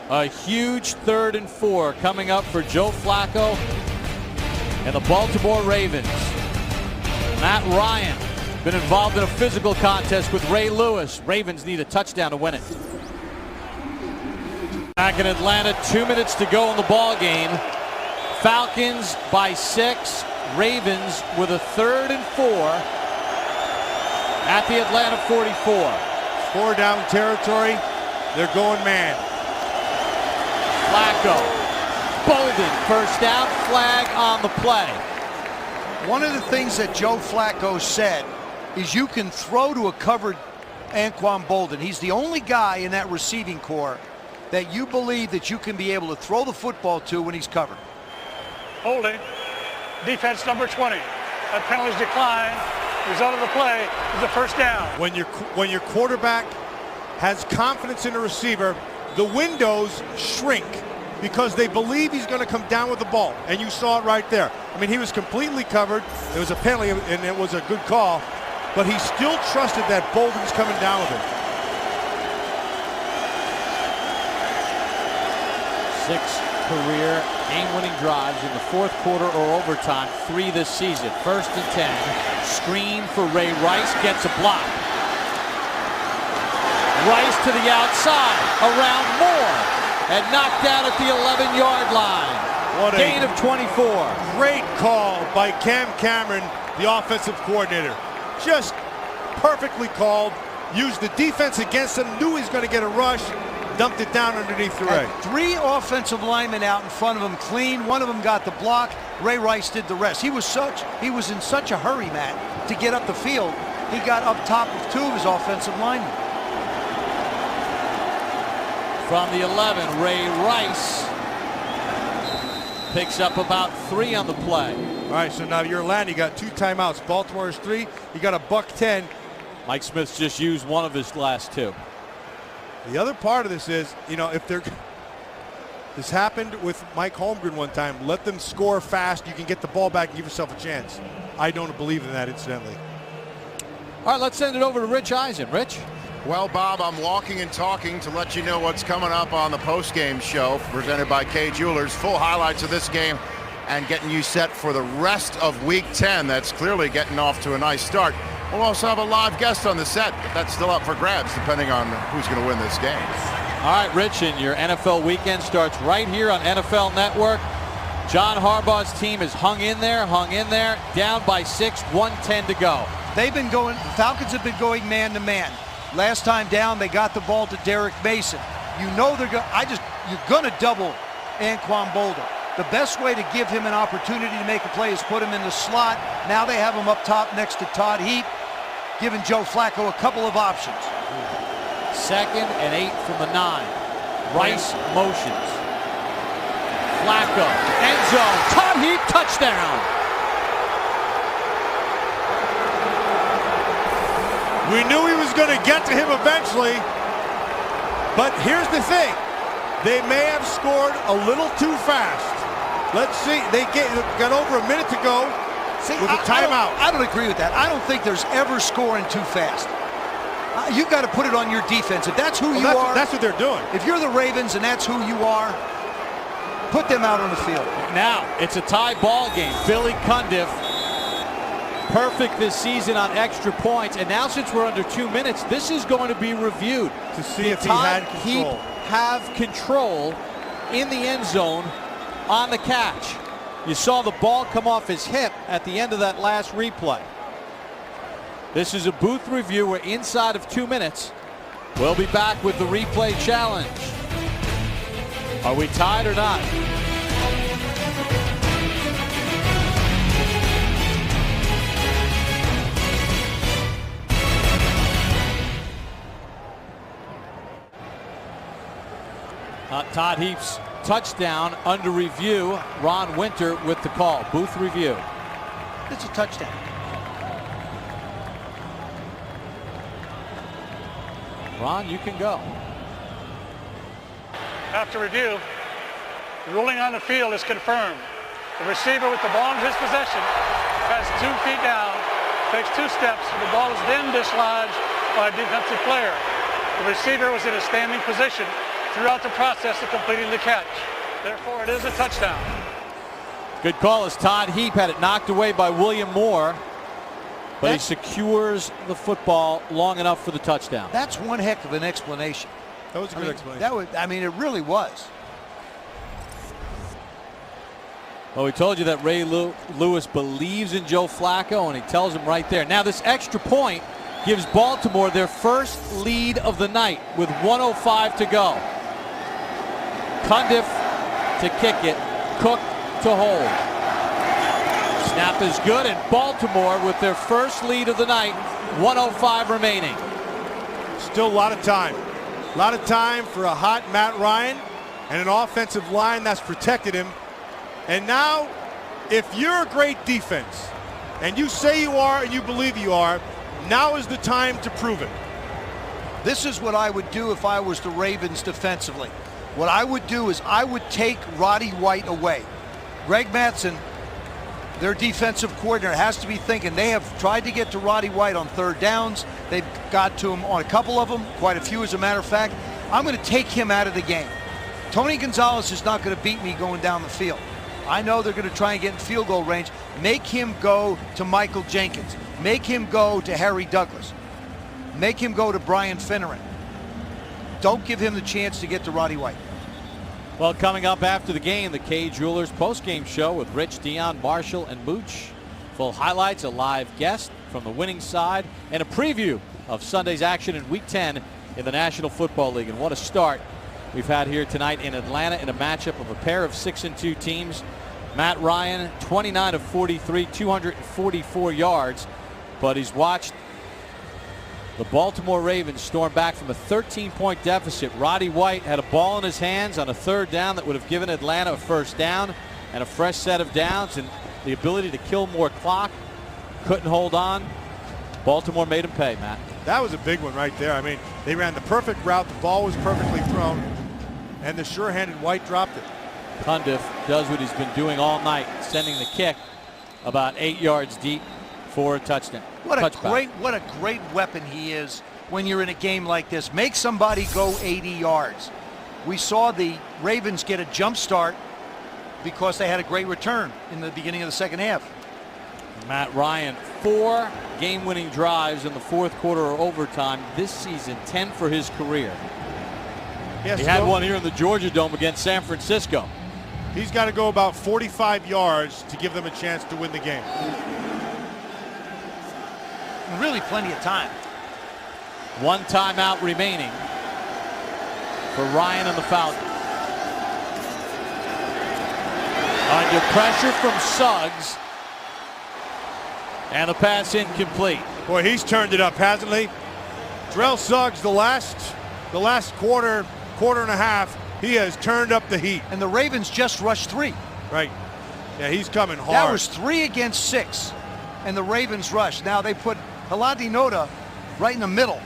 A huge 3rd and 4 coming up for Joe Flacco and the Baltimore Ravens. Matt Ryan been involved in a physical contest with Ray Lewis. Ravens need a touchdown to win it. Back in Atlanta, 2 minutes to go in the ball game. Falcons by 6. Ravens with a 3rd and 4 at the Atlanta 44. 4 down territory. They're going man. Flacco. Bolden, first down, flag on the play. One of the things that Joe Flacco said is you can throw to a covered Anquan Bolden. He's the only guy in that receiving corps that you believe that you can be able to throw the football to when he's covered. Holding. Defense number 20. That penalty's decline. Result of the play is a first down. When your quarterback has confidence in a receiver, the windows shrink because they believe he's going to come down with the ball. And you saw it right there. I mean, he was completely covered. It was a penalty, and it was a good call. But he still trusted that Bolden's coming down with him. 6 career game-winning drives in the fourth quarter or overtime, 3 this season. 1st and 10. Screen for Ray Rice, gets a block. Rice to the outside, around Moore, and knocked down at the 11-yard line. What gain of 24. Great call by Cam Cameron, the offensive coordinator. Just perfectly called. Used the defense against him, knew he was going to get a rush, dumped it down underneath the Ray. 3 offensive linemen out in front of him clean. One of them got the block. Ray Rice did the rest. He was in such a hurry, Matt, to get up the field. He got up top of 2 of his offensive linemen. From the 11, Ray Rice picks up about 3 on the play. All right, so now you're Atlanta. You got 2 timeouts. Baltimore is 3. You got a $1.10. Mike Smith's just used one of his last 2. The other part of this is, you know, if they're This happened with Mike Holmgren one time. Let them score fast. You can get the ball back and give yourself a chance. I don't believe in that, incidentally. All right, let's send it over to Rich Eisen. Rich? Well, Bob, I'm walking and talking to let you know what's coming up on the post-game show presented by Kay Jewelers. Full highlights of this game and getting you set for the rest of Week 10. That's clearly getting off to a nice start. We'll also have a live guest on the set, but that's still up for grabs depending on who's going to win this game. All right, Rich, and your NFL weekend starts right here on NFL Network. John Harbaugh's team has hung in there, down by 6, 1:10 to go. The Falcons have been going man to man. Last time down, they got the ball to Derek Mason. You know you're gonna double Anquan Boldin. The best way to give him an opportunity to make a play is put him in the slot. Now they have him up top next to Todd Heap, giving Joe Flacco a couple of options. 2nd and 8 from the 9. Rice motions. Flacco, end zone, Todd Heap, touchdown. We knew he was going to get to him eventually, but here's the thing. They may have scored a little too fast. Let's see. They got over a minute to go with a timeout. I don't agree with that. I don't think there's ever scoring too fast. You've got to put it on your defense. If that's who you are. That's what they're doing. If you're the Ravens and that's who you are, put them out on the field. Now, it's a tie ball game. Billy Cundiff, perfect this season on extra points. And now since we're under 2 minutes, this is going to be reviewed. To see if he had control. Have control in the end zone on the catch. You saw the ball come off his hip at the end of that last replay. This is a booth review. We're inside of 2 minutes. We'll be back with the replay challenge. Are we tied or not? Todd Heap's touchdown under review. Ron Winter with the call. Booth review. It's a touchdown. Ron, you can go. After review, the ruling on the field is confirmed. The receiver with the ball in his possession has 2 feet down, takes 2 steps, and the ball is then dislodged by a defensive player. The receiver was in a standing position throughout the process of completing the catch. Therefore, it is a touchdown. Good call as Todd Heap had it knocked away by William Moore, but he secures the football long enough for the touchdown. That's one heck of an explanation. That was a good explanation. It really was. Well, we told you that Ray Lewis believes in Joe Flacco, and he tells him right there. Now, this extra point gives Baltimore their first lead of the night with 1:05 to go. Cundiff to kick it, Cook to hold. Snap is good, and Baltimore with their first lead of the night, 1:05 remaining. Still a lot of time. A lot of time for a hot Matt Ryan and an offensive line that's protected him. And now, if you're a great defense, and you say you are and you believe you are, now is the time to prove it. This is what I would do if I was the Ravens defensively. What I would do is I would take Roddy White away. Greg Mattson, their defensive coordinator, has to be thinking they have tried to get to Roddy White on 3rd downs. They've got to him on a couple of them, quite a few as a matter of fact. I'm going to take him out of the game. Tony Gonzalez is not going to beat me going down the field. I know they're going to try and get in field goal range. Make him go to Michael Jenkins. Make him go to Harry Douglas. Make him go to Brian Finneran. Don't give him the chance to get to Roddy White. Well, coming up after the game, the Kay Jewelers postgame show with Rich, Dion, Marshall, and Mooch. Full highlights, a live guest from the winning side, and a preview of Sunday's action in Week 10 in the National Football League. And what a start we've had here tonight in Atlanta in a matchup of a pair of 6-2 teams. Matt Ryan, 29 of 43, 244 yards, but he's watched the Baltimore Ravens storm back from a 13-point deficit. Roddy White had a ball in his hands on a 3rd down that would have given Atlanta a 1st down and a fresh set of downs and the ability to kill more clock. Couldn't hold on. Baltimore made him pay, Matt. That was a big one right there. I mean, they ran the perfect route. The ball was perfectly thrown. And the sure-handed White dropped it. Cundiff does what he's been doing all night, sending the kick about 8 yards deep for a touchdown. What a great weapon he is when you're in a game like this. Make somebody go 80 yards. We saw the Ravens get a jump start because they had a great return in the beginning of the second half. Matt Ryan, 4 game-winning drives in the fourth quarter or overtime this season, 10 for his career. He had one here in the Georgia Dome against San Francisco. He's got to go about 45 yards to give them a chance to win the game. Really plenty of time. 1 timeout remaining for Ryan and the Falcons. Under pressure from Suggs. And the pass incomplete. Boy, he's turned it up, hasn't he? Terrell Suggs, the last quarter and a half, he has turned up the heat. And the Ravens just rushed 3. Right. Yeah, he's coming hard. That was 3 against 6, and the Ravens rushed. Now they put Haloti Ngata right in the middle.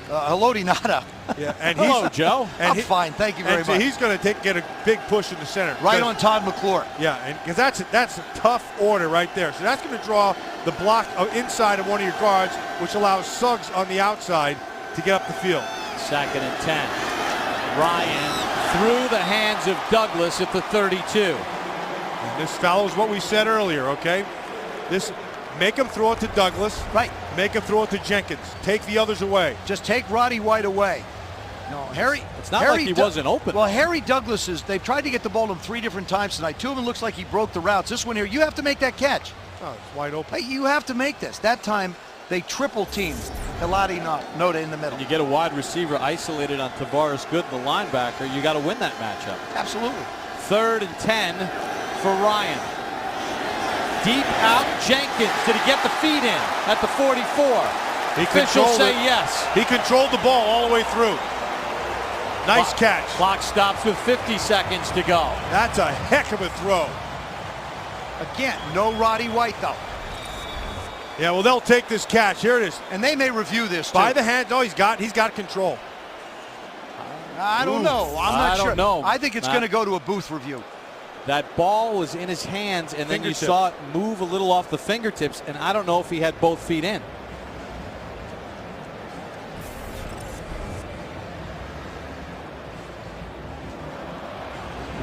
Haloti Ngata. Yeah, and hello, Joe. I'm fine, thank you very so much. he's going to get a big push in the center. Right on Todd McClure. Yeah, and because that's a tough order right there. So that's going to draw the block inside of one of your guards, which allows Suggs on the outside to get up the field. 2nd and 10. Ryan through the hands of Douglas at the 32. And this follows what we said earlier, okay? Make him throw it to Douglas. Right. Make him throw it to Jenkins. Take the others away. Just take Roddy White away. No, Harry. It's not like he wasn't open. Well, Harry Douglas they've tried to get the ball to him 3 different times tonight. 2 of them looks like he broke the routes. This one here, you have to make that catch. Oh, it's wide open. Hey, you have to make this. That time, they triple teamed Haloti Ngata in the middle. And you get a wide receiver isolated on Tavares Good, the linebacker. You got to win that matchup. Absolutely. 3rd and 10 for Ryan. Deep out, Jenkins. Did he get the feed in at the 44? Officials say yes. He controlled the ball all the way through. Nice catch. Clock stops with 50 seconds to go. That's a heck of a throw. Again, no Roddy White, though. Yeah, well, they'll take this catch. Here it is. And they may review this, too. By the hand. No, he's got control. I don't know. I'm not sure. I don't know. I think it's going to go to a booth review. That ball was in his hands, and then you saw it move a little off the fingertips, and I don't know if he had both feet in.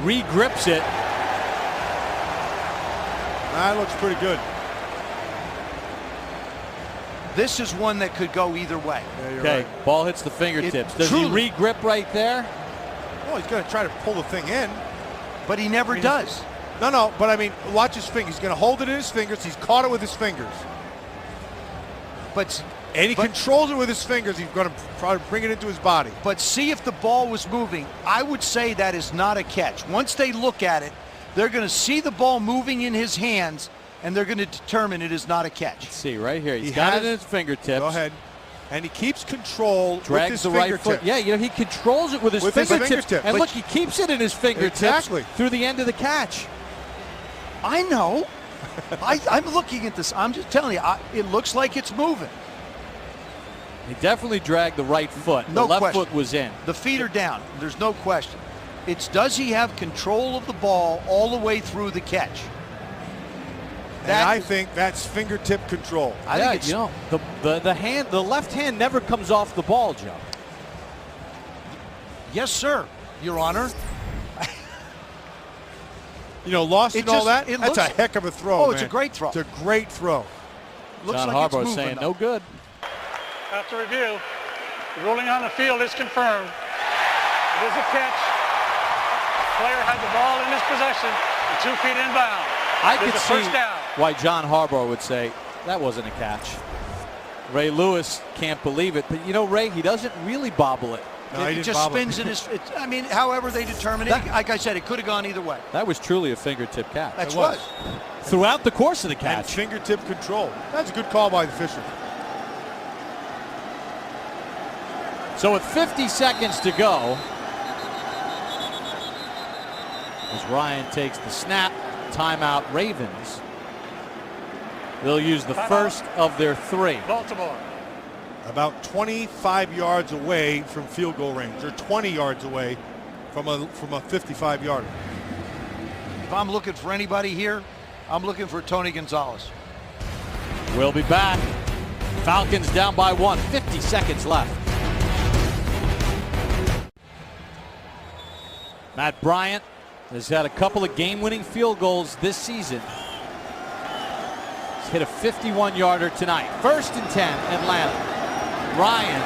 Regrips it. That looks pretty good. This is one that could go either way. Yeah, okay, right. Ball hits the fingertips. Does he re-grip right there? Well, he's going to try to pull the thing in. But he never does. No, but I mean, watch his fingers. He's going to hold it in his fingers. He's caught it with his fingers. And he controls it with his fingers. He's going to try to bring it into his body. But see if the ball was moving. I would say that is not a catch. Once they look at it, they're going to see the ball moving in his hands, and they're going to determine it is not a catch. Let's see, right here. He's got it in his fingertips. Go ahead. And he keeps control with Drags his the right foot. Yeah, he controls it with his fingertips. And look, he keeps it in his fingertips through the end of the catch. I know. I'm looking at this. I'm just telling you, it looks like it's moving. He definitely dragged the right foot. No the left question. foot was in. The feet are down. There's no question. It's does he have control of the ball all the way through the catch? And I think that's fingertip control. I think it's, the left hand never comes off the ball, Joe. Yes, sir, Your Honor. Lost and all that. That's a heck of a throw. Oh, it's a great throw. It's a great throw. Looks John like Harbaugh it's moving, saying though. no good. After review, the ruling on the field is confirmed. It is a catch. Player had the ball in his possession and 2 feet inbound. I could see first down. why John Harbaugh would say that wasn't a catch. Ray Lewis can't believe it, but Ray, he doesn't really bobble it. No, it just spins in his. However they determine it. Like I said, it could have gone either way. That was truly a fingertip catch. That was. Throughout the course of the catch. And fingertip control. That's a good call by the official. So with 50 seconds to go, as Ryan takes the snap, timeout Ravens. They'll use the first of their 3. Baltimore. About 25 yards away from field goal range, or 20 yards away from a 55-yarder. If I'm looking for anybody here, I'm looking for Tony Gonzalez. We'll be back. Falcons down by 1, 50 seconds left. Matt Bryant has had a couple of game-winning field goals this season. He's hit a 51-yarder tonight. 1st and 10, Atlanta. Ryan,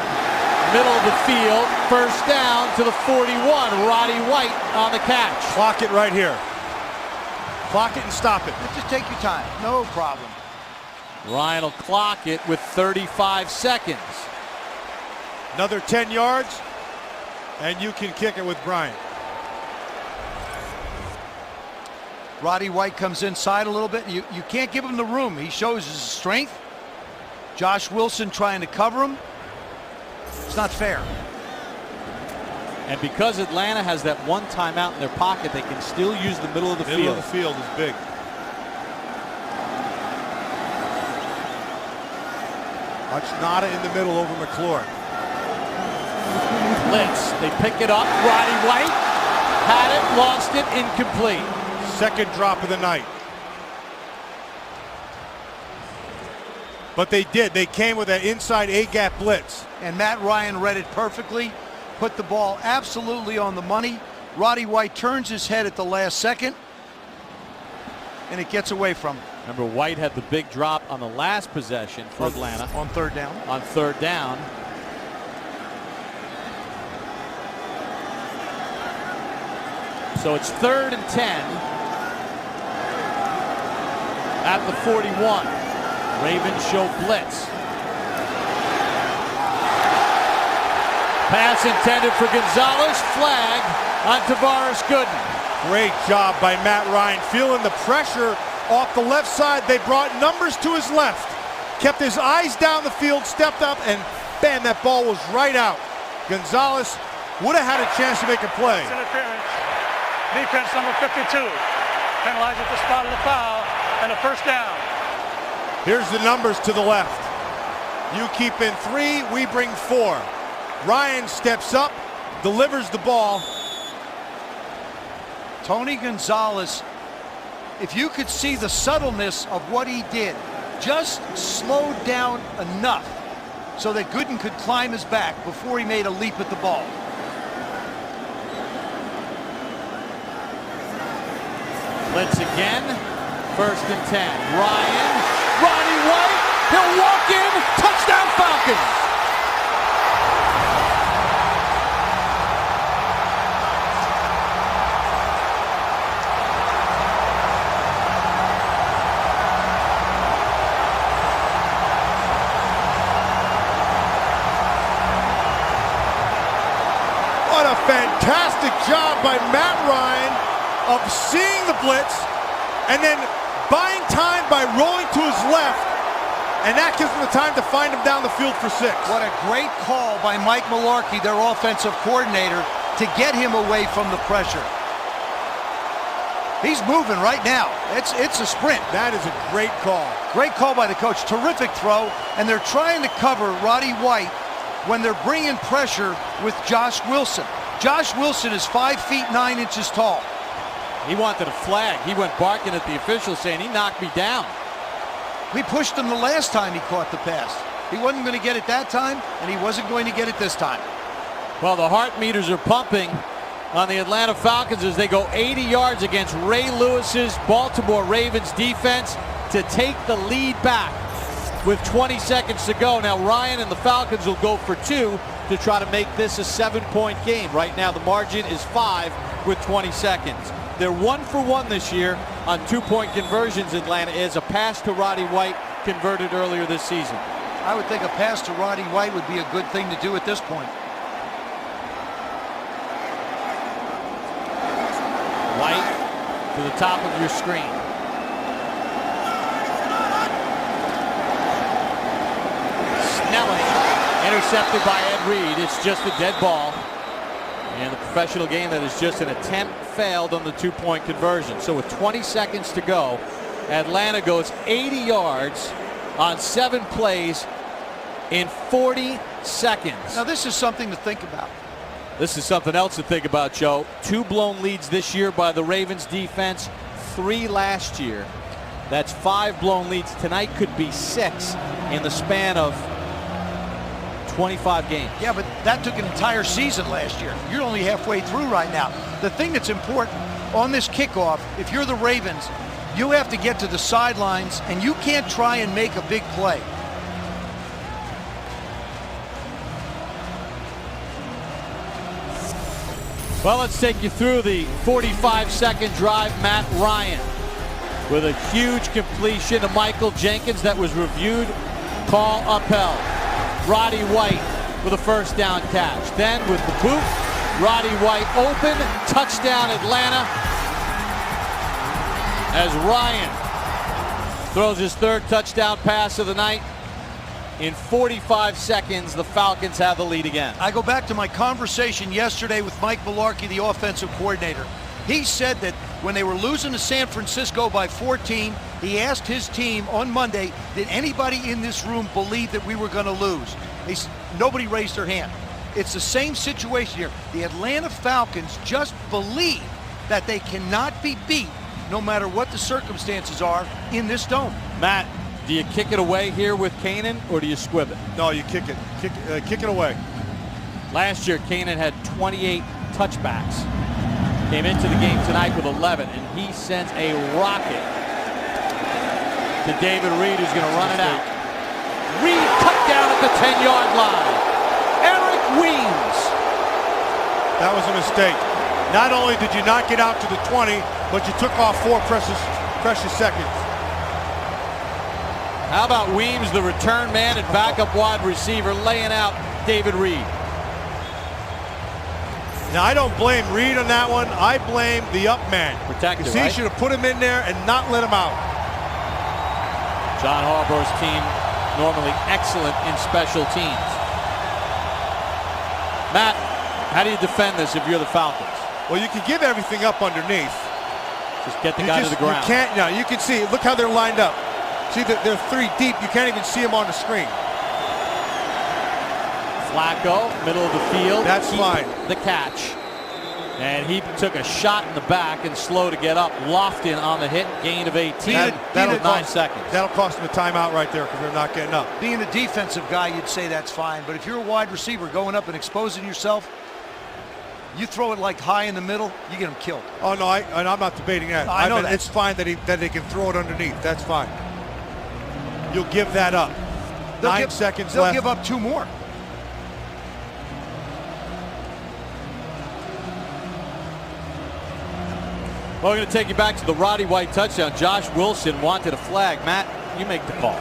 middle of the field, first down to the 41. Roddy White on the catch. Clock it right here. Clock it and stop it. Just take your time. No problem. Ryan will clock it with 35 seconds. Another 10 yards, and you can kick it with Bryant. Roddy White comes inside a little bit. You can't give him the room. He shows his strength. Josh Wilson trying to cover him. It's not fair. And because Atlanta has that one timeout in their pocket, they can still use the middle of the field. Middle of the field is big. Watch Nada in the middle over McClure. Blitz. They pick it up. Roddy White had it, lost it, incomplete. Second drop of the night. But they did. They came with that inside A-gap blitz. And Matt Ryan read it perfectly. Put the ball absolutely on the money. Roddy White turns his head at the last second. And it gets away from him. Remember, White had the big drop on the last possession for Atlanta. On 3rd down. On 3rd down. So it's 3rd and 10 at the 41. Ravens show blitz. Pass intended for Gonzalez. Flag on Tavares Gooden. Great job by Matt Ryan. Feeling the pressure off the left side. They brought numbers to his left. Kept his eyes down the field, stepped up, and bam, that ball was right out. Gonzalez would have had a chance to make a play. Interference. Defense number 52. Penalized at the spot of the foul and a 1st down. Here's the numbers to the left. You keep in 3, we bring 4. Ryan steps up, delivers the ball. Tony Gonzalez, if you could see the subtleness of what he did, just slowed down enough so that Gooden could climb his back before he made a leap at the ball. Blitz again. 1st and 10. Ryan. Roddy White. He'll walk in. Touchdown Falcons. What a fantastic job by Matt Ryan of seeing the blitz and then buying time by rolling to his left, and that gives him the time to find him down the field for 6. What a great call by Mike Mularkey, their offensive coordinator, to get him away from the pressure. He's moving right now. It's a sprint. That is a great call. Great call by the coach. Terrific throw, and they're trying to cover Roddy White when they're bringing pressure with Josh Wilson. Josh Wilson is 5 feet 9 inches tall. He wanted a flag. He went barking at the official saying, he knocked me down. We pushed him the last time he caught the pass. He wasn't going to get it that time, and he wasn't going to get it this time. Well, the heart meters are pumping on the Atlanta Falcons as they go 80 yards against Ray Lewis's Baltimore Ravens defense to take the lead back with 20 seconds to go. Now Ryan and the Falcons will go for 2 to try to make this a 7-point game. Right now the margin is 5 with 20 seconds. They're 1 for 1 this year on 2-point conversions. Atlanta is. A pass to Roddy White converted earlier this season. I would think a pass to Roddy White would be a good thing to do at this point. White to the top of your screen. Snelling intercepted by Ed Reed. It's just a dead ball. And the professional game that is just an attempt failed on the 2-point conversion. So with 20 seconds to go, Atlanta goes 80 yards on 7 plays in 40 seconds. Now this is something to think about. This is something else to think about, Joe. 2 blown leads this year by the Ravens defense, 3 last year. That's 5 blown leads. Tonight could be 6 in the span of 25 games. Yeah, but that took an entire season last year. You're only halfway through right now. The thing that's important on this kickoff, if you're the Ravens, you have to get to the sidelines, and you can't try and make a big play. Well, let's take you through the 45-second drive. Matt Ryan with a huge completion to Michael Jenkins that was reviewed, call upheld. Roddy White with a first down catch. Then with the boot, Roddy White open, touchdown Atlanta, as Ryan throws his 3rd touchdown pass of the night. In 45 seconds, the Falcons have the lead again. I go back to my conversation yesterday with Mike Mularkey, the offensive coordinator. He said that when they were losing to San Francisco by 14, he asked his team on Monday, did anybody in this room believe that we were going to lose? Nobody raised their hand. It's the same situation here. The Atlanta Falcons just believe that they cannot be beat no matter what the circumstances are in this dome. Matt, do you kick it away here with Canaan, or do you squib it? No, you kick it. Kick it away. Last year, Canaan had 28 touchbacks. Came into the game tonight with 11, and he sends a rocket to David Reed, who's going to run it out. Reed cut down at the 10-yard line. Eric Weems. That was a mistake. Not only did you not get out to the 20, but you took off 4 precious seconds. How about Weems, the return man and backup wide receiver, laying out David Reed? Now, I don't blame Reed on that one. I blame the up man. Protector, he right? should have put him in there and not let him out. John Harbaugh's team normally excellent in special teams. Matt, how do you defend this if you're the Falcons? Well, you can give everything up underneath. Just get the guy to the ground. You can't. Now you can see. Look how they're lined up. See, they're 3 deep. You can't even see them on the screen. Flacco, middle of the field. That's fine. The catch. And he took a shot in the back and slow to get up. Lofton on the hit, gain of 18. That'll 9 seconds. That'll cost them a timeout right there because they're not getting up. Being a defensive guy, you'd say that's fine. But if you're a wide receiver going up and exposing yourself, you throw it like high in the middle, you get them killed. Oh, no, and I'm not debating that. I know that. It's fine that they can throw it underneath. That's fine. You'll give that up. 9 seconds they'll left. They'll give up 2 more. Well, we're going to take you back to the Roddy White touchdown. Josh Wilson wanted a flag. Matt, you make the call.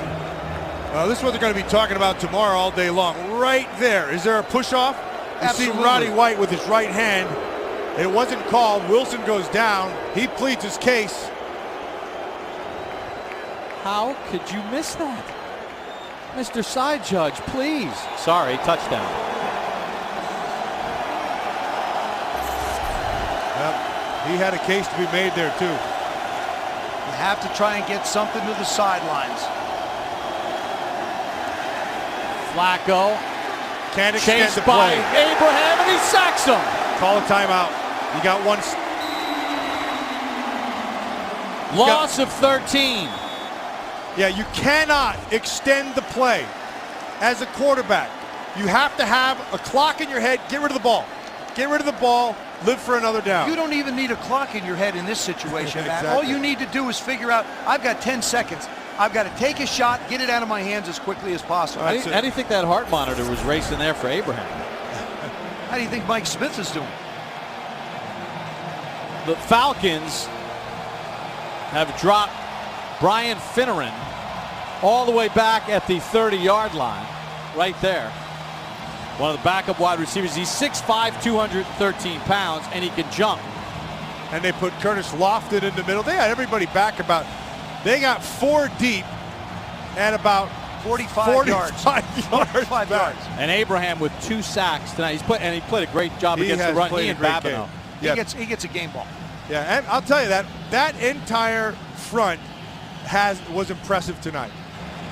This is what they're going to be talking about tomorrow all day long. Right there. Is there a push-off? You see Roddy White with his right hand. It wasn't called. Wilson goes down. He pleads his case. How could you miss that? Mr. Side Judge, please. Sorry, touchdown. Yep. He had a case to be made there, too. You have to try and get something to the sidelines. Flacco. Can't extend Chased the by play. Abraham, and he sacks him. Call a timeout. You got one. Loss of 13. Yeah, you cannot extend the play as a quarterback. You have to have a clock in your head. Get rid of the ball. Get rid of the ball. Live for another down. You don't even need a clock in your head in this situation, Matt. Exactly. All you need to do is figure out, I've got 10 seconds. I've got to take a shot, get it out of my hands as quickly as possible. How do you think that heart monitor was racing there for Abraham? How do you think Mike Smith is doing? The Falcons have dropped Brian Finneran all the way back at the 30-yard line, right there. One of the backup wide receivers. He's 6'5", 213 pounds, and he can jump. And they put Curtis Lofton in the middle. They had everybody back about. They got 4 deep at about 45 yards. 45 yards. And Abraham with 2 sacks tonight. He played a great job against the run. He and Babineau. He gets a game ball. Yeah, and I'll tell you that entire front was impressive tonight.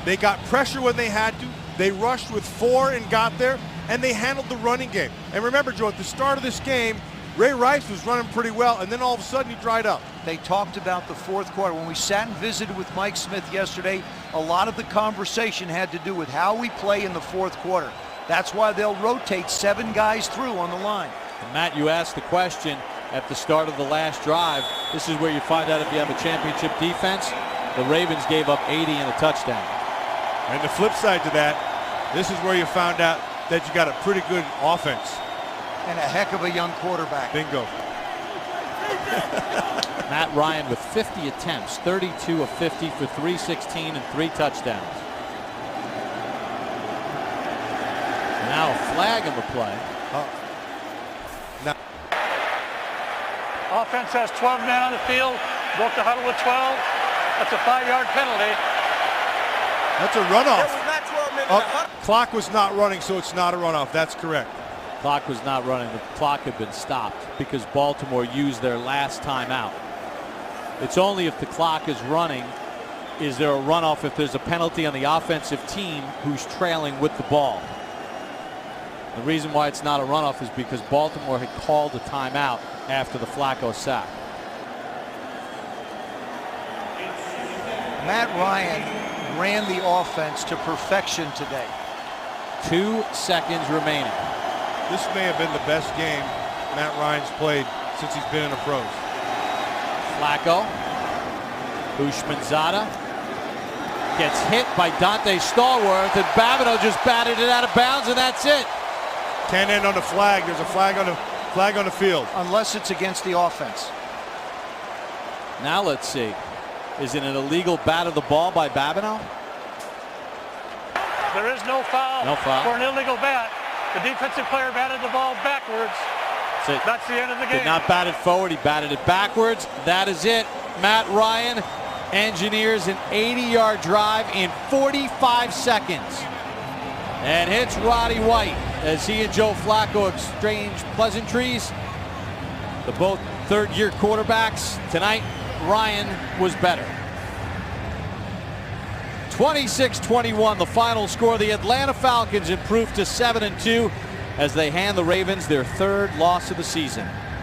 They got pressure when they had to. They rushed with 4 and got there. and they handled the running game. And remember, Joe, at the start of this game, Ray Rice was running pretty well, and then all of a sudden he dried up. They talked about the fourth quarter. When we sat and visited with Mike Smith yesterday, a lot of the conversation had to do with how we play in the fourth quarter. That's why they'll rotate 7 guys through on the line. And Matt, you asked the question at the start of the last drive. This is where you find out if you have a championship defense. The Ravens gave up 80 and a touchdown. And the flip side to that, this is where you found out that you got a pretty good offense. And a heck of a young quarterback. Bingo. Matt Ryan with 50 attempts, 32 of 50 for 316 and 3 touchdowns. Now a flag in the play. Now. Offense has 12 men on the field. Broke the huddle with 12. That's a 5-yard penalty. That's a runoff. Clock was not running, so it's not a runoff. That's correct. Clock was not running. The clock had been stopped because Baltimore used their last timeout. It's only if the clock is running is there a runoff if there's a penalty on the offensive team who's trailing with the ball. The reason why it's not a runoff is because Baltimore had called a timeout after the Flacco sack. Matt Ryan ran the offense to perfection today. 2 seconds remaining. This may have been the best game Matt Ryan's played since he's been in the pros. Flacco. Bushmanzada gets hit by Dante Stallworth, and Babineau just batted it out of bounds, and that's it. Can't end on the flag. There's a flag on the field. Unless it's against the offense. Now let's see. Is it an illegal bat of the ball by Babineau? There is no foul, No foul. for an illegal bat. The defensive player batted the ball backwards. That's the end of the game. Did not bat it forward. He batted it backwards. That is it. Matt Ryan engineers an 80-yard drive in 45 seconds and hits Roddy White as he and Joe Flacco exchange pleasantries. The both third-year quarterbacks. Tonight, Ryan was better. 26-21, the final score. The Atlanta Falcons improved to 7-2 as they hand the Ravens their 3rd loss of the season.